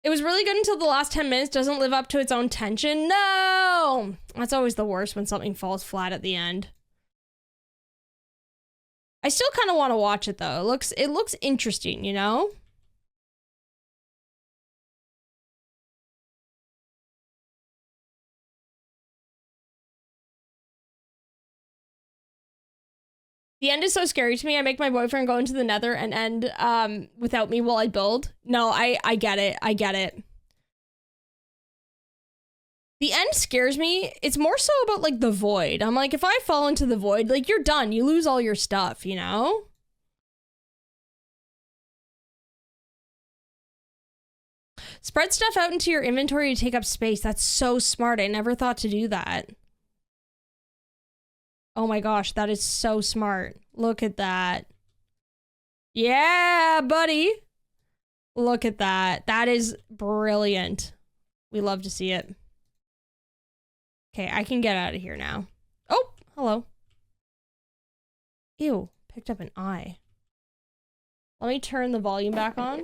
It was really good until the last 10 minutes doesn't live up to its own tension. No! That's always the worst when something falls flat at the end. I still kind of want to watch it though. It looks interesting, you know? The end is so scary to me. I make my boyfriend go into the nether and end without me while I build. No, I get it. I get it. The end scares me. It's more so about like the void. I'm like, if I fall into the void, like you're done. You lose all your stuff, you know? Spread stuff out into your inventory to take up space. That's so smart. I never thought to do that. Oh my gosh, that is so smart. Look at that. Yeah, buddy. Look at that. That is brilliant. We love to see it. Okay, I can get out of here now. Oh, hello. Ew, picked up an eye. Let me turn the volume back on.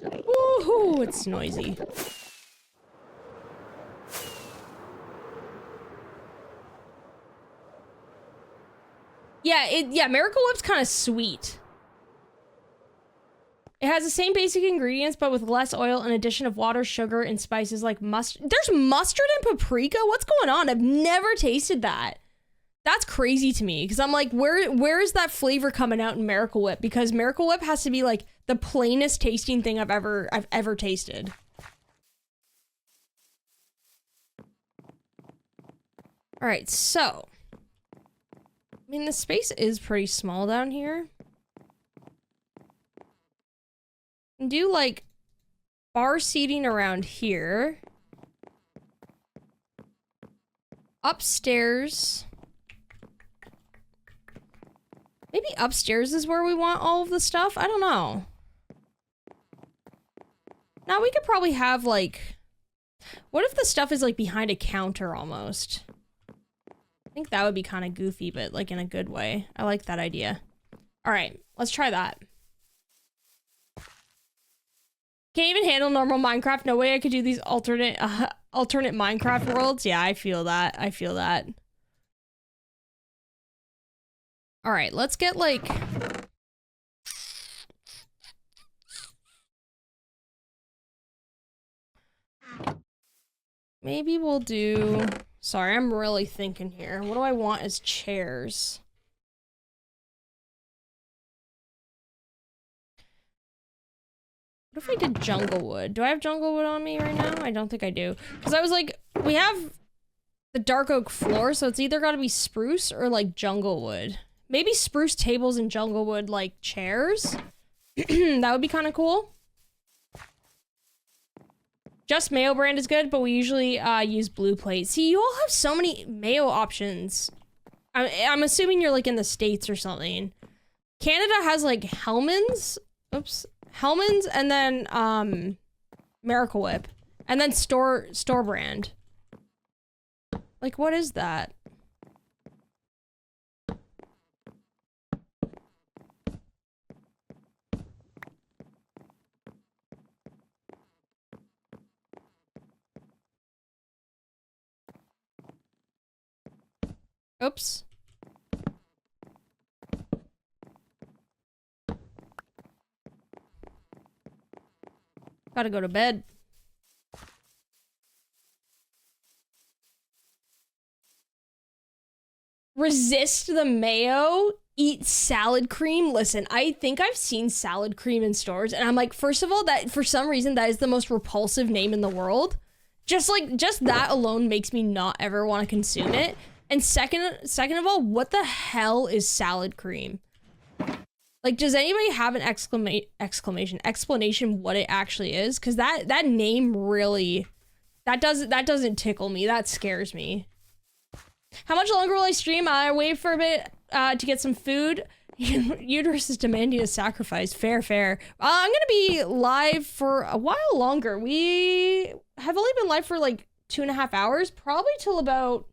Woohoo, it's noisy. Yeah, Miracle Whip's kind of sweet. It has the same basic ingredients, but with less oil and addition of water, sugar, and spices like mustard. There's mustard and paprika? What's going on? I've never tasted that. That's crazy to me, because I'm like, where is that flavor coming out in Miracle Whip? Because Miracle Whip has to be like the plainest tasting thing I've ever tasted. All right, so I mean, the space is pretty small down here. Do like bar seating around here. Upstairs. Maybe upstairs is where we want all of the stuff. I don't know. Now we could probably have like, what if the stuff is like behind a counter almost? I think that would be kind of goofy, but like in a good way. I like that idea. All right, let's try that. Can't even handle normal Minecraft. No way I could do these alternate Minecraft worlds. Yeah, I feel that. I feel that. All right, let's get like... Maybe we'll do... Sorry, I'm really thinking here. What do I want as chairs? What if I did jungle wood? Do I have jungle wood on me right now? I don't think I do. Because I was like, we have the dark oak floor, so it's either got to be spruce or like jungle wood. Maybe spruce tables and jungle wood like chairs. That would be kind of cool. Just mayo brand is good, but we usually use blue plate. See, you all have so many mayo options. I'm assuming you're like in the States or something. Canada has like Hellmann's. Oops. Hellmann's and then Miracle Whip. And then store brand. Like, what is that? Oops. Gotta go to bed. Resist the mayo, eat salad cream. Listen, I think I've seen salad cream in stores, and I'm like, first of all, that for some reason that is the most repulsive name in the world. Just that alone makes me not ever want to consume it. And second of all, what the hell is salad cream? Like, does anybody have an explanation what it actually is? Because that name really, that doesn't tickle me. That scares me. How much longer will I stream? I wait for a bit to get some food. Uterus is demanding a sacrifice. Fair. I'm gonna be live for a while longer. We have only been live for like 2.5 hours, probably till about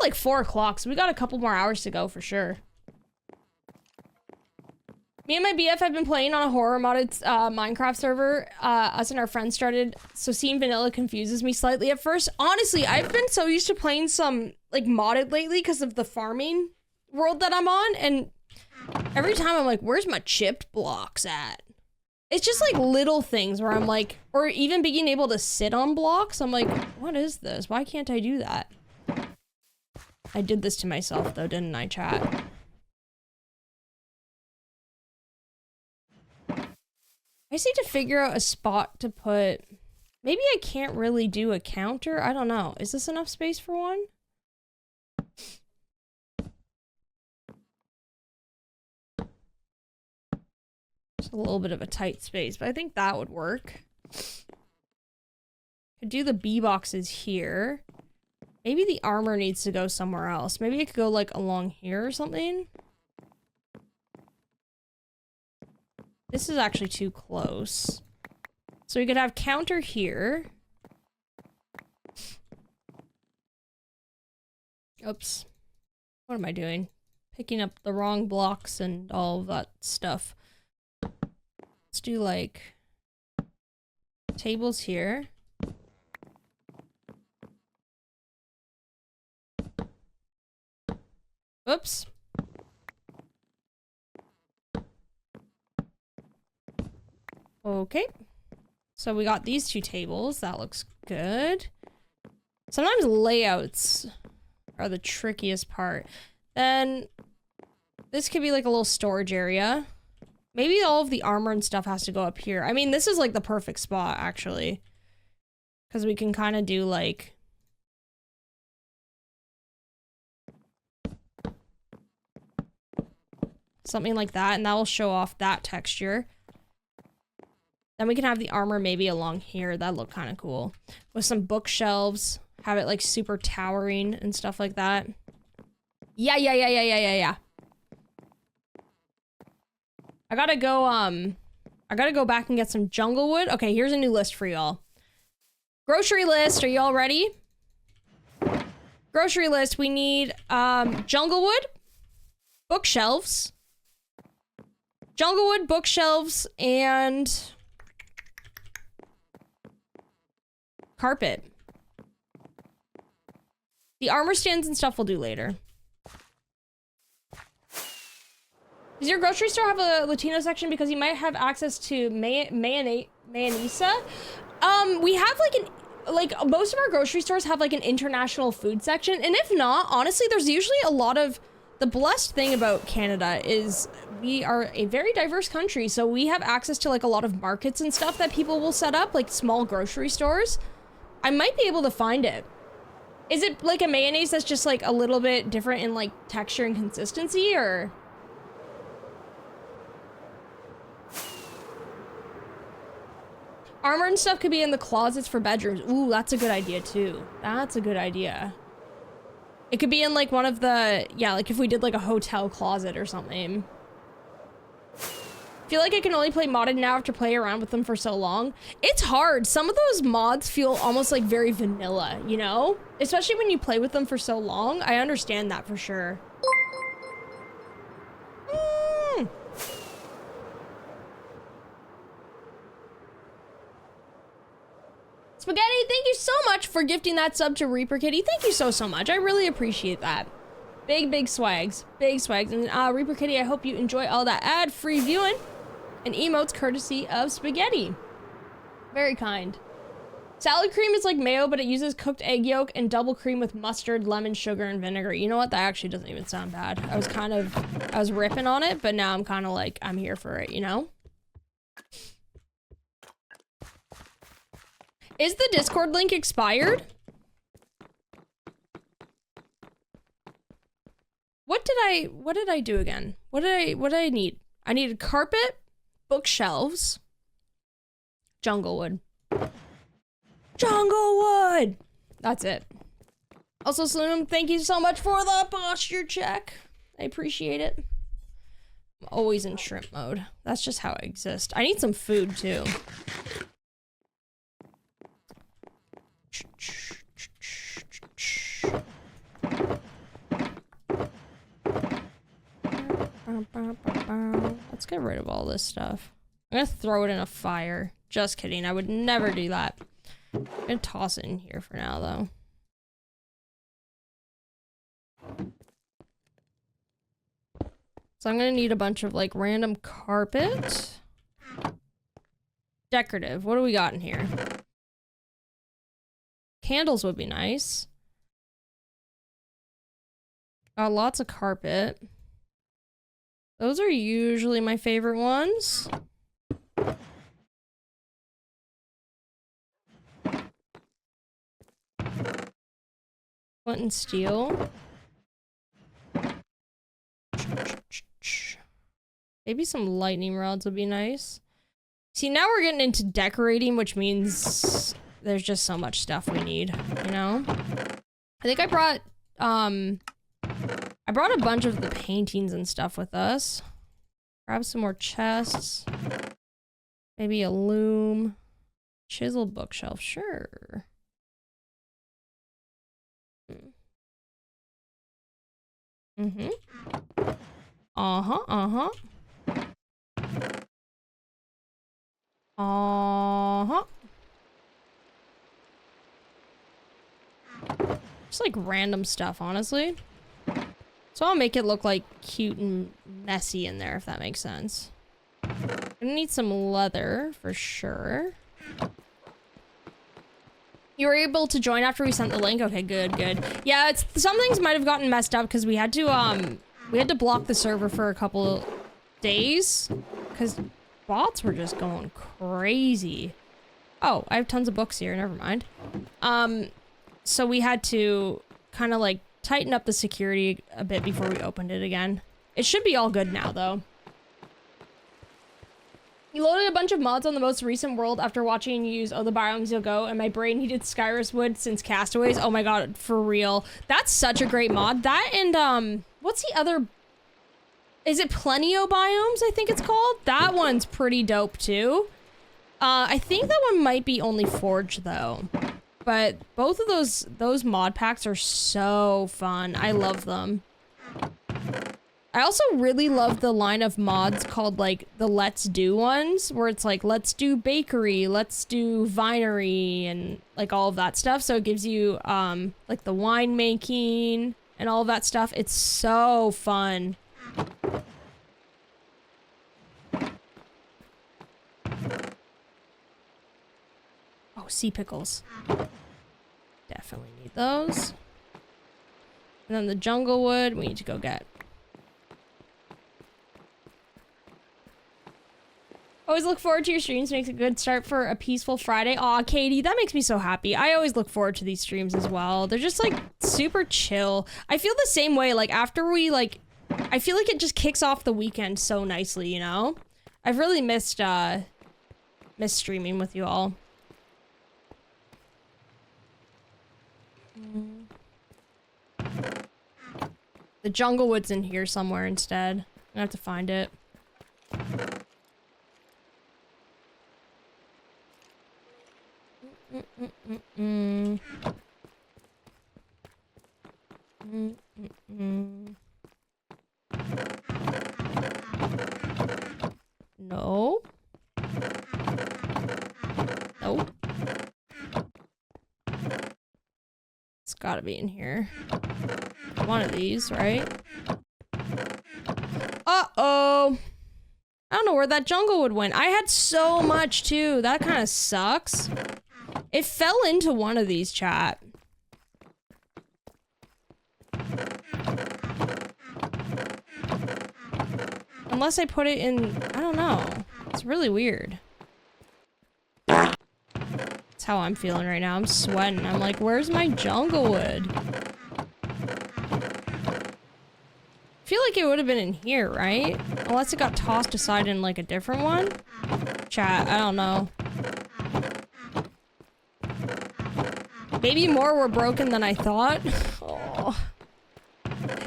like 4 o'clock. So we got a couple more hours to go for sure. Me and my BF have been playing on a horror modded Minecraft server. Us and our friends started, so seeing vanilla confuses me slightly at first. Honestly, I've been so used to playing some like modded lately because of the farming world that I'm on, and every time I'm like, where's my chipped blocks at? It's just like little things where I'm like, or even being able to sit on blocks, I'm like, what is this? Why can't I do that? I did this to myself though, didn't I, chat? I just need to figure out a spot to put... Maybe I can't really do a counter? I don't know. Is this enough space for one? It's a little bit of a tight space, but I think that would work. Could do the bee boxes here. Maybe the armor needs to go somewhere else. Maybe it could go like along here or something. This is actually too close. So we could have counter here. Oops. What am I doing? Picking up the wrong blocks and all of that stuff. Let's do like tables here. Oops. Okay. So we got these two tables. That looks good. Sometimes layouts are the trickiest part. Then this could be like a little storage area. Maybe all of the armor and stuff has to go up here. I mean, this is like the perfect spot, actually. Because we can kind of do like... something like that, and that will show off that texture. Then we can have the armor maybe along here. That'd look kind of cool. With some bookshelves. Have it like super towering and stuff like that. Yeah. I gotta go back and get some jungle wood. Okay, here's a new list for y'all. Grocery list, are y'all ready? Grocery list, we need jungle wood, bookshelves, jungle wood, bookshelves, and carpet. The armor stands and stuff we'll do later. Does your grocery store have a Latino section? Because you might have access to mayonnaise. We have like most of our grocery stores have like an international food section. And if not, honestly, there's usually a lot of, the blessed thing about Canada is we are a very diverse country. So we have access to like a lot of markets and stuff that people will set up, like small grocery stores. I might be able to find it. Is it like a mayonnaise that's just like a little bit different in like texture and consistency, or? Armor and stuff could be in the closets for bedrooms. Ooh, that's a good idea too. That's a good idea. It could be in like one of the, yeah, like if we did like a hotel closet or something. I feel like I can only play modded now after playing around with them for so long. It's hard. Some of those mods feel almost like very vanilla, you know? Especially when you play with them for so long. I understand that for sure. Spaghetti, thank you so much for gifting that sub to Reaper Kitty. Thank you so much. I really appreciate that. Big swags. Big swags. And Reaper Kitty, I hope you enjoy all that ad-free viewing and emotes courtesy of Spaghetti. Very kind. Salad cream is like mayo, but it uses cooked egg yolk and double cream with mustard, lemon, sugar, and vinegar. You know what? That actually doesn't even sound bad. I was ripping on it, but now I'm kind of like, I'm here for it, you know? Is the Discord link expired? What did I do again? What did I need? I needed carpet, bookshelves, jungle wood. Jungle wood! That's it. Also, Saloon, thank you so much for the posture check. I appreciate it. I'm always in shrimp mode. That's just how I exist. I need some food too. Let's get rid of all this stuff. I'm gonna throw it in a fire. Just kidding. I would never do that. I'm gonna toss it in here for now, though. So I'm gonna need a bunch of like random carpet. Decorative. What do we got in here? Candles would be nice. Got lots of carpet. Those are usually my favorite ones. Flint and steel. Maybe some lightning rods would be nice. See, now we're getting into decorating, which means there's just so much stuff we need, you know? I think I brought a bunch of the paintings and stuff with us. Grab some more chests. Maybe a loom. Chiseled bookshelf, sure. Mm-hmm. Uh-huh, uh-huh. Uh-huh. Just like random stuff, honestly. So I'll make it look like cute and messy in there, if that makes sense. Gonna need some leather for sure. You were able to join after we sent the link? Okay, good, good. Yeah, it's some things might have gotten messed up because we had to block the server for a couple days because bots were just going crazy. Oh, I have tons of books here, never mind. So we had to kind of like tighten up the security a bit before we opened it again. It should be all good now though. You loaded a bunch of mods on the most recent world after watching you use Oh the Biomes You'll Go, and my brain needed Skyrus Wood since Castaways. Oh my god, for real. That's such a great mod. That and, what's the other... Is it Plenio Biomes, I think it's called? That one's pretty dope, too. I think that one might be only Forge, though. But both of those mod packs are so fun. I love them. I also really love the line of mods called, like, the Let's Do ones, where it's like, let's do bakery, let's do vinery, and, like, all of that stuff. So it gives you, like, the winemaking and all of that stuff. It's so fun. Oh, sea pickles. Definitely need those. And then the jungle wood we need to go get. Always look forward to your streams. Makes a good start for a peaceful Friday. Aw, Katie, that makes me so happy. I always look forward to these streams as well. They're just like super chill. I feel the same way. Like after we like, I feel like it just kicks off the weekend so nicely, you know? I've really missed streaming with you all. The jungle wood's in here somewhere instead. I'm gonna have to find it. No. Nope. It's gotta be in here. One of these, right? Uh-oh. I don't know where that jungle wood went. I had so much too. That kind of sucks. It fell into one of these, chat. Unless I put it in, I don't know. It's really weird. That's how I'm feeling right now. I'm sweating. I'm like, where's my jungle wood? I feel like it would have been in here, right? Unless it got tossed aside in like a different one. Chat, I don't know. Maybe more were broken than I thought. Oh.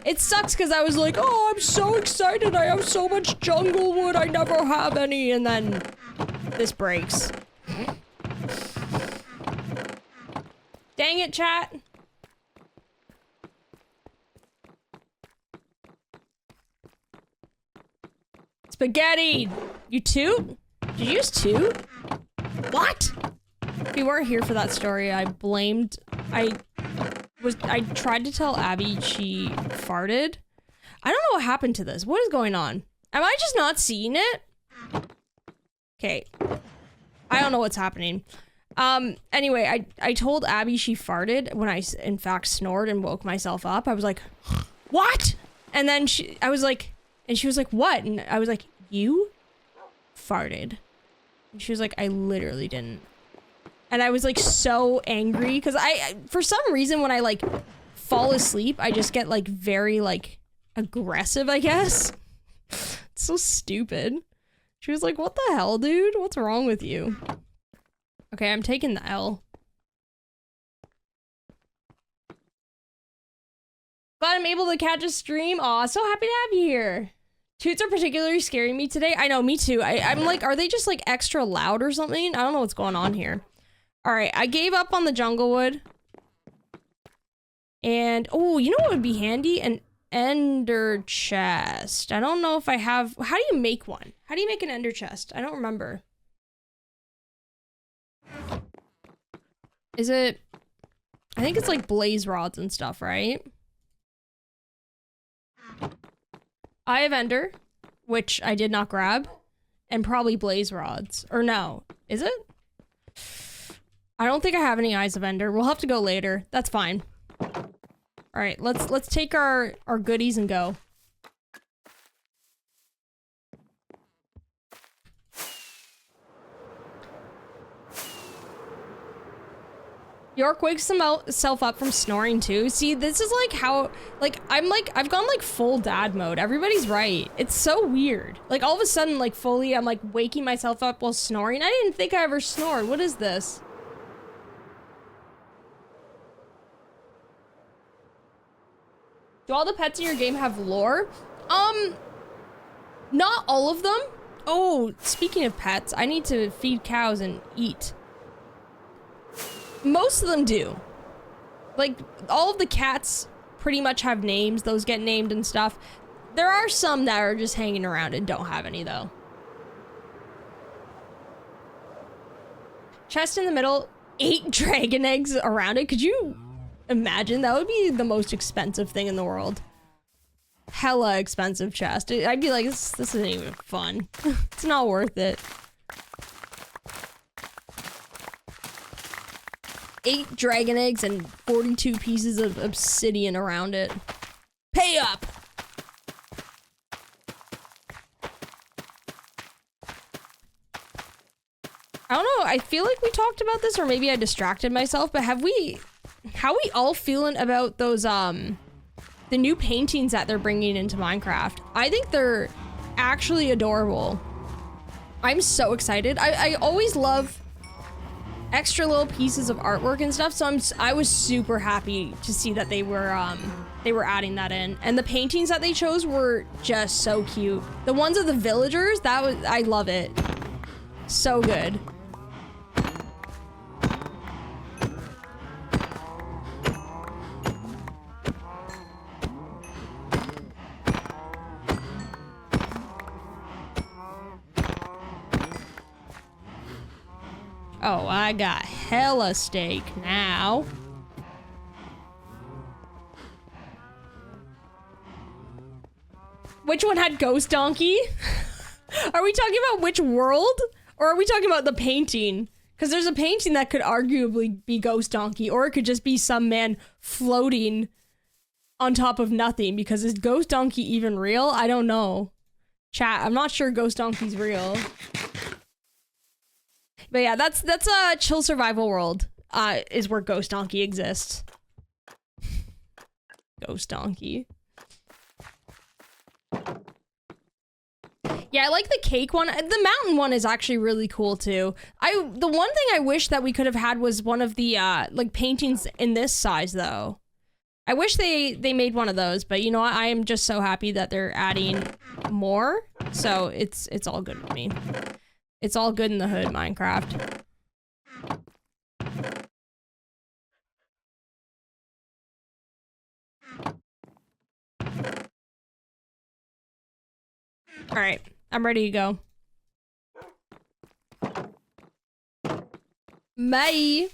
It sucks because I was like, oh, I'm so excited. I have so much jungle wood. I never have any. And then this breaks. Dang it, chat. Spaghetti! You toot? Did you use toot? What? If you weren't here for that story, I tried to tell Abby she farted. I don't know what happened to this. What is going on? Am I just not seeing it? Okay. I don't know what's happening. Anyway, I told Abby she farted when I in fact snored and woke myself up. I was like, what? And then she was like, what? And I was like, you farted. And she was like, I literally didn't. And I was like so angry because I for some reason when I like fall asleep, I just get like very like aggressive, I guess. It's so stupid. She was like, what the hell, dude? What's wrong with you? Okay, I'm taking the L. Glad I'm able to catch a stream. Aw, so happy to have you here. Toots are particularly scaring me today. I know, me too. I'm like, are they just like extra loud or something? I don't know what's going on here. All right, I gave up on the jungle wood. And, oh, you know what would be handy? An ender chest. I don't know if I have... How do you make one? How do you make an ender chest? I don't remember. Is it... I think it's like blaze rods and stuff, right? I have ender, which I did not grab. And probably blaze rods. Or no. Is it? I don't think I have any eyes of ender. We'll have to go later. That's fine. All right, let's take our goodies and go. York wakes himself up from snoring too. See, this is like how, like, I've gone like full dad mode. Everybody's right. It's so weird. Like all of a sudden, like fully, I'm like waking myself up while snoring. I didn't think I ever snored. What is this? Do all the pets in your game have lore? Not all of them. Oh, speaking of pets, I need to feed cows and eat. Most of them do. Like, all of the cats pretty much have names. Those get named and stuff. There are some that are just hanging around and don't have any, though. Chest in the middle, 8 dragon eggs around it. Could you imagine? That would be the most expensive thing in the world. Hella expensive chest. I'd be like, this isn't even fun. It's not worth it. 8 dragon eggs and 42 pieces of obsidian around it. Pay up! I don't know, I feel like we talked about this, or maybe I distracted myself, but how we all feeling about those, the new paintings that they're bringing into Minecraft? I think they're actually adorable. I'm so excited. I always love extra little pieces of artwork and stuff, so I was super happy to see that they were adding that in. And the paintings that they chose were just so cute. The ones of the villagers, I love it. So good. Oh, I got hella steak now. Which one had Ghost Donkey? Are we talking about which world? Or are we talking about the painting? Because there's a painting that could arguably be Ghost Donkey, or it could just be some man floating on top of nothing. Because is Ghost Donkey even real? I don't know. Chat, I'm not sure Ghost Donkey's real. But yeah, that's a chill survival world, is where Ghost Donkey exists. Ghost Donkey. Yeah, I like the cake one. The mountain one is actually really cool too. The one thing I wish that we could have had was one of the like paintings in this size though. I wish they made one of those, but you know what? I am just so happy that they're adding more. So it's all good with me. It's all good in the hood, Minecraft. All right. I'm ready to go. Bye.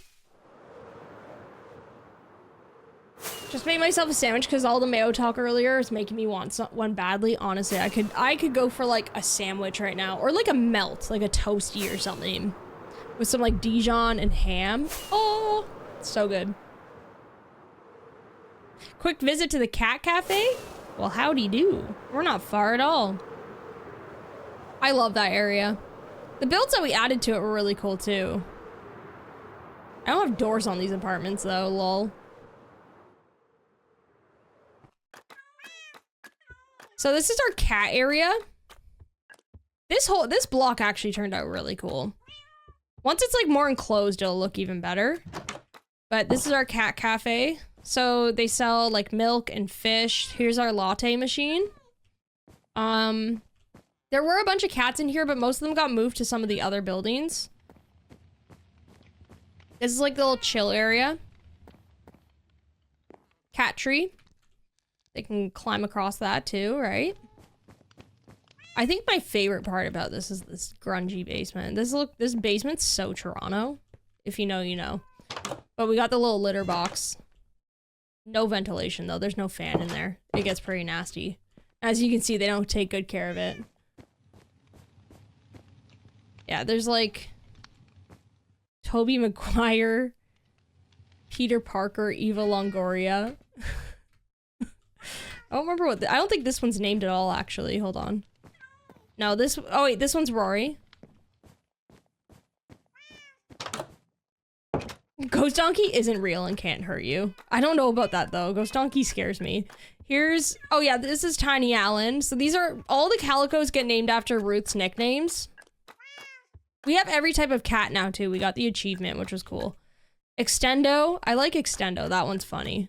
Just made myself a sandwich because all the mayo talk earlier is making me want one badly. Honestly, I could go for like a sandwich right now, or like a melt, like a toasty or something, with some like Dijon and ham. Oh, so good. Quick visit to the cat cafe? Well, howdy do. We're not far at all. I love that area. The builds that we added to it were really cool too. I don't have doors on these apartments though, lol. So this is our cat area. This block actually turned out really cool. Once it's like more enclosed, it'll look even better. But this is our cat cafe. So they sell like milk and fish. Here's our latte machine. There were a bunch of cats in here, but most of them got moved to some of the other buildings. This is like the little chill area. Cat tree. They can climb across that too, right? I think my favorite part about this is this grungy basement. This basement's so Toronto. If you know, you know. But we got the little litter box. No ventilation though. There's no fan in there. It gets pretty nasty. As you can see, they don't take good care of it. Yeah, there's like Toby Maguire, Peter Parker, Eva Longoria. I don't remember what I don't think this one's named at all, actually. Hold on. No, this... Oh, wait. This one's Rory. Ghost Donkey isn't real and can't hurt you. I don't know about that, though. Ghost Donkey scares me. Here's... Oh, yeah. This is Tiny Allen. So these are... All the calicos get named after Ruth's nicknames. We have every type of cat now, too. We got the achievement, which was cool. Extendo. I like Extendo. That one's funny.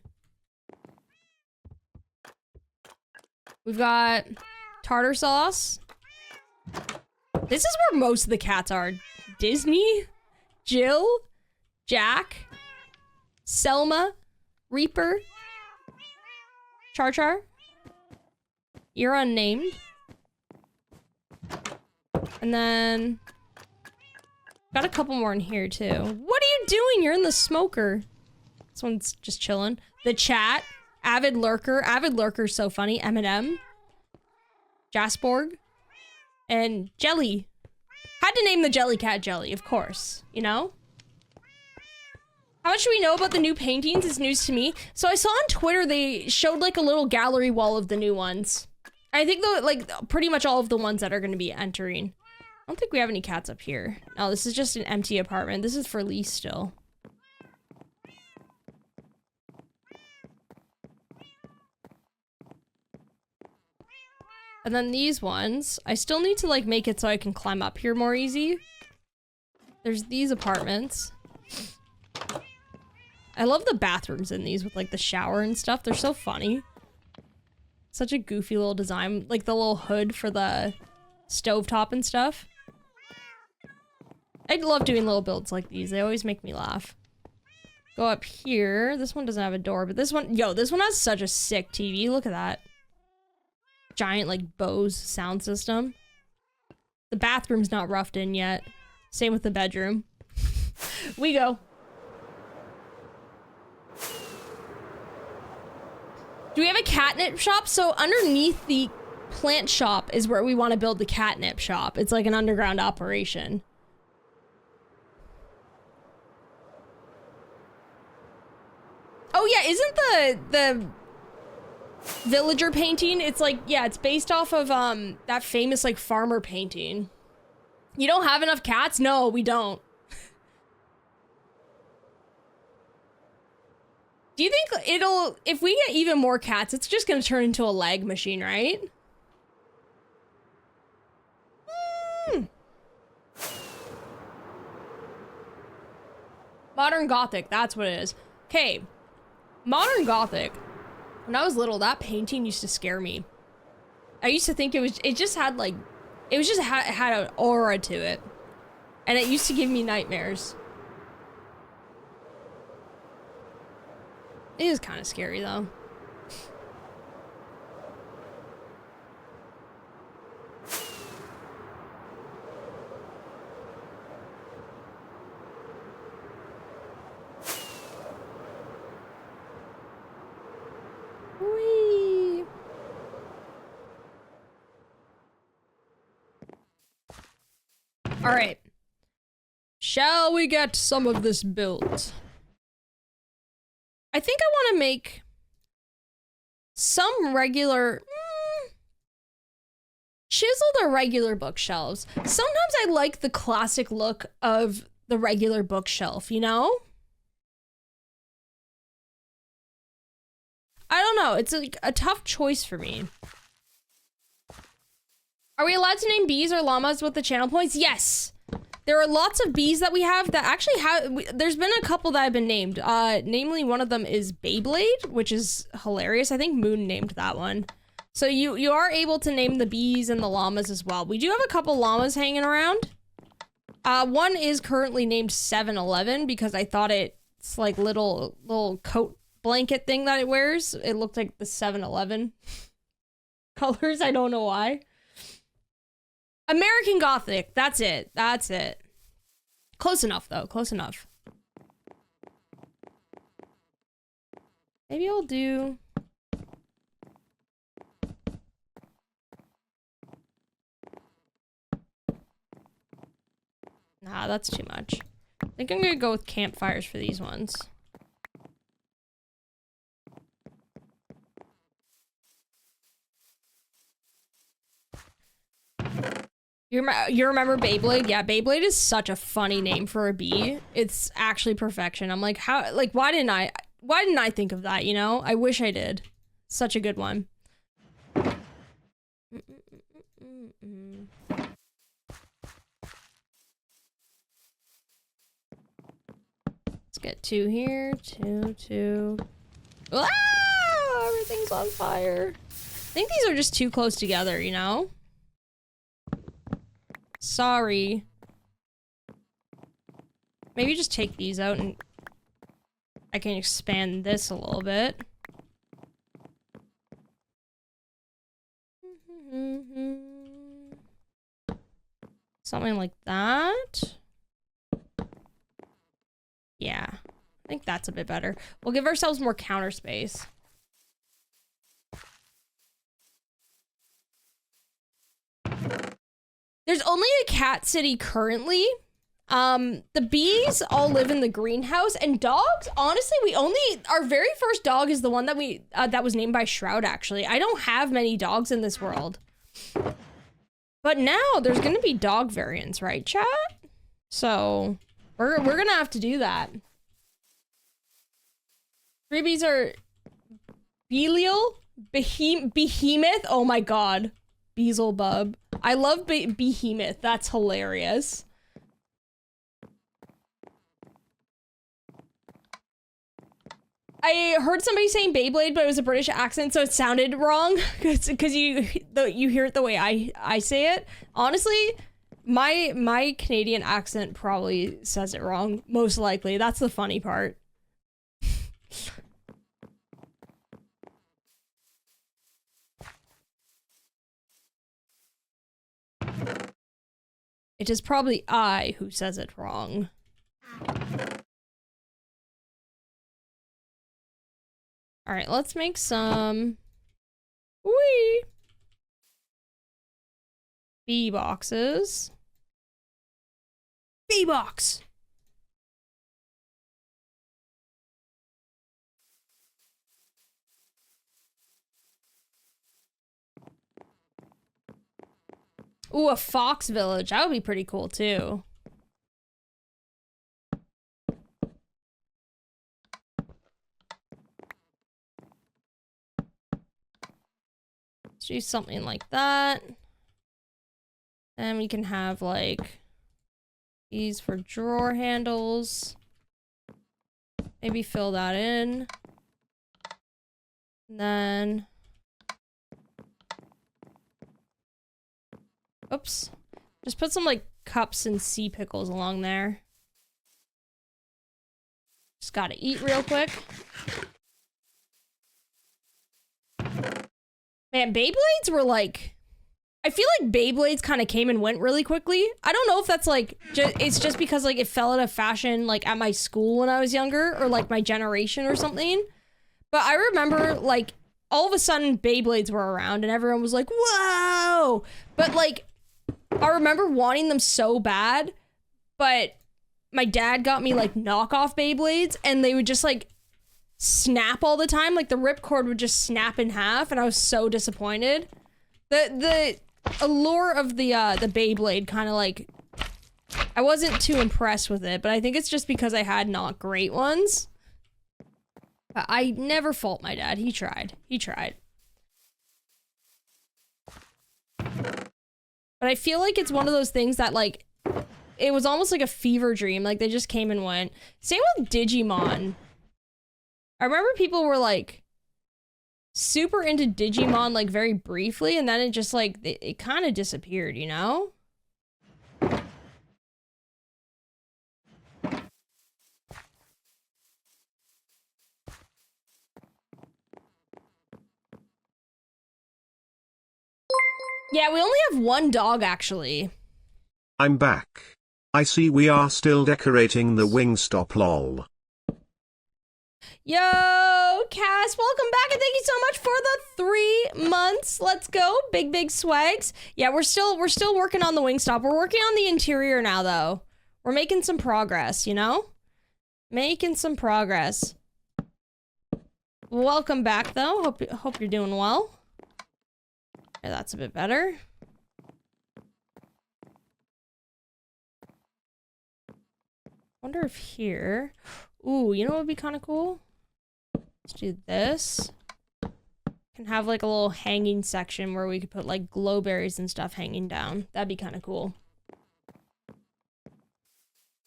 We've got tartar sauce. This is where most of the cats are. Disney, Jill, Jack, Selma, Reaper, Char Char. You're unnamed. And then got a couple more in here too. What are you doing? You're in the smoker. This one's just chilling. The chat. Avid Lurker. Avid Lurker's so funny. Eminem. Jasborg. And Jelly. Had to name the Jelly Cat Jelly, of course. You know? How much do we know about the new paintings? It's news to me. So I saw on Twitter they showed like a little gallery wall of the new ones. I think though, like pretty much all of the ones that are going to be entering. I don't think we have any cats up here. No, this is just an empty apartment. This is for lease still. And then these ones, I still need to like make it so I can climb up here more easy. There's these apartments. I love the bathrooms in these with like the shower and stuff. They're so funny. Such a goofy little design. Like the little hood for the stovetop and stuff. I love doing little builds like these. They always make me laugh. Go up here. This one doesn't have a door, but this one, yo, this one has such a sick TV. Look at that. Giant like Bose sound system. The bathroom's not roughed in yet. Same with the bedroom. We go. Do we have a catnip shop? So underneath the plant shop is where we want to build the catnip shop. It's like an underground operation. Oh yeah, isn't the villager painting, it's like, yeah, it's based off of that famous like farmer painting. You don't have enough cats? No, we don't. Do you think it'll, if we get even more cats, it's just gonna turn into a lag machine, right? Modern Gothic, that's what it is. Okay, Modern Gothic. When I was little, that painting used to scare me. I used to think it just had like, had an aura to it. And it used to give me nightmares. It is kind of scary though. Whee! All right. Shall we get some of this built? I think I want to make some regular, chiseled or regular bookshelves. Sometimes I like the classic look of the regular bookshelf, you know? I don't know. It's a tough choice for me. Are we allowed to name bees or llamas with the channel points? Yes. There are lots of bees that we have that actually have, there's been a couple that have been named. Namely, one of them is Beyblade, which is hilarious. I think Moon named that one. So you are able to name the bees and the llamas as well. We do have a couple llamas hanging around. One is currently named 7-Eleven because I thought it's like little coat blanket thing that it wears. It looked like the 7-Eleven colors. I don't know why. American Gothic. That's it. That's it. Close enough, though. Close enough. Maybe I'll do... Nah, that's too much. I think I'm gonna go with campfires for these ones. You remember Beyblade? Yeah, Beyblade is such a funny name for a bee. It's actually perfection. I'm like, how, like, why didn't I think of that, you know? I wish I did. Such a good one. Let's get 2 here, 2. Ah! Everything's on fire. I think these are just too close together, you know? Sorry. Maybe just take these out and I can expand this a little bit. Something like that. Yeah, I think that's a bit better. We'll give ourselves more counter space. There's only a cat city currently. The bees all live in the greenhouse, and dogs, honestly, our very first dog is the one that that was named by Shroud, actually. I don't have many dogs in this world. But now there's gonna be dog variants, right, chat? So, we're gonna have to do that. Freebies are Belial, Behemoth, oh my god. Beelzebub. I love Behemoth. That's hilarious. I heard somebody saying Beyblade, but it was a British accent, so it sounded wrong. Because you hear it the way I say it. Honestly, my Canadian accent probably says it wrong. Most likely. That's the funny part. It is probably I who says it wrong. All right, let's make some bee boxes. Bee box. Ooh, a fox village. That would be pretty cool, too. Let's do something like that. And we can have, like, these for drawer handles. Maybe fill that in. And then... Oops. Just put some, like, cups and sea pickles along there. Just gotta eat real quick. Man, Beyblades were, like... I feel like Beyblades kind of came and went really quickly. I don't know if that's, like... it's just because, like, it fell out of fashion, like, at my school when I was younger. Or, like, my generation or something. But I remember, like... all of a sudden Beyblades were around and everyone was like, whoa! But like, I remember wanting them so bad, but my dad got me like knockoff Beyblades and they would just like snap all the time. Like the ripcord would just snap in half and I was so disappointed. The allure of the Beyblade kind of like, I wasn't too impressed with it, but I think it's just because I had not great ones. But I never fault my dad. He tried. He tried. But I feel like it's one of those things that like, it was almost like a fever dream. Like they just came and went. Same with Digimon. I remember people were like super into Digimon like very briefly and then it just like, it kind of disappeared, you know? Yeah, we only have one dog, actually. I'm back. I see we are still decorating the Wingstop lol. Yo, Cass, welcome back and thank you so much for the 3 months. Let's go, big swags. Yeah, we're still working on the Wingstop. We're working on the interior now, though. We're making some progress, you know? Making some progress. Welcome back, though. Hope you're doing well. Yeah, that's a bit better. Wonder if here... Ooh, you know what would be kind of cool? Let's do this. Can have like a little hanging section where we could put like glowberries and stuff hanging down. That'd be kind of cool.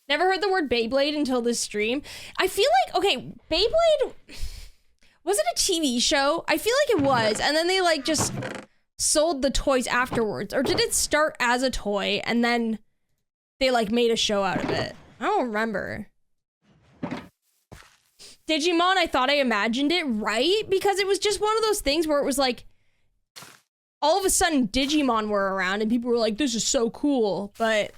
Never heard the word Beyblade until this stream. I feel like, okay, Beyblade... Was it a TV show? I feel like it was. And then they like just... sold the toys afterwards, or did it start as a toy and then they like made a show out of it? I don't remember. Digimon, I thought I imagined it right because it was just one of those things where it was like all of a sudden Digimon were around and people were like, this is so cool, but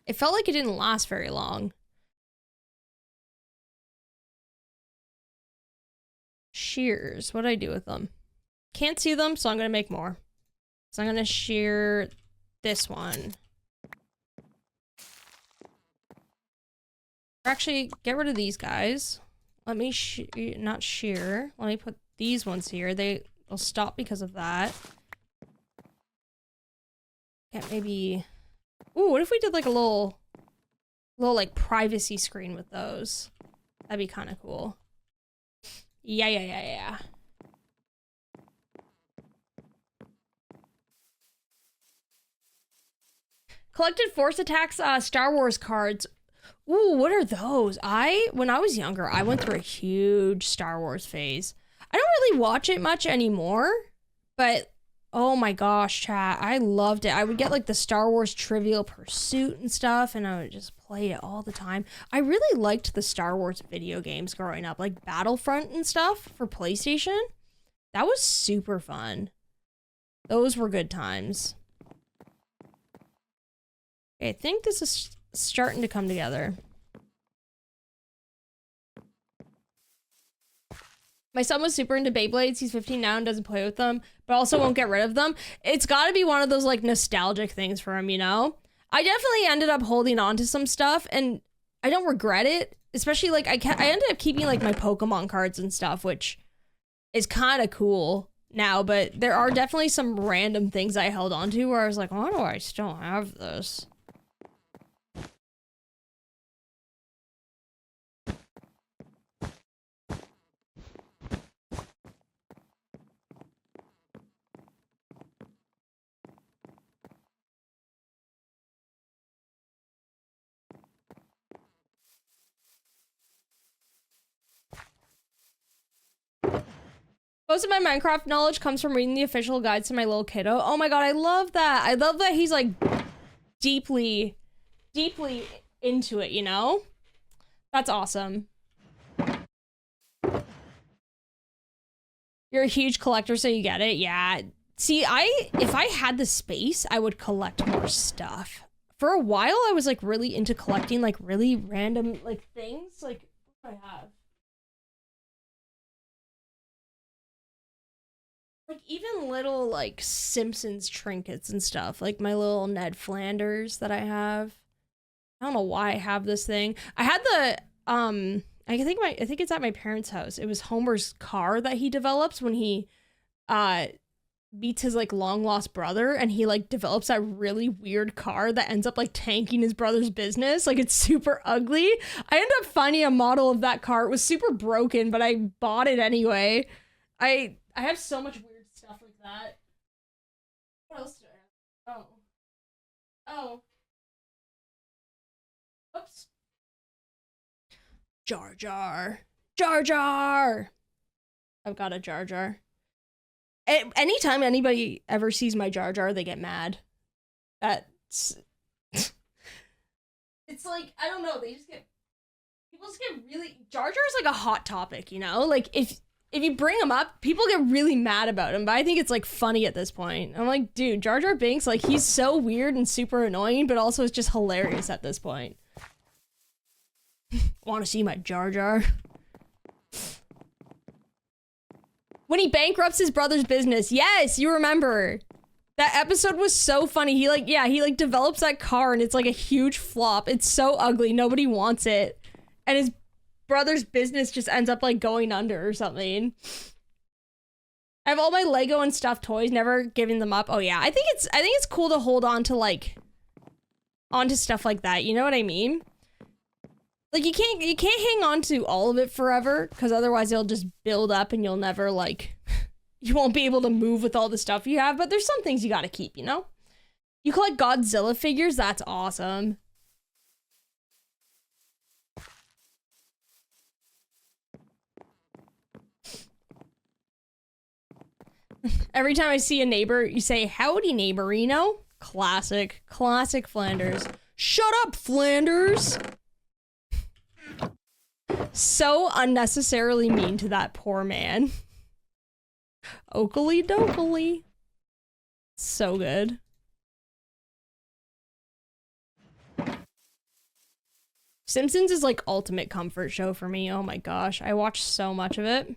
it felt like it didn't last very long. Shears, what did I do with them? Can't see them, so I'm gonna make more. So I'm gonna shear this one. Or actually, get rid of these guys. Let me not shear. Let me put these ones here. They'll stop because of that. Yeah, maybe... Ooh, what if we did like a little like privacy screen with those? That'd be kind of cool. Yeah. Collected Force Attacks Star Wars cards. Ooh, what are those? When I was younger, I went through a huge Star Wars phase. I don't really watch it much anymore, but oh my gosh, chat, I loved it. I would get like the Star Wars Trivial Pursuit and stuff, and I would just play it all the time. I really liked the Star Wars video games growing up, like Battlefront and stuff for PlayStation. That was super fun. Those were good times. Okay, I think this is starting to come together. My son was super into Beyblades. He's 15 now and doesn't play with them, but also won't get rid of them. It's got to be one of those like nostalgic things for him, you know? I definitely ended up holding on to some stuff and I don't regret it. Especially like I ended up keeping like my Pokemon cards and stuff, which is kind of cool now, but there are definitely some random things I held on to where I was like, why do I still have this? Most of my Minecraft knowledge comes from reading the official guides to my little kiddo. Oh my god, I love that. I love that he's like deeply into it, you know? That's awesome. You're a huge collector, so you get it. Yeah. See, if I had the space, I would collect more stuff. For a while, I was like really into collecting like really random like things. Like, what do I have? Like, even little, like, Simpsons trinkets and stuff. Like, my little Ned Flanders that I have. I don't know why I have this thing. I had the, I think it's at my parents' house. It was Homer's car that he develops when he, meets his, like, long-lost brother, and he, like, develops that really weird car that ends up, like, tanking his brother's business. Like, it's super ugly. I ended up finding a model of that car. It was super broken, but I bought it anyway. I have so much weird stuff like that. What else do I have? Oh. Oops. Jar Jar. Jar Jar! I've got a Jar Jar. Anytime anybody ever sees my Jar Jar, they get mad. That's... It's like, I don't know, people just get really... Jar Jar's like a hot topic, you know? Like, if you bring him up, people get really mad about him, but I think it's, like, funny at this point. I'm like, dude, Jar Jar Binks, like, he's so weird and super annoying, but also it's just hilarious at this point. Want to see my Jar Jar? When he bankrupts his brother's business. Yes, you remember. That episode was so funny. He develops that car and it's like a huge flop. It's so ugly. Nobody wants it. And his brother's business just ends up like going under or something. I have all my Lego and stuffed toys, never giving them up. Oh yeah, I think it's cool to hold on to onto stuff like that. You know what I mean? Like, you can't hang on to all of it forever, because otherwise it'll just build up and you'll never, like, you won't be able to move with all the stuff you have, but there's some things you gotta keep, you know? You collect Godzilla figures? That's awesome. Every time I see a neighbor, you say, "Howdy, neighborino." Classic Flanders. Shut up, Flanders! So unnecessarily mean to that poor man. Oakley dokley. So good. Simpsons is like ultimate comfort show for me. Oh my gosh, I watch so much of it.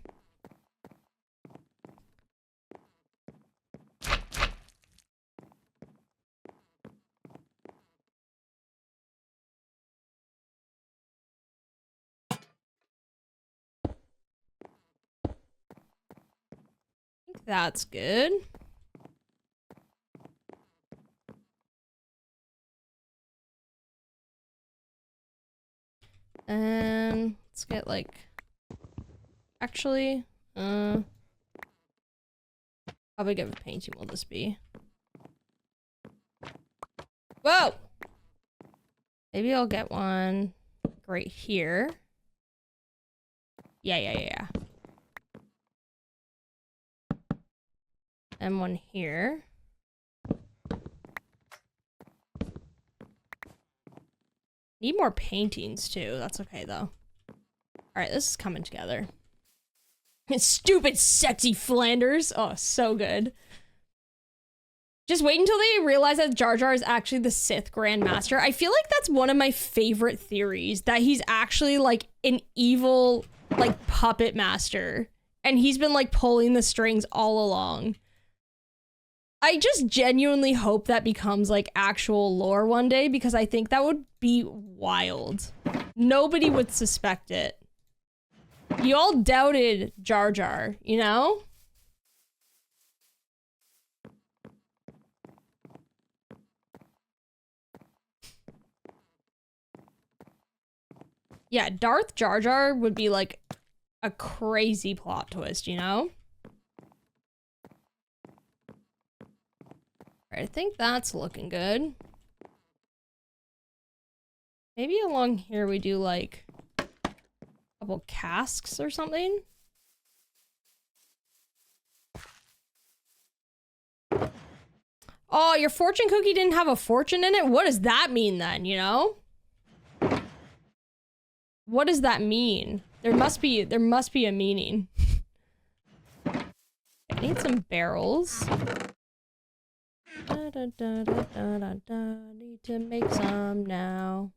That's good. And let's get like, actually, how big of a painting will this be? Whoa! Maybe I'll get one right here. Yeah. And one here. Need more paintings too. That's okay though. Alright, this is coming together. Stupid sexy Flanders. Oh, so good. Just wait until they realize that Jar Jar is actually the Sith Grand Master. I feel like that's one of my favorite theories, that he's actually like an evil like puppet master. And he's been like pulling the strings all along. I just genuinely hope that becomes like actual lore one day, because I think that would be wild. Nobody would suspect it. You all doubted Jar Jar, you know? Yeah, Darth Jar Jar would be like a crazy plot twist, you know? I think that's looking good. Maybe along here we do like a couple casks or something. Oh, your fortune cookie didn't have a fortune in it? What does that mean then, you know? What does that mean? There must be a meaning. I need some barrels. Need to make some now.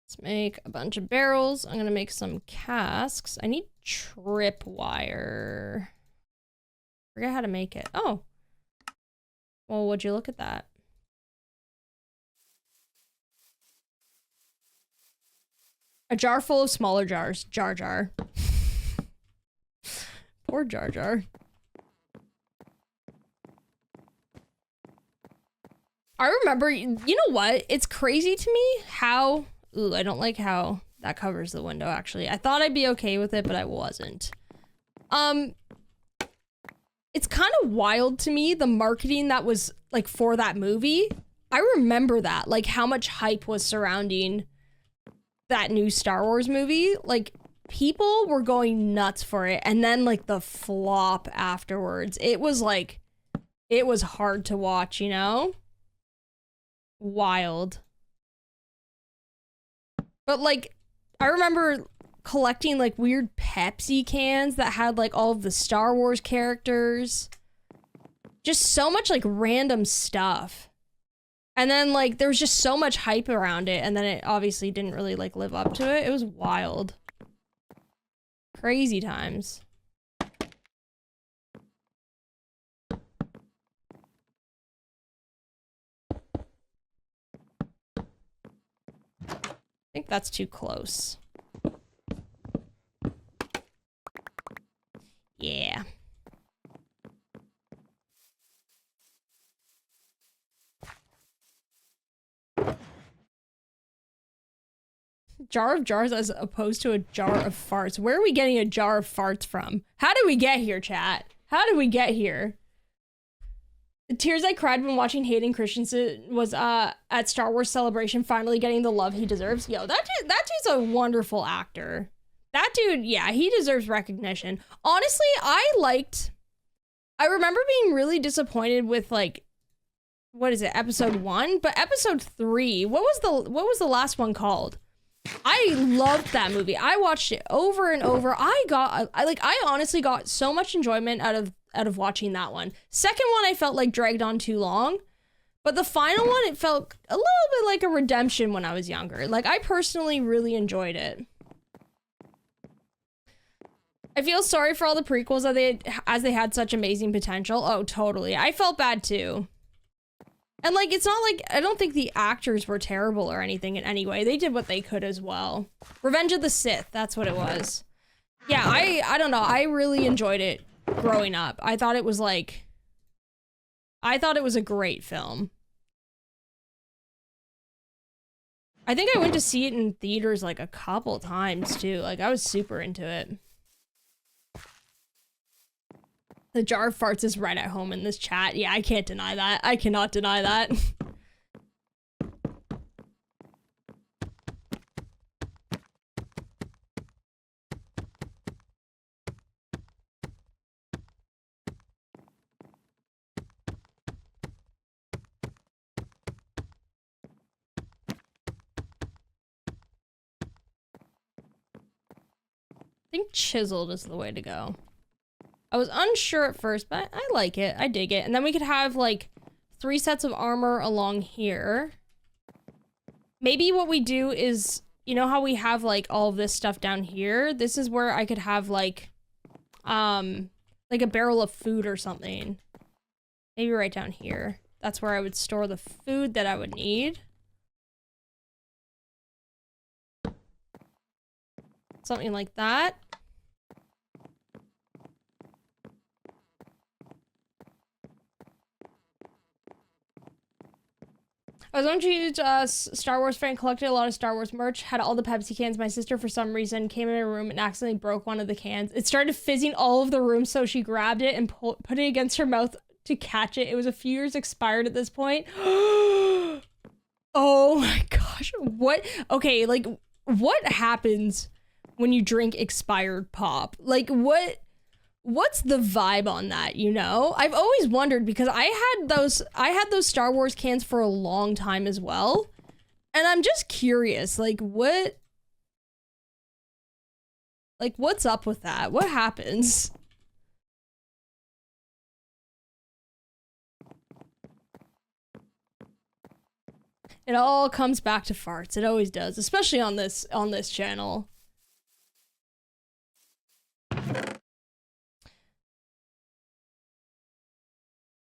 Let's make a bunch of barrels. I'm gonna make some casks. I need tripwire. Forget how to make it. Oh. Well, would you look at that? A jar full of smaller jars. Jar jar. Poor Jar Jar. I remember, you know what? It's crazy to me how... Ooh, I don't like how that covers the window, actually. I thought I'd be okay with it, but I wasn't. It's kind of wild to me, the marketing that was, like, for that movie. I remember that, like, how much hype was surrounding that new Star Wars movie. Like, people were going nuts for it, and then, like, the flop afterwards. It was, like, it was hard to watch, you know? Wild. But, like, I remember collecting, like, weird Pepsi cans that had, like, all of the Star Wars characters. Just so much, like, random stuff. And then, like, there was just so much hype around it, and then it obviously didn't really, like, live up to it. It was wild. Crazy times. I think that's too close. Yeah. Jar of jars as opposed to a jar of farts. Where are we getting a jar of farts from? How did we get here, chat? How did we get here? The tears I cried when watching Hayden Christensen was at Star Wars Celebration finally getting the love he deserves. Yo, that dude's a wonderful actor. That dude, yeah, he deserves recognition. Honestly, I remember being really disappointed with, like, what is it, episode 1? But episode 3, what was the last one called? I loved that movie. I watched it over and over. I honestly got so much enjoyment out of watching that one. Second one, I felt like dragged on too long. But the final one, it felt a little bit like a redemption when I was younger. Like, I personally really enjoyed it. I feel sorry for all the prequels as they had such amazing potential. Oh, totally. I felt bad too. And, like, it's not like, I don't think the actors were terrible or anything in any way. They did what they could as well. Revenge of the Sith, that's what it was. Yeah, I don't know. I really enjoyed it growing up. I thought it was a great film. I think I went to see it in theaters, like, a couple times, too. Like, I was super into it. The jar of farts is right at home in this chat. Yeah, I can't deny that. I cannot deny that. I think chiseled is the way to go. I was unsure at first, but I like it. I dig it. And then we could have, like, 3 sets of armor along here. Maybe what we do is, you know how we have, like, all of this stuff down here? This is where I could have, like a barrel of food or something. Maybe right down here. That's where I would store the food that I would need. Something like that. I was on to Star Wars fan, collected a lot of Star Wars merch, had all the Pepsi cans. My sister, for some reason, came in my room and accidentally broke one of the cans. It started fizzing all over the room, so she grabbed it and put it against her mouth to catch it. It was a few years expired at this point. Oh my gosh. What? Okay, like, what happens when you drink expired pop? Like, what's the vibe on that, you know? I've always wondered, because I had those Star Wars cans for a long time as well. And I'm just curious, like, what's up with that? What happens? It all comes back to farts. It always does, especially on this channel.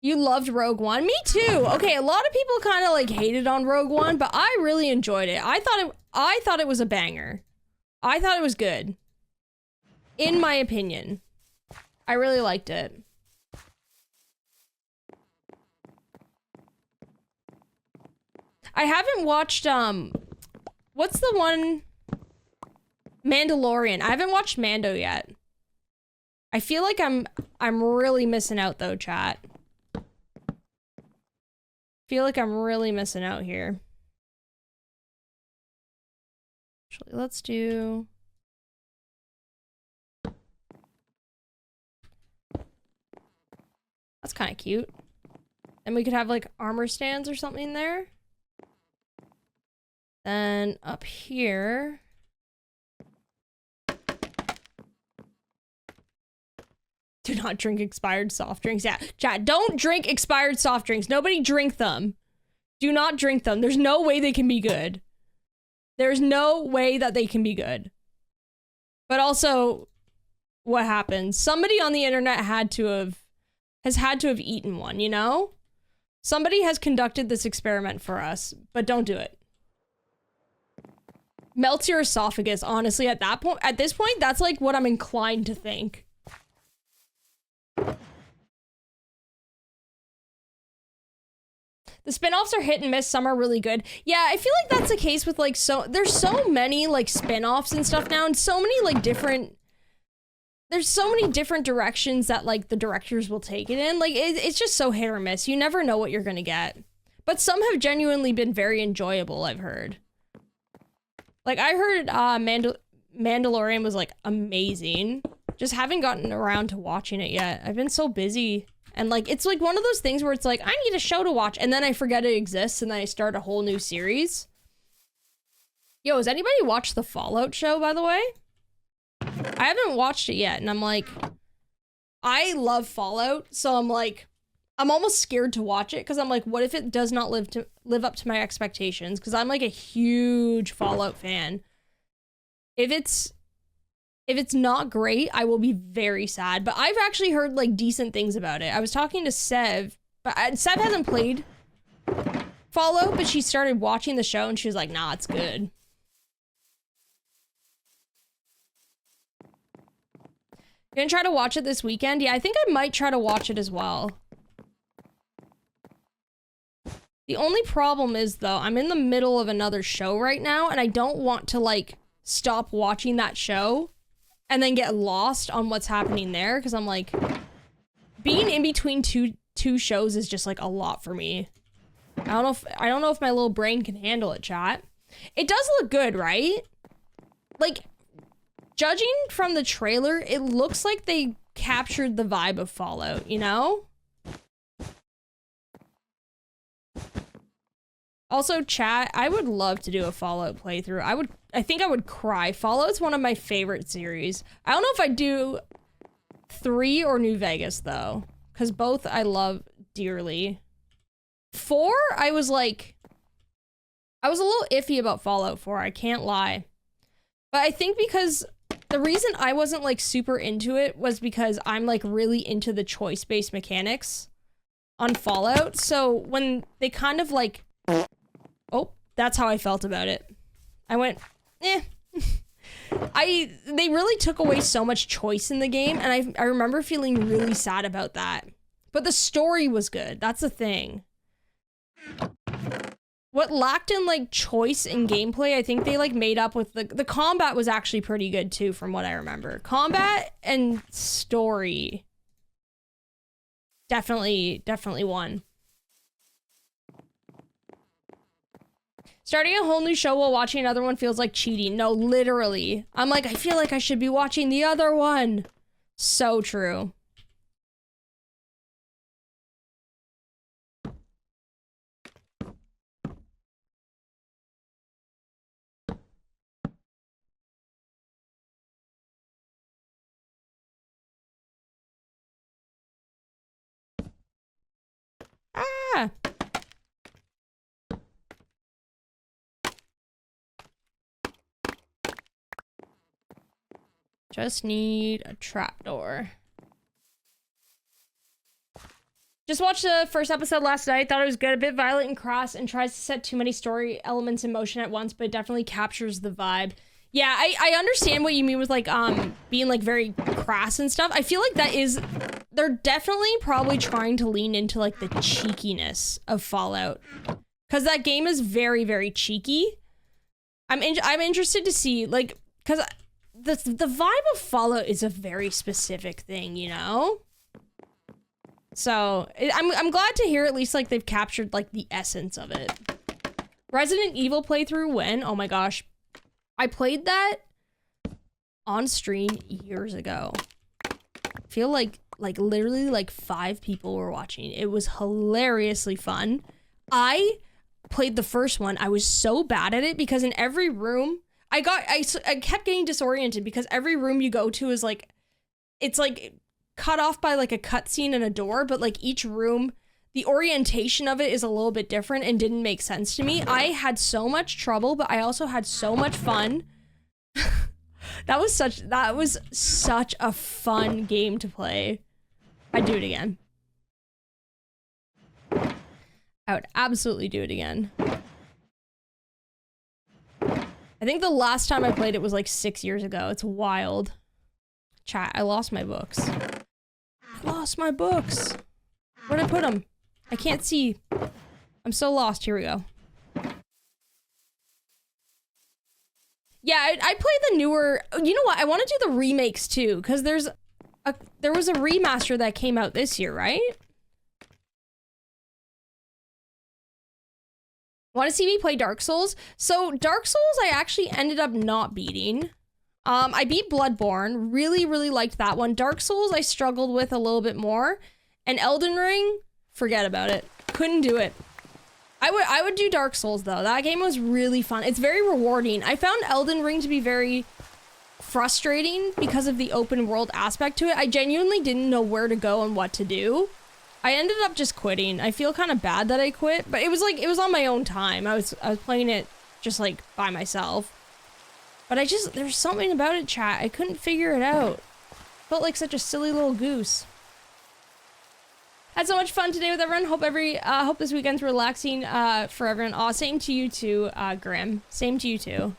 You loved Rogue One? Me too. Okay, a lot of people kind of like hated on Rogue One, but I really enjoyed it. I thought it was a banger. I thought it was good. In my opinion. I really liked it. I haven't watched what's the one? Mandalorian. I haven't watched Mando yet. I feel like I'm really missing out though, chat. Feel like I'm really missing out here. Actually, let's do... That's kind of cute. And we could have like armor stands or something there. Then up here... Do not drink expired soft drinks. Yeah, chat, don't drink expired soft drinks. Nobody drink them. Do not drink them. There's no way they can be good. There's no way that they can be good. But also, what happens? Somebody on the internet has had to have eaten one, you know? Somebody has conducted this experiment for us, but don't do it. Melts your esophagus, honestly, at this point, that's like what I'm inclined to think. The spin-offs are hit and miss, some are really good. Yeah, I feel like that's the case with like there's so many like spin-offs and stuff now, and so many like there's so many different directions that like the directors will take it in. Like it's just so hit or miss. You never know what you're gonna get. But some have genuinely been very enjoyable, I've heard. Like I heard Mandalorian was like amazing. Just haven't gotten around to watching it yet. I've been so busy. And like, it's like one of those things where it's like, I need a show to watch, and then I forget it exists, and then I start a whole new series. Yo, has anybody watched the Fallout show, by the way? I haven't watched it yet, and I'm like, I love Fallout, so I'm like, I'm almost scared to watch it, because I'm like, what if it does not live up to my expectations? Because I'm like a huge Fallout fan. If it's not great, I will be very sad. But I've actually heard like decent things about it. I was talking to Sev, but Sev hasn't played Fallout, but she started watching the show and she was like, nah, it's good. Gonna try to watch it this weekend? Yeah, I think I might try to watch it as well. The only problem is though, I'm in the middle of another show right now and I don't want to like stop watching that show and then get lost on what's happening there, because I'm like, being in between two shows is just like a lot for me. I don't know if my little brain can handle it, chat. It does look good, right? Like, judging from the trailer, it looks like they captured the vibe of Fallout, you know? Also, chat, I would love to do a Fallout playthrough. I think I would cry. Fallout's one of my favorite series. I don't know if I'd do 3 or New Vegas, though, because both I love dearly. 4, I was a little iffy about Fallout 4, I can't lie. But I think because the reason I wasn't, like, super into it was because I'm, like, really into the choice-based mechanics on Fallout. So when they kind of, like... Oh, that's how I felt about it. I went, eh. They really took away so much choice in the game, and I remember feeling really sad about that. But the story was good. That's the thing. What lacked in, like, choice in gameplay, I think they, like, made up with the combat was actually pretty good, too, from what I remember. Combat and story. Definitely won. Starting a whole new show while watching another one feels like cheating. No, literally. I'm like, I feel like I should be watching the other one. So true. Ah! Just need a trapdoor. Just watched the first episode last night. Thought it was good. A bit violent and crass and tries to set too many story elements in motion at once, but it definitely captures the vibe. Yeah, I understand what you mean with like being like very crass and stuff. I feel like that is, they're definitely probably trying to lean into like the cheekiness of Fallout, because that game is very, very cheeky. I'm interested to see, like, because the vibe of Fallout is a very specific thing, you know? So I'm glad to hear at least like they've captured like the essence of it. Resident Evil playthrough when? Oh my gosh. I played that on stream years ago. I feel like literally like 5 people were watching. It was hilariously fun. I played the first one. I was so bad at it because in every room I kept getting disoriented because every room you go to is like, it's like cut off by like a cutscene and a door, but like each room, the orientation of it is a little bit different and didn't make sense to me. I had so much trouble, but I also had so much fun. That was such a fun game to play. I'd do it again. I would absolutely do it again. I think the last time I played it was like 6 years ago. It's wild. Chat, I lost my books. I lost my books. Where'd I put them? I can't see. I'm so lost. Here we go. Yeah, I play the newer. You know what? I want to do the remakes too, because there was a remaster that came out this year, right? Want to see me play Dark Souls? So Dark Souls, I actually ended up not beating. I beat Bloodborne. Really, really liked that one. Dark Souls, I struggled with a little bit more, and Elden Ring, forget about it. Couldn't do it. I would do Dark Souls though. That game was really fun. It's very rewarding. I found Elden Ring to be very frustrating because of the open world aspect to it. I genuinely didn't know where to go and what to do. I ended up just quitting. I feel kind of bad that I quit, but it was on my own time. I was playing it just like by myself. But there's something about it, chat. I couldn't figure it out. Felt like such a silly little goose. Had so much fun today with everyone. Hope this weekend's relaxing for everyone. Aw, same to you too, Grim. Same to you too.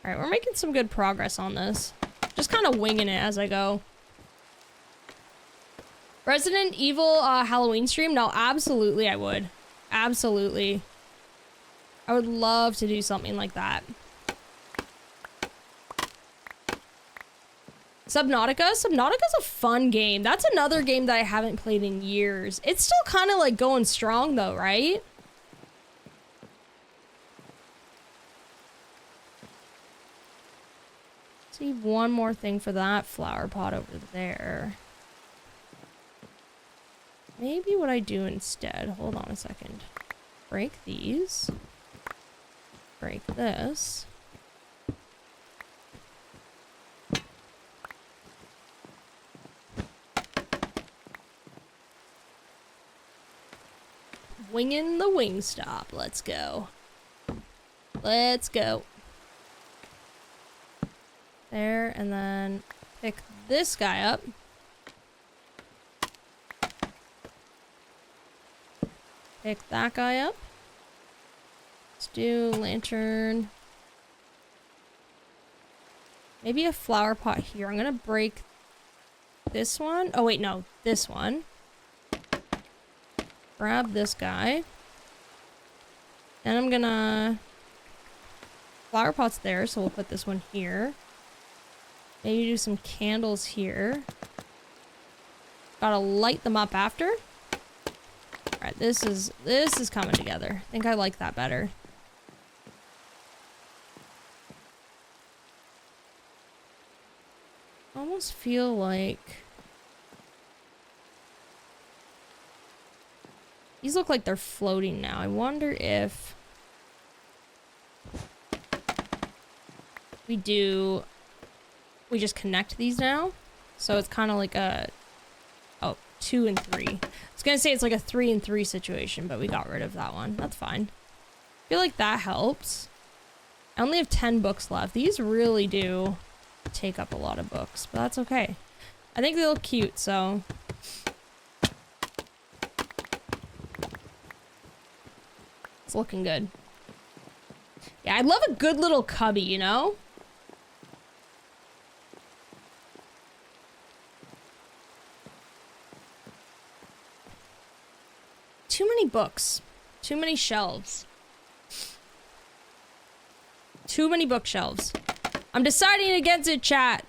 Alright, we're making some good progress on this. Just kind of winging it as I go. Resident Evil Halloween stream? No, absolutely I would. Absolutely. I would love to do something like that. Subnautica? Subnautica's a fun game. That's another game that I haven't played in years. It's still kind of like going strong though, right? See one more thing for that flower pot over there. Maybe what I do instead, hold on a second. Break these. Break this. Winging the wing stop. Let's go. Let's go. There, and then pick this guy up. Pick that guy up. Let's do lantern. Maybe a flower pot here. I'm gonna break this one. Oh wait, no, this one. Grab this guy. Then I'm gonna... Flower pot's there, so we'll put this one here. Maybe do some candles here. Gotta light them up after. Alright, this is coming together. I think I like that better. I almost feel like these look like they're floating now. I wonder if we just connect these now. So it's kind of like a, oh, 2 and 3. I was gonna say it's like a 3 and 3 situation, but we got rid of that one. That's fine. I feel like that helps. I only have 10 books left. These really do take up a lot of books, but that's okay. I think they look cute, so... It's looking good. Yeah, I love a good little cubby, you know? Too many books. Too many shelves. Too many bookshelves. I'm deciding against it, chat.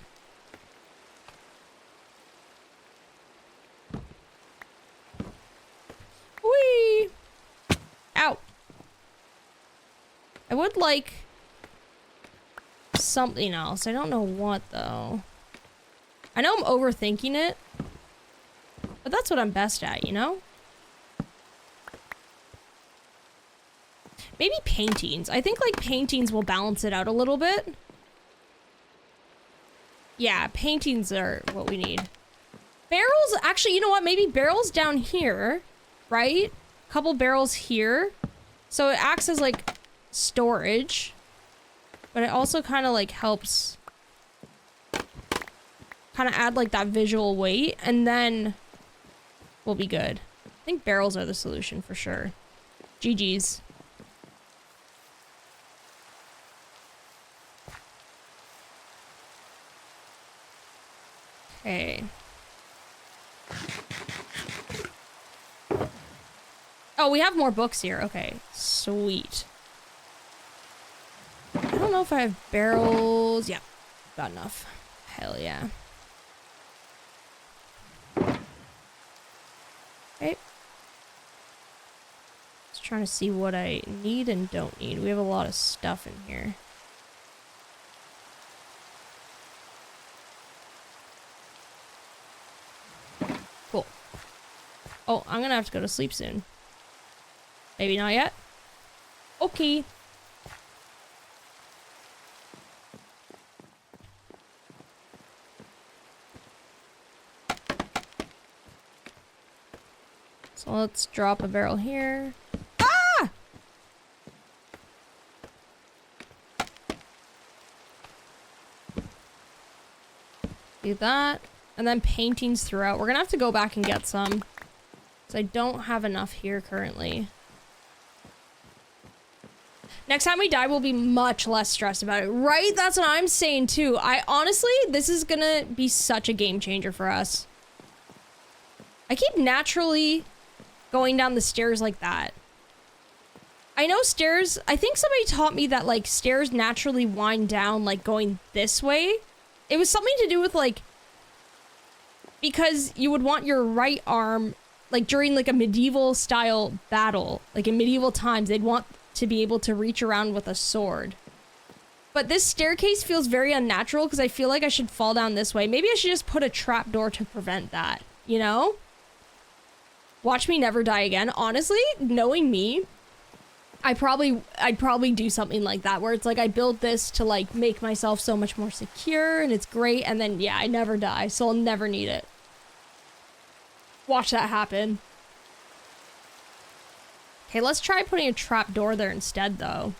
Whee! Ow. I would like something else. I don't know what, though. I know I'm overthinking it, but that's what I'm best at, you know? Maybe paintings. I think, like, paintings will balance it out a little bit. Yeah, paintings are what we need. Barrels, actually, you know what? Maybe barrels down here, right? A couple barrels here. So it acts as, like, storage. But it also kind of, like, helps kind of add, like, that visual weight. And then we'll be good. I think barrels are the solution for sure. GG's. Okay. Oh, we have more books here. Okay, sweet. I don't know if I have barrels. Yeah, got enough. Hell yeah. Okay. Just trying to see what I need and don't need. We have a lot of stuff in here. Cool. Oh, I'm gonna have to go to sleep soon. Maybe not yet. Okay. So let's drop a barrel here. Ah! Do that. And then paintings throughout. We're gonna have to go back and get some. Because I don't have enough here currently. Next time we die, we'll be much less stressed about it. Right? That's what I'm saying too. I honestly, this is gonna be such a game changer for us. I keep naturally going down the stairs like that. I know stairs, I think somebody taught me that like stairs naturally wind down like going this way. It was something to do with like, because you would want your right arm, like during like a medieval style battle, like in medieval times, they'd want to be able to reach around with a sword. But this staircase feels very unnatural because I feel like I should fall down this way. Maybe I should just put a trapdoor to prevent that, you know? Watch me never die again. Honestly, knowing me, I'd probably do something like that where it's like I build this to like make myself so much more secure and it's great, and then yeah, I never die, so I'll never need it. Watch that happen. Okay, let's try putting a trap door there instead though.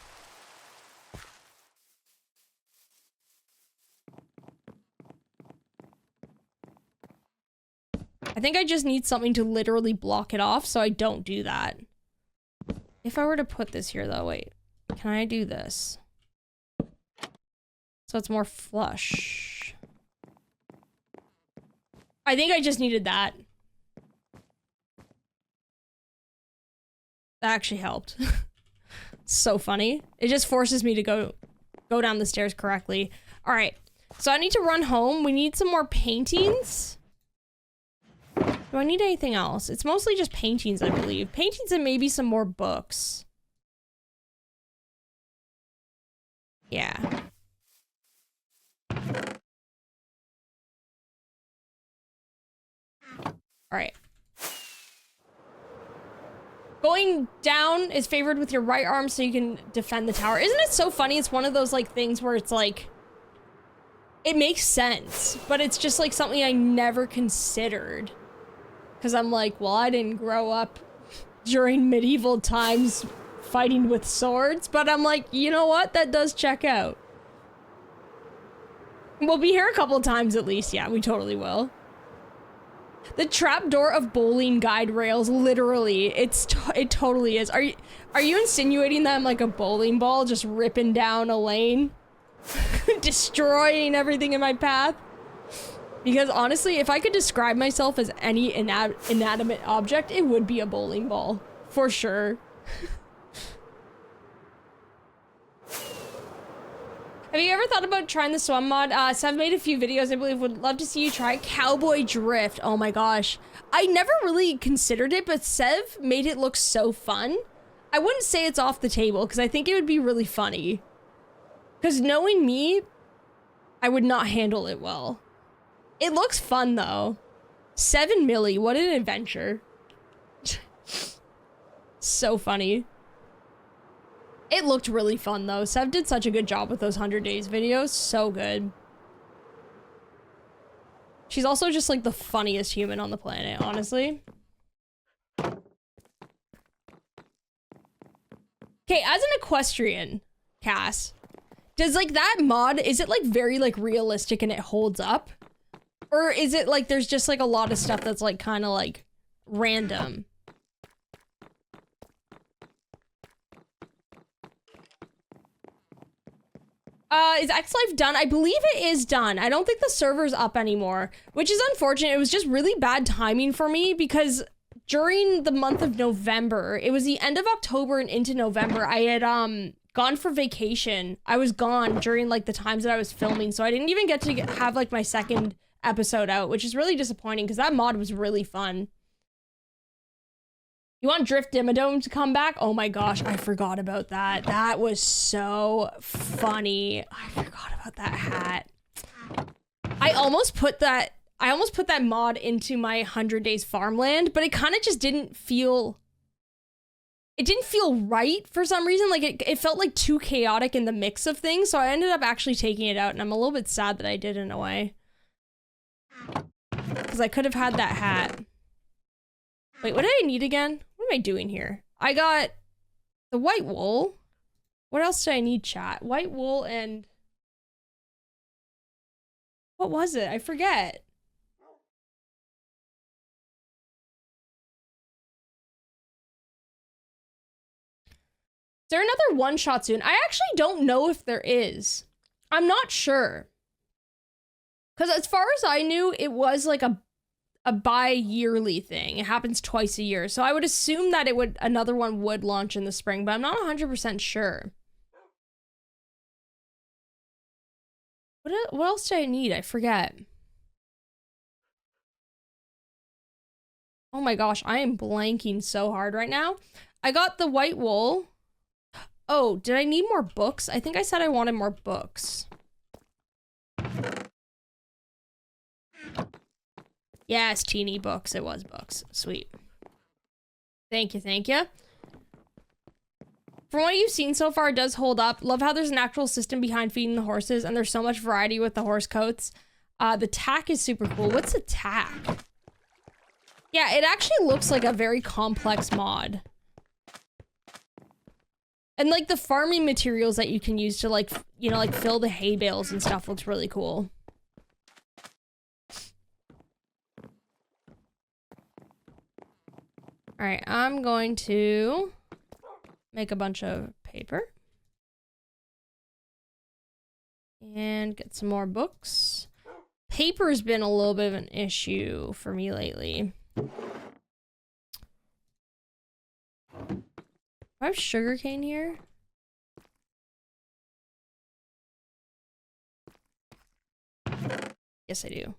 I think I just need something to literally block it off so I don't do that. If I were to put this here though, wait, can I do this? So it's more flush. I think I just needed that. That actually helped. So funny. It just forces me to go down the stairs correctly. All right, so I need to run home. We need some more paintings. Do I need anything else? It's mostly just paintings, I believe. Paintings and maybe some more books. Yeah. All right. Going down is favored with your right arm so you can defend the tower. Isn't it so funny? It's one of those like things where it's like, it makes sense, but it's just like something I never considered. Because I'm like, well, I didn't grow up during medieval times fighting with swords, but I'm like, you know what? That does check out. We'll be here a couple of times at least. Yeah, we totally will. The trapdoor of bowling guide rails, literally, it totally is. Are you insinuating that I'm like a bowling ball just ripping down a lane? Destroying everything in my path? Because honestly, if I could describe myself as any inanimate object, it would be a bowling ball. For sure. Have you ever thought about trying the swim mod? So I've made a few videos, I believe. Would love to see you try Cowboy Drift. Oh my gosh. I never really considered it, but Sev made it look so fun. I wouldn't say it's off the table, because I think it would be really funny. Because knowing me, I would not handle it well. It looks fun, though. 7 milli, what an adventure. So funny. It looked really fun, though. Sev did such a good job with those 100 Days videos. So good. She's also just, like, the funniest human on the planet, honestly. Okay, as an equestrian, Cass, does, like, that mod, is it, like, very, like, realistic and it holds up? Or is it, like, there's just, like, a lot of stuff that's, like, kind of, like, random? Is X-Life done? I believe it is done. I don't think the server's up anymore, which is unfortunate. It was just really bad timing for me because during the month of November, it was the end of October and into November, I had, gone for vacation. I was gone during, like, the times that I was filming, so I didn't even get to have, like, my second episode out, which is really disappointing because that mod was really fun. You want Drift Dimmadome to come back? Oh my gosh, I forgot about that. That was so funny. I forgot about that hat. I almost put that mod into my 100 Days Farmland, but it kind of just didn't feel... It didn't feel right for some reason. Like, it felt like too chaotic in the mix of things, so I ended up actually taking it out, and I'm a little bit sad that I did in a way. Because I could have had that hat. Wait, what did I need again? What am I doing here? I got the white wool. What else did I need, chat? White wool and... What was it? I forget. Is there another one-shot soon? I actually don't know if there is. I'm not sure. Because as far as I knew, it was like a bi-yearly thing. It happens twice a year. So I would assume that another one would launch in the spring, but I'm not 100% sure. What else do I need? I forget. Oh my gosh, I am blanking so hard right now. I got the white wool. Oh, did I need more books? I think I said I wanted more books. Yes, teeny books. It was books. Sweet. Thank you, thank you. From what you've seen so far, it does hold up. Love how there's an actual system behind feeding the horses, and there's so much variety with the horse coats. The tack is super cool. What's a tack? Yeah, it actually looks like a very complex mod. And, like, the farming materials that you can use to, like, you know, like, fill the hay bales and stuff looks really cool. Alright, I'm going to make a bunch of paper. And get some more books. Paper's been a little bit of an issue for me lately. Do I have sugarcane here? Yes, I do.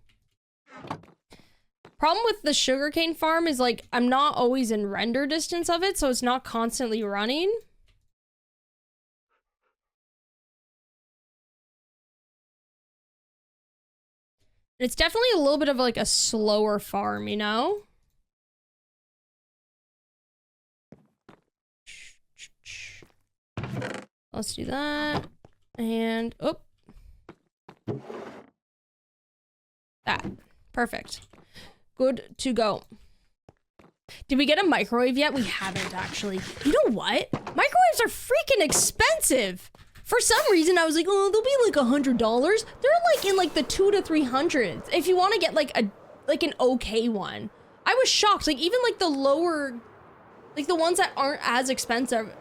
Problem with the sugarcane farm is, like, I'm not always in render distance of it, so it's not constantly running. It's definitely a little bit of, like, a slower farm, you know? Let's do that. And, oh. That. Perfect. Good to go. Did we get a microwave yet? We haven't, actually. You know what? Microwaves are freaking expensive. For some reason, I was like, oh, they'll be like $100. They're like in like the 200 to 300s. If you want to get like an okay one. I was shocked. Like even like the lower, like the ones that aren't as expensive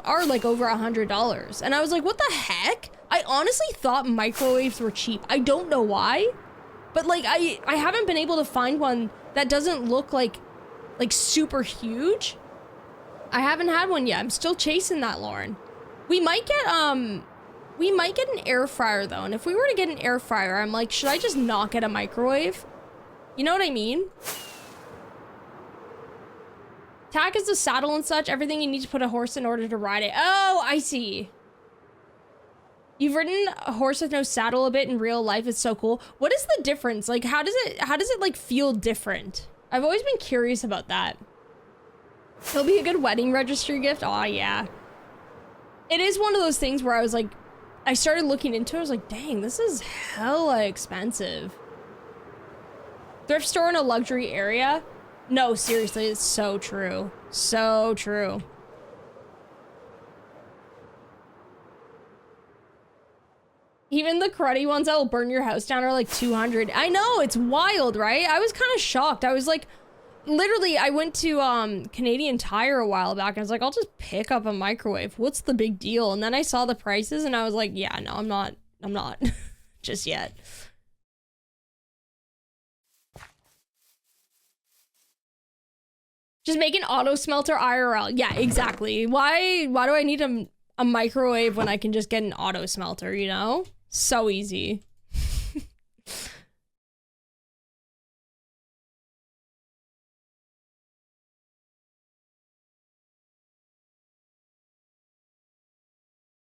are like over $100. And I was like, what the heck? I honestly thought microwaves were cheap. I don't know why, but like I haven't been able to find one that doesn't look like super huge. I haven't had one yet. I'm still chasing that, Lauren. We might get an air fryer though. And if we were to get an air fryer, I'm like, should I just not get a microwave? You know what I mean? Tack is the saddle and such. Everything you need to put a horse in order to ride it. Oh, I see. You've ridden a horse with no saddle a bit in real life. It's so cool. What is the difference? Like, how does it like feel different? I've always been curious about that. It'll be a good wedding registry gift. Oh yeah. It is one of those things where I was like, I started looking into it. I was like, dang, this is hella expensive. Thrift store in a luxury area? No, seriously, it's so true. So true. Even the cruddy ones that will burn your house down are like 200. I know, it's wild, right? I was kind of shocked. I was like, literally, I went to Canadian Tire a while back and I was like, I'll just pick up a microwave. What's the big deal? And then I saw the prices and I was like, yeah, no, I'm not just yet. Just make an auto smelter IRL. Yeah, exactly. Why do I need a microwave when I can just get an auto smelter, you know? So easy.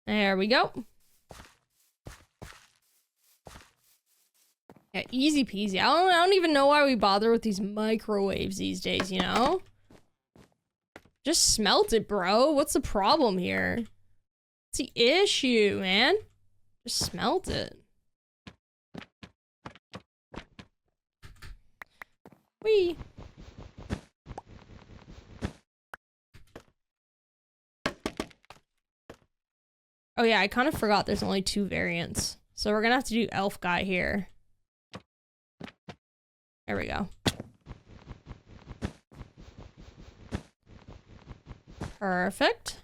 There we go. Yeah, easy peasy. I don't even know why we bother with these microwaves these days, you know? Just smelt it, bro. What's the problem here? What's the issue, man? Just smelt it. Whee! Oh yeah, I kind of forgot there's only 2 variants. So we're gonna have to do elf guy here. There we go. Perfect.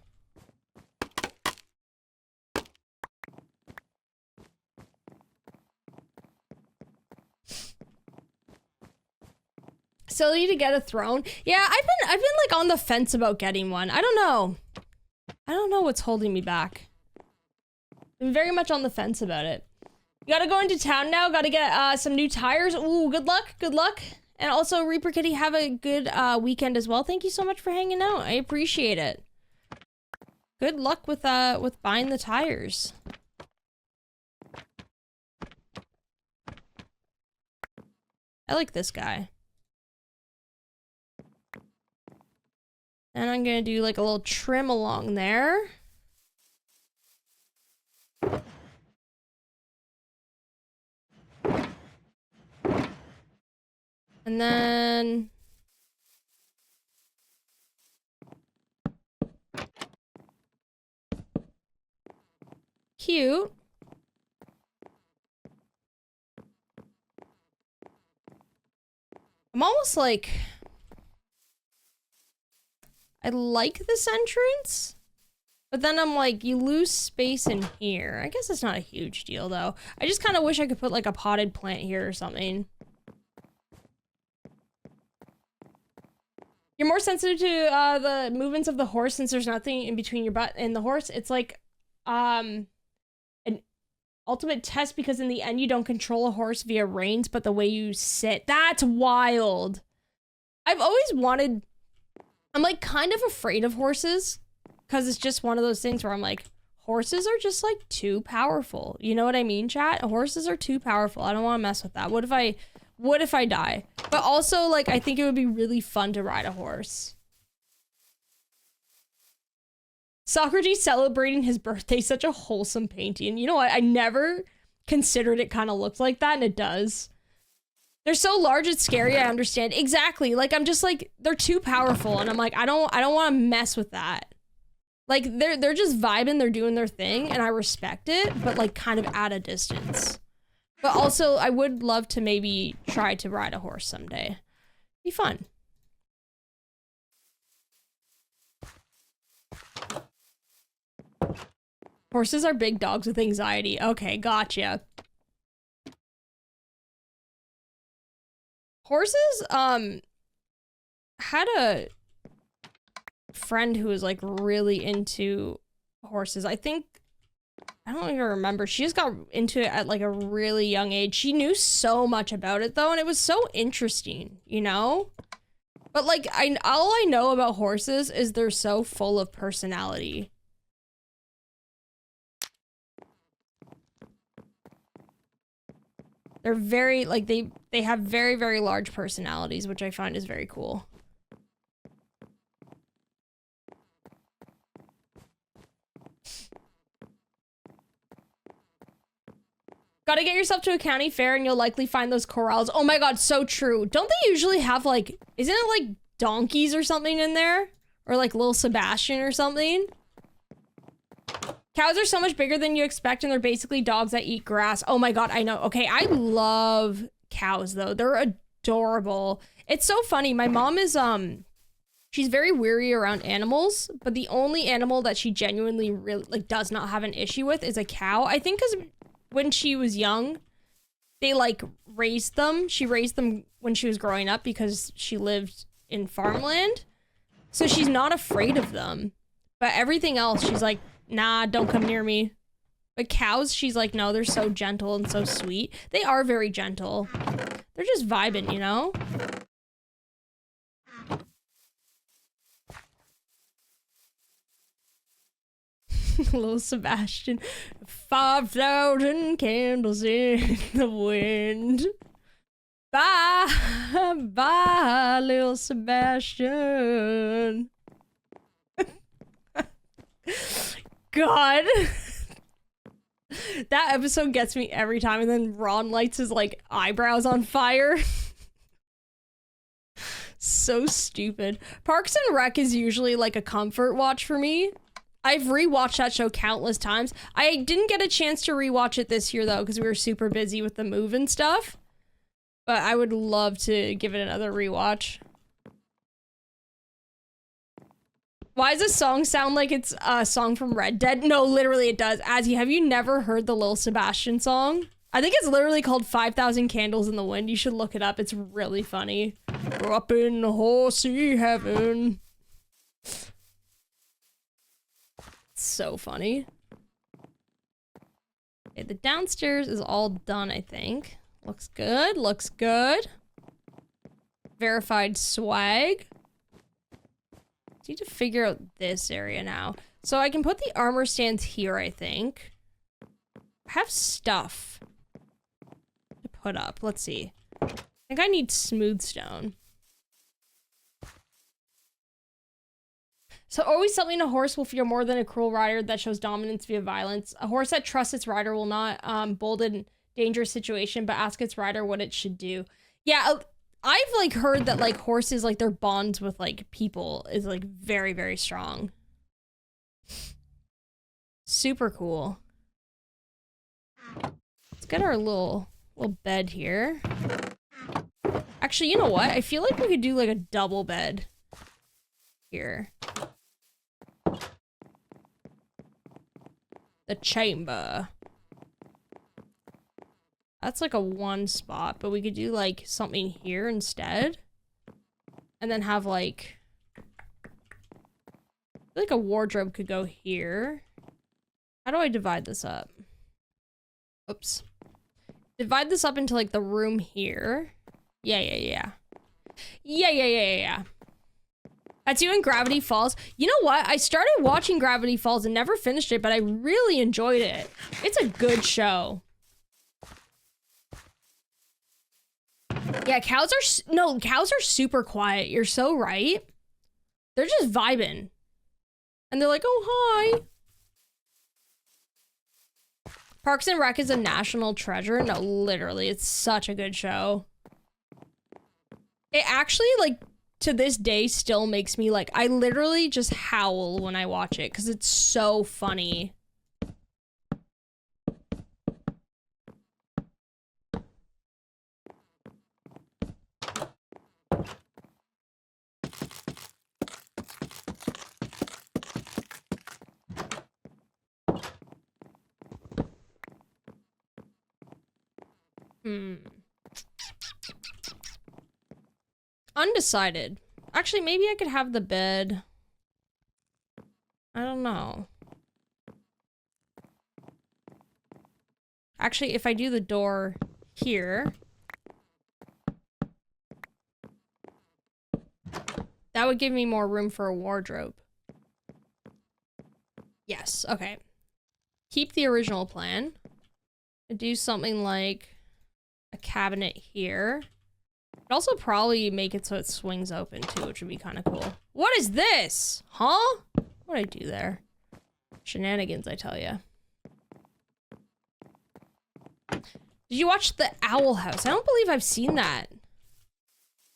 Silly to get a throne. Yeah, I've been like on the fence about getting one. I don't know what's holding me back. I'm very much on the fence about it. You gotta go into town now. Gotta get some new tires. Ooh, good luck. Good luck. And also, Reaper Kitty, have a good weekend as well. Thank you so much for hanging out. I appreciate it. Good luck with buying the tires. I like this guy. And I'm gonna do like a little trim along there. And then cute. I'm almost like, I like this entrance, but then I'm like, you lose space in here. I guess it's not a huge deal though. I just kind of wish I could put like a potted plant here or something. You're more sensitive to the movements of the horse since there's nothing in between your butt and the horse. It's like an ultimate test because in the end you don't control a horse via reins, but the way you sit. That's wild. I've always wanted... I'm like kind of afraid of horses because it's just one of those things where I'm like, horses are just like too powerful. You know what I mean, chat? Horses are too powerful. I don't want to mess with that. What if I die? But also, like, I think it would be really fun to ride a horse. Socrates celebrating his birthday, such a wholesome painting. You know what? I never considered it kind of looked like that, and it does. They're so large it's scary, I understand. Exactly. Like, I'm just like, they're too powerful, and I'm like, I don't want to mess with that. Like, they're just vibing, they're doing their thing, and I respect it, but like kind of at a distance. But also, I would love to maybe try to ride a horse someday. Be fun. Horses are big dogs with anxiety. Okay, gotcha. Horses, had a friend who was like really into horses. I don't even remember. She just got into it at like a really young age. She knew so much about it though, and it was so interesting, you know? But like, all I know about horses is they're so full of personality. They're very, like, they have very, very large personalities, which I find is very cool. Gotta get yourself to a county fair and you'll likely find those corrals. Oh my god, so true. Don't they usually have, like, isn't it like donkeys or something in there? Or like little Sebastian or something? Cows are so much bigger than you expect, and they're basically dogs that eat grass. Oh my god, I know. Okay, I love cows, though. They're adorable. It's so funny. My mom is, she's very weary around animals, but the only animal that she genuinely really, like, does not have an issue with is a cow. I think because when she was young, they, like, raised them. She raised them when she was growing up because she lived in farmland. So she's not afraid of them. But everything else, she's like, nah, don't come near me. But cows, she's like, no, they're so gentle and so sweet. They are very gentle. They're just vibing, you know? Little Sebastian. 5,000 candles in the wind. Bye, bye, little Sebastian. God. That episode gets me every time, and then Ron lights his, like, eyebrows on fire. So stupid. Parks and Rec is usually, like, a comfort watch for me. I've rewatched that show countless times. I didn't get a chance to rewatch it this year, though, because we were super busy with the move and stuff. But I would love to give it another rewatch. Why does this song sound like it's a song from Red Dead? No, literally it does. Azzy, have you never heard the Lil Sebastian song? I think it's literally called 5,000 Candles in the Wind. You should look it up. It's really funny. We're up in horsey heaven. It's so funny. Okay, the downstairs is all done, I think. Looks good, looks good. Verified swag. Need to figure out this area now. So I can put the armor stands here, I think. I have stuff to put up. Let's see. I think I need smooth stone. So always something a horse will fear more than a cruel rider that shows dominance via violence. A horse that trusts its rider will not bold in dangerous situation, but ask its rider what it should do. Yeah, I've, like, heard that, like, horses, like, their bonds with, like, people is, like, very, very strong. Super cool. Let's get our little bed here. Actually, you know what? I feel like we could do, like, a double bed here. The chamber. That's like a one spot, but we could do like something here instead. And then have like a wardrobe could go here. How do I divide this up? Oops. Divide this up into like the room here. Yeah. That's you in Gravity Falls. You know what? I started watching Gravity Falls and never finished it, but I really enjoyed it. It's a good show. Yeah, cows are super quiet. You're so right. They're just vibing. And they're like, oh, hi. Parks and Rec is a national treasure. No, literally, it's such a good show. It actually, like, to this day still makes me, like, I literally just howl when I watch it because it's so funny. Undecided. Actually, maybe I could have the bed. I don't know. Actually, if I do the door here, that would give me more room for a wardrobe. Yes, okay. Keep the original plan. Do something like a cabinet here. I'd also probably make it so it swings open too, which would be kind of cool. What is this? Huh? What did I do there? Shenanigans, I tell ya. Did you watch The Owl House? I don't believe I've seen that.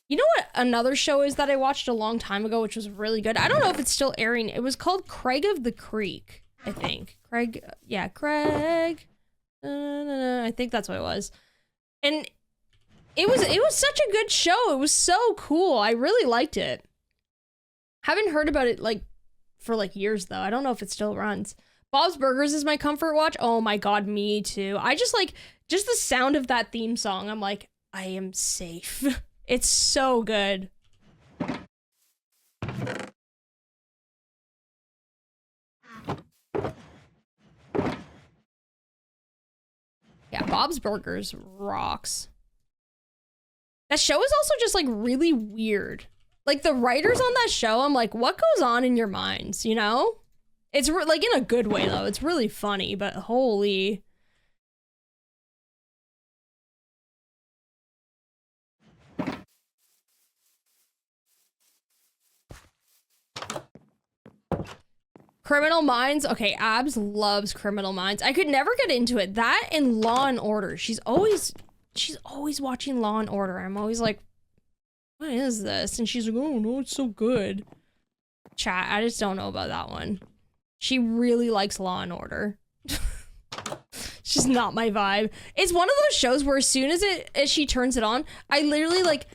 You know what another show is that I watched a long time ago, which was really good? I don't know if it's still airing. It was called Craig of the Creek, I think. Craig, yeah, Craig. I think that's what it was. And it was such a good show. It was so cool. I really liked it. Haven't heard about it like for like years though. I don't know if it still runs. Bob's Burgers is my comfort watch. Oh my god, me too. I just like just the sound of that theme song. I'm like, I am safe. It's so good. Yeah, Bob's Burgers rocks. That show is also just like really weird. Like the writers on that show, I'm like, what goes on in your minds, you know? It's like in a good way though. It's really funny, but holy. Criminal Minds. Okay, Abs loves Criminal Minds. I could never get into it. That and Law and Order. She's always watching Law and Order. I'm always like, what is this? And she's like, oh no, it's so good. Chat, I just don't know about that one. She really likes Law and Order. It's just not my vibe. It's one of those shows where as soon as she turns it on, I literally like,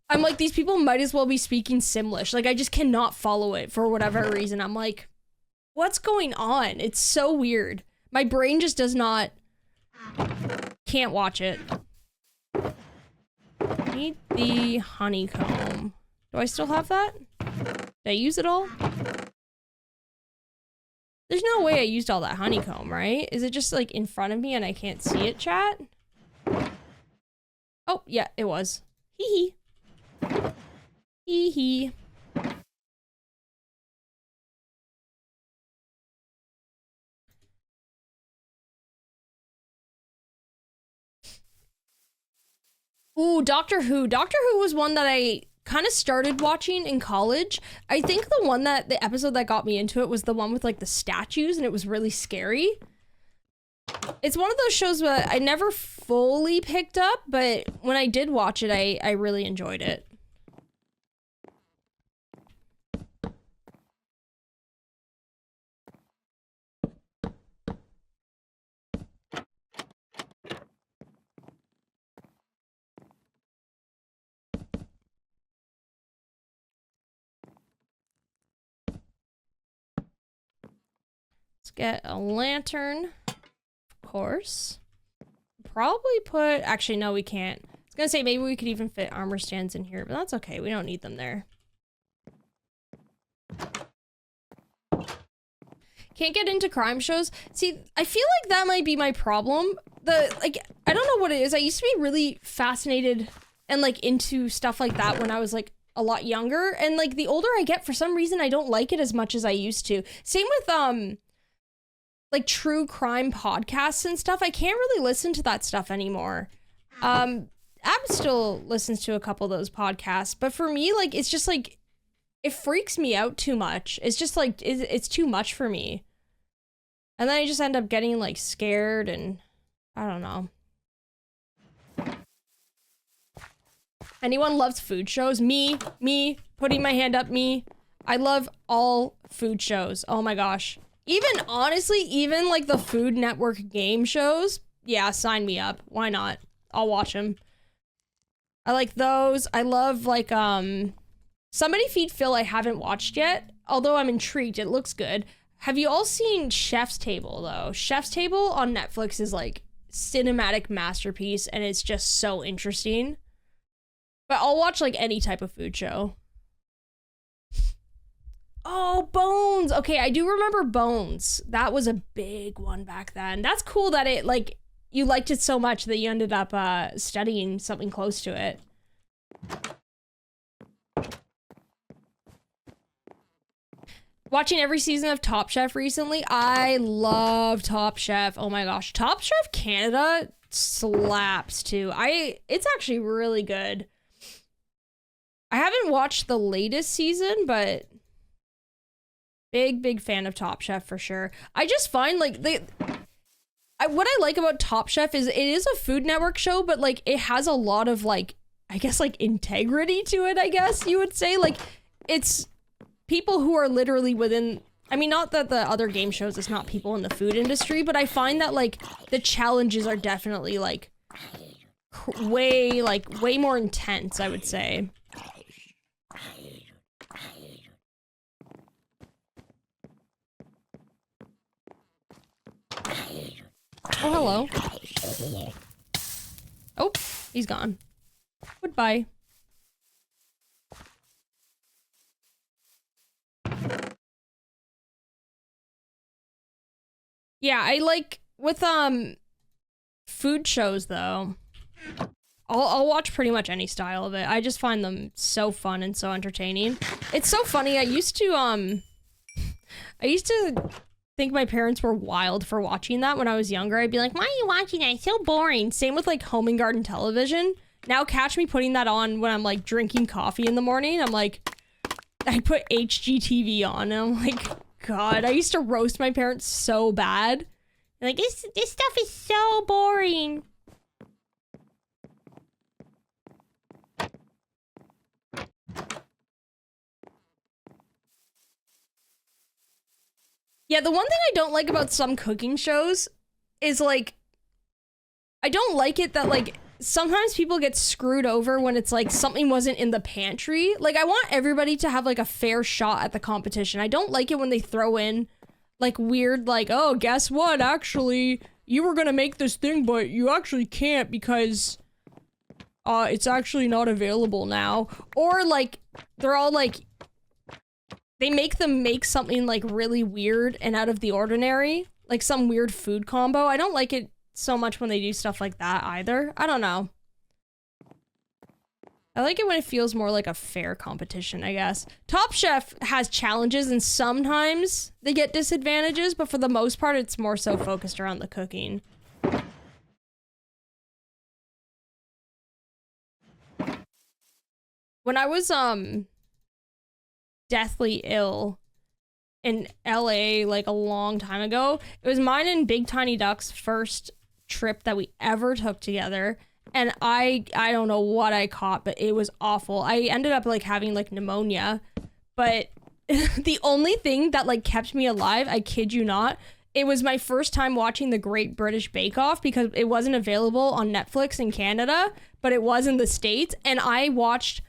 I'm like, these people might as well be speaking Simlish. Like I just cannot follow it for whatever reason. I'm like, what's going on? It's so weird. My brain just does not, can't watch it. Need the honeycomb. Do I still have that? Did I use it all? There's no way I used all that honeycomb, right? Is it just like in front of me and I can't see it, chat? Oh, yeah, it was. Hee hee. Hee hee. Ooh, Doctor Who. Doctor Who was one that I kind of started watching in college. I think the episode that got me into it was the one with like the statues and it was really scary. It's one of those shows that I never fully picked up, but when I did watch it, I really enjoyed it. Let's get a lantern, of course. Probably put, actually no, we can't. I was gonna say maybe we could even fit armor stands in here, but that's okay. We don't need them there. Can't get into crime shows. See, I feel like that might be my problem. I don't know what it is. I used to be really fascinated and like into stuff like that when I was like a lot younger. And like the older I get, for some reason, I don't like it as much as I used to. Same with like true crime podcasts and stuff. I can't really listen to that stuff anymore. Ab still listens to a couple of those podcasts, but for me, like, it's just like, it freaks me out too much. It's just like, it's too much for me. And then I just end up getting like scared and I don't know. Anyone loves food shows? Me, putting my hand up, me. I love all food shows. Oh my gosh. Even, honestly, even like the Food Network game shows. Yeah, sign me up. Why not? I'll watch them. I like those. I love like, Somebody Feed Phil I haven't watched yet. Although I'm intrigued. It looks good. Have you all seen Chef's Table though? Chef's Table on Netflix is like cinematic masterpiece and it's just so interesting. But I'll watch like any type of food show. Oh, Bones. Okay, I do remember Bones. That was a big one back then. That's cool that it like you liked it so much that you ended up studying something close to it. Watching every season of Top Chef recently. I love Top Chef. Oh my gosh. Top Chef Canada slaps too. It's actually really good. I haven't watched the latest season, but big fan of Top Chef for sure. I just find like what I like about Top Chef is it is a Food Network show, but like it has a lot of like, I guess like integrity to it, I guess you would say. Like it's people who are literally within, I mean, not that the other game shows it's not people in the food industry, but I find that like the challenges are definitely like way more intense, I would say. Oh, hello. Oh, he's gone. Goodbye. Yeah, I like with food shows though. I'll watch pretty much any style of it. I just find them so fun and so entertaining. It's so funny. I used to think my parents were wild for watching that when I was younger. I'd be like, why are you watching that? It's so boring. Same with like Home and Garden Television. Now catch me putting that on when I'm like drinking coffee in the morning. I'm like, I put HGTV on and I'm like, God, I used to roast my parents so bad. Like, this stuff is so boring. Yeah, the one thing I don't like about some cooking shows is like, I don't like it that like, sometimes people get screwed over when it's like something wasn't in the pantry. Like I want everybody to have like a fair shot at the competition. I don't like it when they throw in like weird like, oh, guess what? Actually, you were gonna make this thing, but you actually can't because it's actually not available now. Or like, they're all like, they make them make something like really weird and out of the ordinary, like some weird food combo. I don't like it so much when they do stuff like that either. I don't know. I like it when it feels more like a fair competition, I guess. Top Chef has challenges and sometimes they get disadvantages, but for the most part, it's more so focused around the cooking. When I was, deathly ill in LA like a long time ago, it was mine and Big Tiny Duck's first trip that we ever took together, and I don't know what I caught, but it was awful. I ended up like having like pneumonia, but the only thing that like kept me alive, I kid you not, it was my first time watching the Great British Bake Off because it wasn't available on Netflix in Canada, but it was in the States, and I watched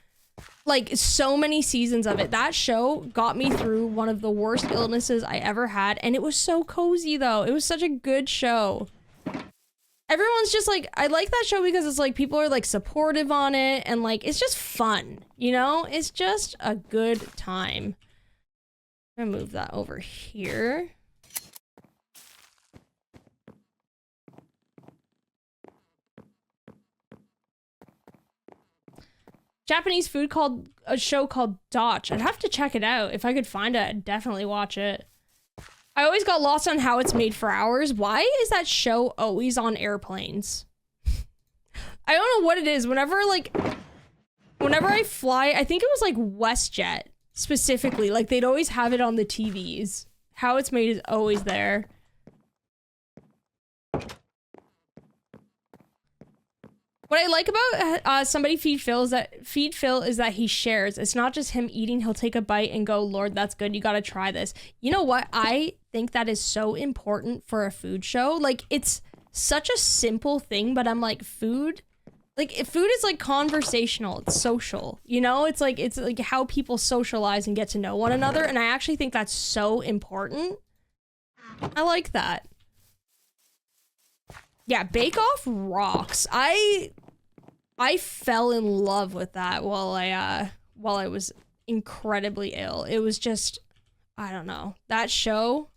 like so many seasons of it. That show got me through one of the worst illnesses I ever had, and it was so cozy though. It was such a good show. Everyone's just like, I like that show because it's like people are like supportive on it and like it's just fun, you know? It's just a good time. I'm gonna move that over here. Japanese food called a show called Dotch. I'd have to check it out. If I could find it, I'd definitely watch it. I always got lost on how it's made for hours. Why is that show always on airplanes? I don't know what it is. Whenever I fly, I think it was like WestJet specifically. Like they'd always have it on the TVs. How it's made is always there. What I like about somebody feed Phil is that he shares. It's not just him eating. He'll take a bite and go, Lord, that's good. You got to try this. You know what? I think that is so important for a food show. Like, it's such a simple thing, but I'm like, food is like conversational. It's social, you know? It's like how people socialize and get to know one another. And I actually think that's so important. I like that. Yeah, Bake Off rocks. I fell in love with that while I was incredibly ill. It was just, I don't know. That show,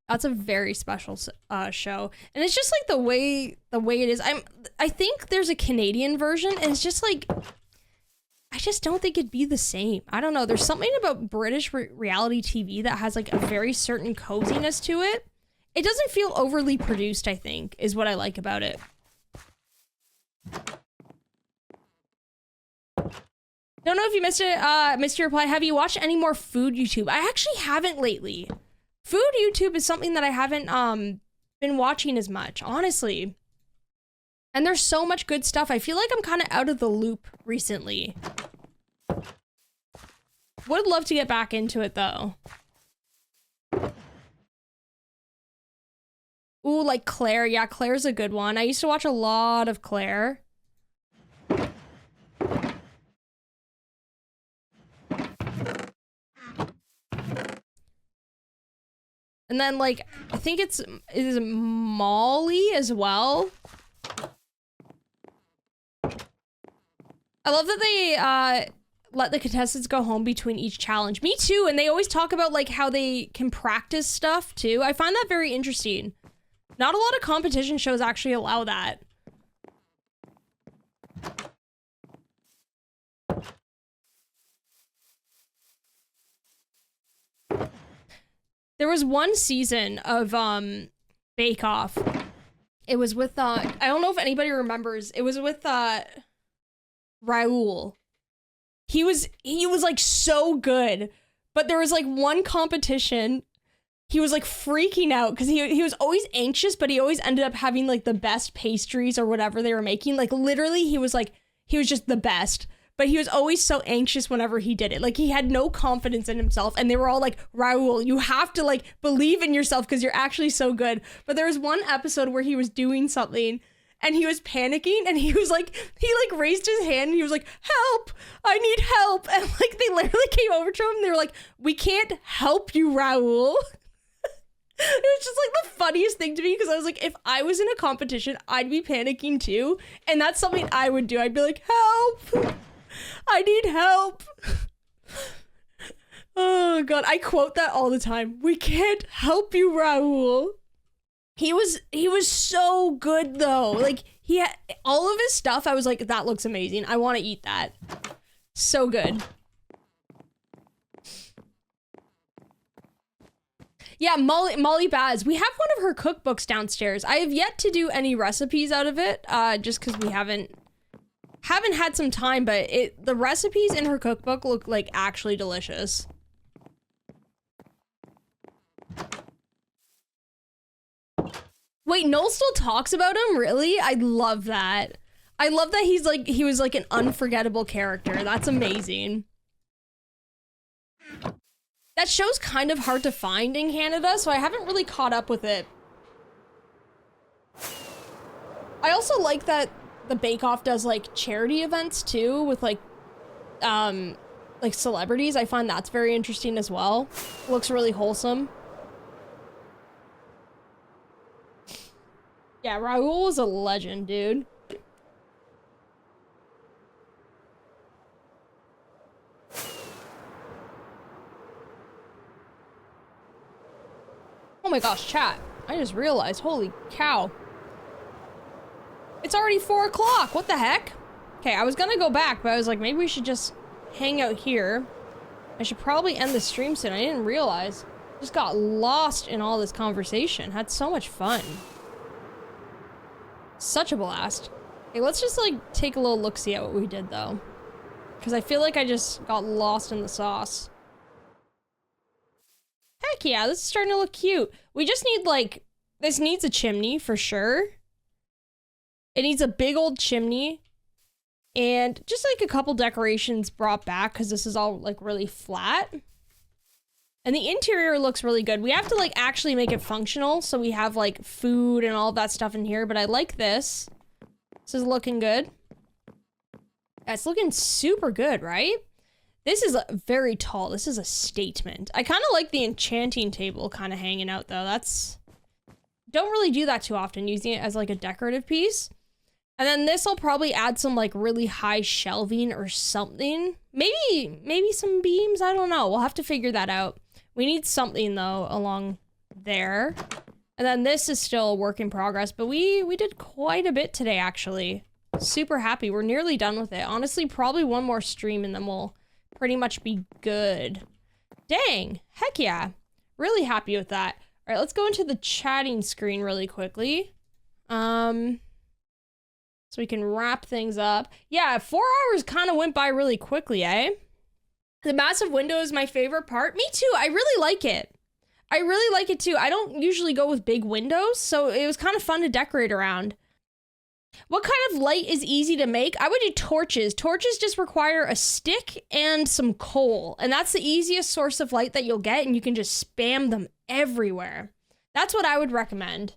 that's a very special show. And it's just like the way it is. I think there's a Canadian version, and it's just like, I just don't think it'd be the same. I don't know. There's something about British reality TV that has like a very certain coziness to it. It doesn't feel overly produced, I think, is what I like about it. Don't know if you missed it, missed your reply. Have you watched any more food YouTube? I actually haven't lately. Food YouTube is something that I haven't been watching as much, honestly. And there's so much good stuff. I feel like I'm kind of out of the loop recently. Would love to get back into it, though. Ooh, like Claire. Yeah, Claire's a good one. I used to watch a lot of Claire. And then, like, I think it is Molly as well. I love that they let the contestants go home between each challenge. Me too, and they always talk about, like, how they can practice stuff, too. I find that very interesting. Not a lot of competition shows actually allow that. There was one season of Bake Off. It was with I don't know if anybody remembers. It was with Raul. He was like so good, but there was like one competition. He was like freaking out because he was always anxious, but he always ended up having like the best pastries or whatever they were making. Like literally he was just the best, but he was always so anxious whenever he did it. Like he had no confidence in himself, and they were all like, Raul, you have to like believe in yourself because you're actually so good. But there was one episode where he was doing something and he was panicking, and he raised his hand and he was like, help, I need help. And like they literally came over to him and they were like, we can't help you, Raul. It was just like the funniest thing to me because I was like, if I was in a competition, I'd be panicking too. And that's something I would do. I'd be like, help, I need help. Oh God, I quote that all the time. We can't help you, Raul. He was so good though. Like he had all of his stuff. I was like, that looks amazing. I want to eat that. So good. Yeah, Molly Baz. We have one of her cookbooks downstairs. I have yet to do any recipes out of it, just because we haven't had some time, but the recipes in her cookbook look like actually delicious. Wait, Noel still talks about him? Really? I love that. I love that he was like an unforgettable character. That's amazing. That show's kind of hard to find in Canada, so I haven't really caught up with it. I also like that the Bake Off does like charity events too with like celebrities. I find that's very interesting as well. Looks really wholesome. Yeah, Raul is a legend, dude. Oh my gosh, chat. I just realized, holy cow. It's already 4 o'clock. What the heck? Okay, I was gonna go back, but I was like, maybe we should just hang out here. I should probably end the stream soon. I didn't realize. Just got lost in all this conversation. Had so much fun. Such a blast. Okay, let's just like take a little look-see at what we did though. Because I feel like I just got lost in the sauce. Heck yeah, this is starting to look cute. We just need like, this needs a chimney for sure. It needs a big old chimney and just like a couple decorations brought back because this is all like really flat. And the interior looks really good. We have to like actually make it functional so we have like food and all of that stuff in here, but I like this. This is looking good. It's looking super good, right? This is very tall. This is a statement. I kind of like the enchanting table kind of hanging out though. Don't really do that too often, using it as like a decorative piece. And then this will probably add some like really high shelving or something. Maybe some beams, I don't know. We'll have to figure that out. We need something though along there. And then this is still a work in progress, but we did quite a bit today actually. Super happy. We're nearly done with it. Honestly, probably one more stream and then we'll pretty much be good. Dang, heck yeah. Really happy with that. All right, let's go into the chatting screen really quickly. So we can wrap things up. Yeah, 4 hours kind of went by really quickly, eh? The massive window is my favorite part. Me too, I really like it. I really like it too. I don't usually go with big windows, so it was kind of fun to decorate around. What kind of light is easy to make? I would do torches. Torches just require a stick and some coal, and that's the easiest source of light that you'll get, and you can just spam them everywhere. That's what I would recommend.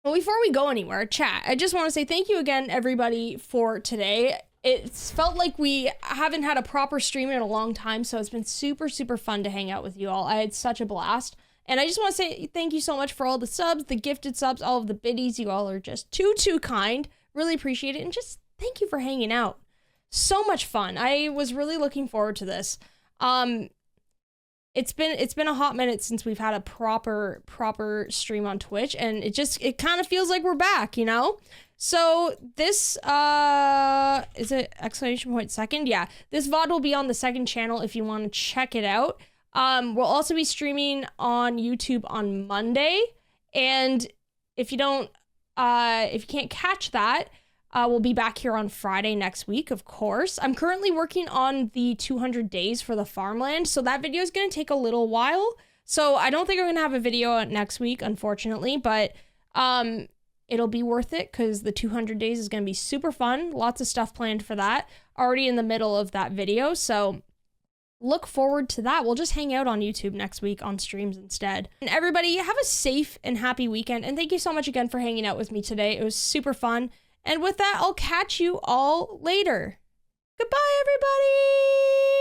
Well, before we go anywhere, chat, I just want to say thank you again, everybody, for today. It's felt like we haven't had a proper stream in a long time, so it's been super, super fun to hang out with you all. I had such a blast. And I just want to say thank you so much for all the subs, the gifted subs, all of the biddies. You all are just too kind. Really appreciate it. And just thank you for hanging out. So much fun. I was really looking forward to this. It's been a hot minute since we've had a proper stream on Twitch, and it kind of feels like we're back, you know? So this is it exclamation point second? Yeah. This VOD will be on the second channel if you want to check it out. We'll also be streaming on YouTube on Monday, and if you can't catch that, we'll be back here on Friday next week, of course. I'm currently working on the 200 days for the farmland, so that video is going to take a little while. So I don't think I'm going to have a video next week, unfortunately, but it'll be worth it because the 200 days is going to be super fun. Lots of stuff planned for that. Already in the middle of that video, so look forward to that. We'll just hang out on YouTube next week on streams instead. And everybody, have a safe and happy weekend. And thank you so much again for hanging out with me today. It was super fun. And with that, I'll catch you all later. Goodbye, everybody!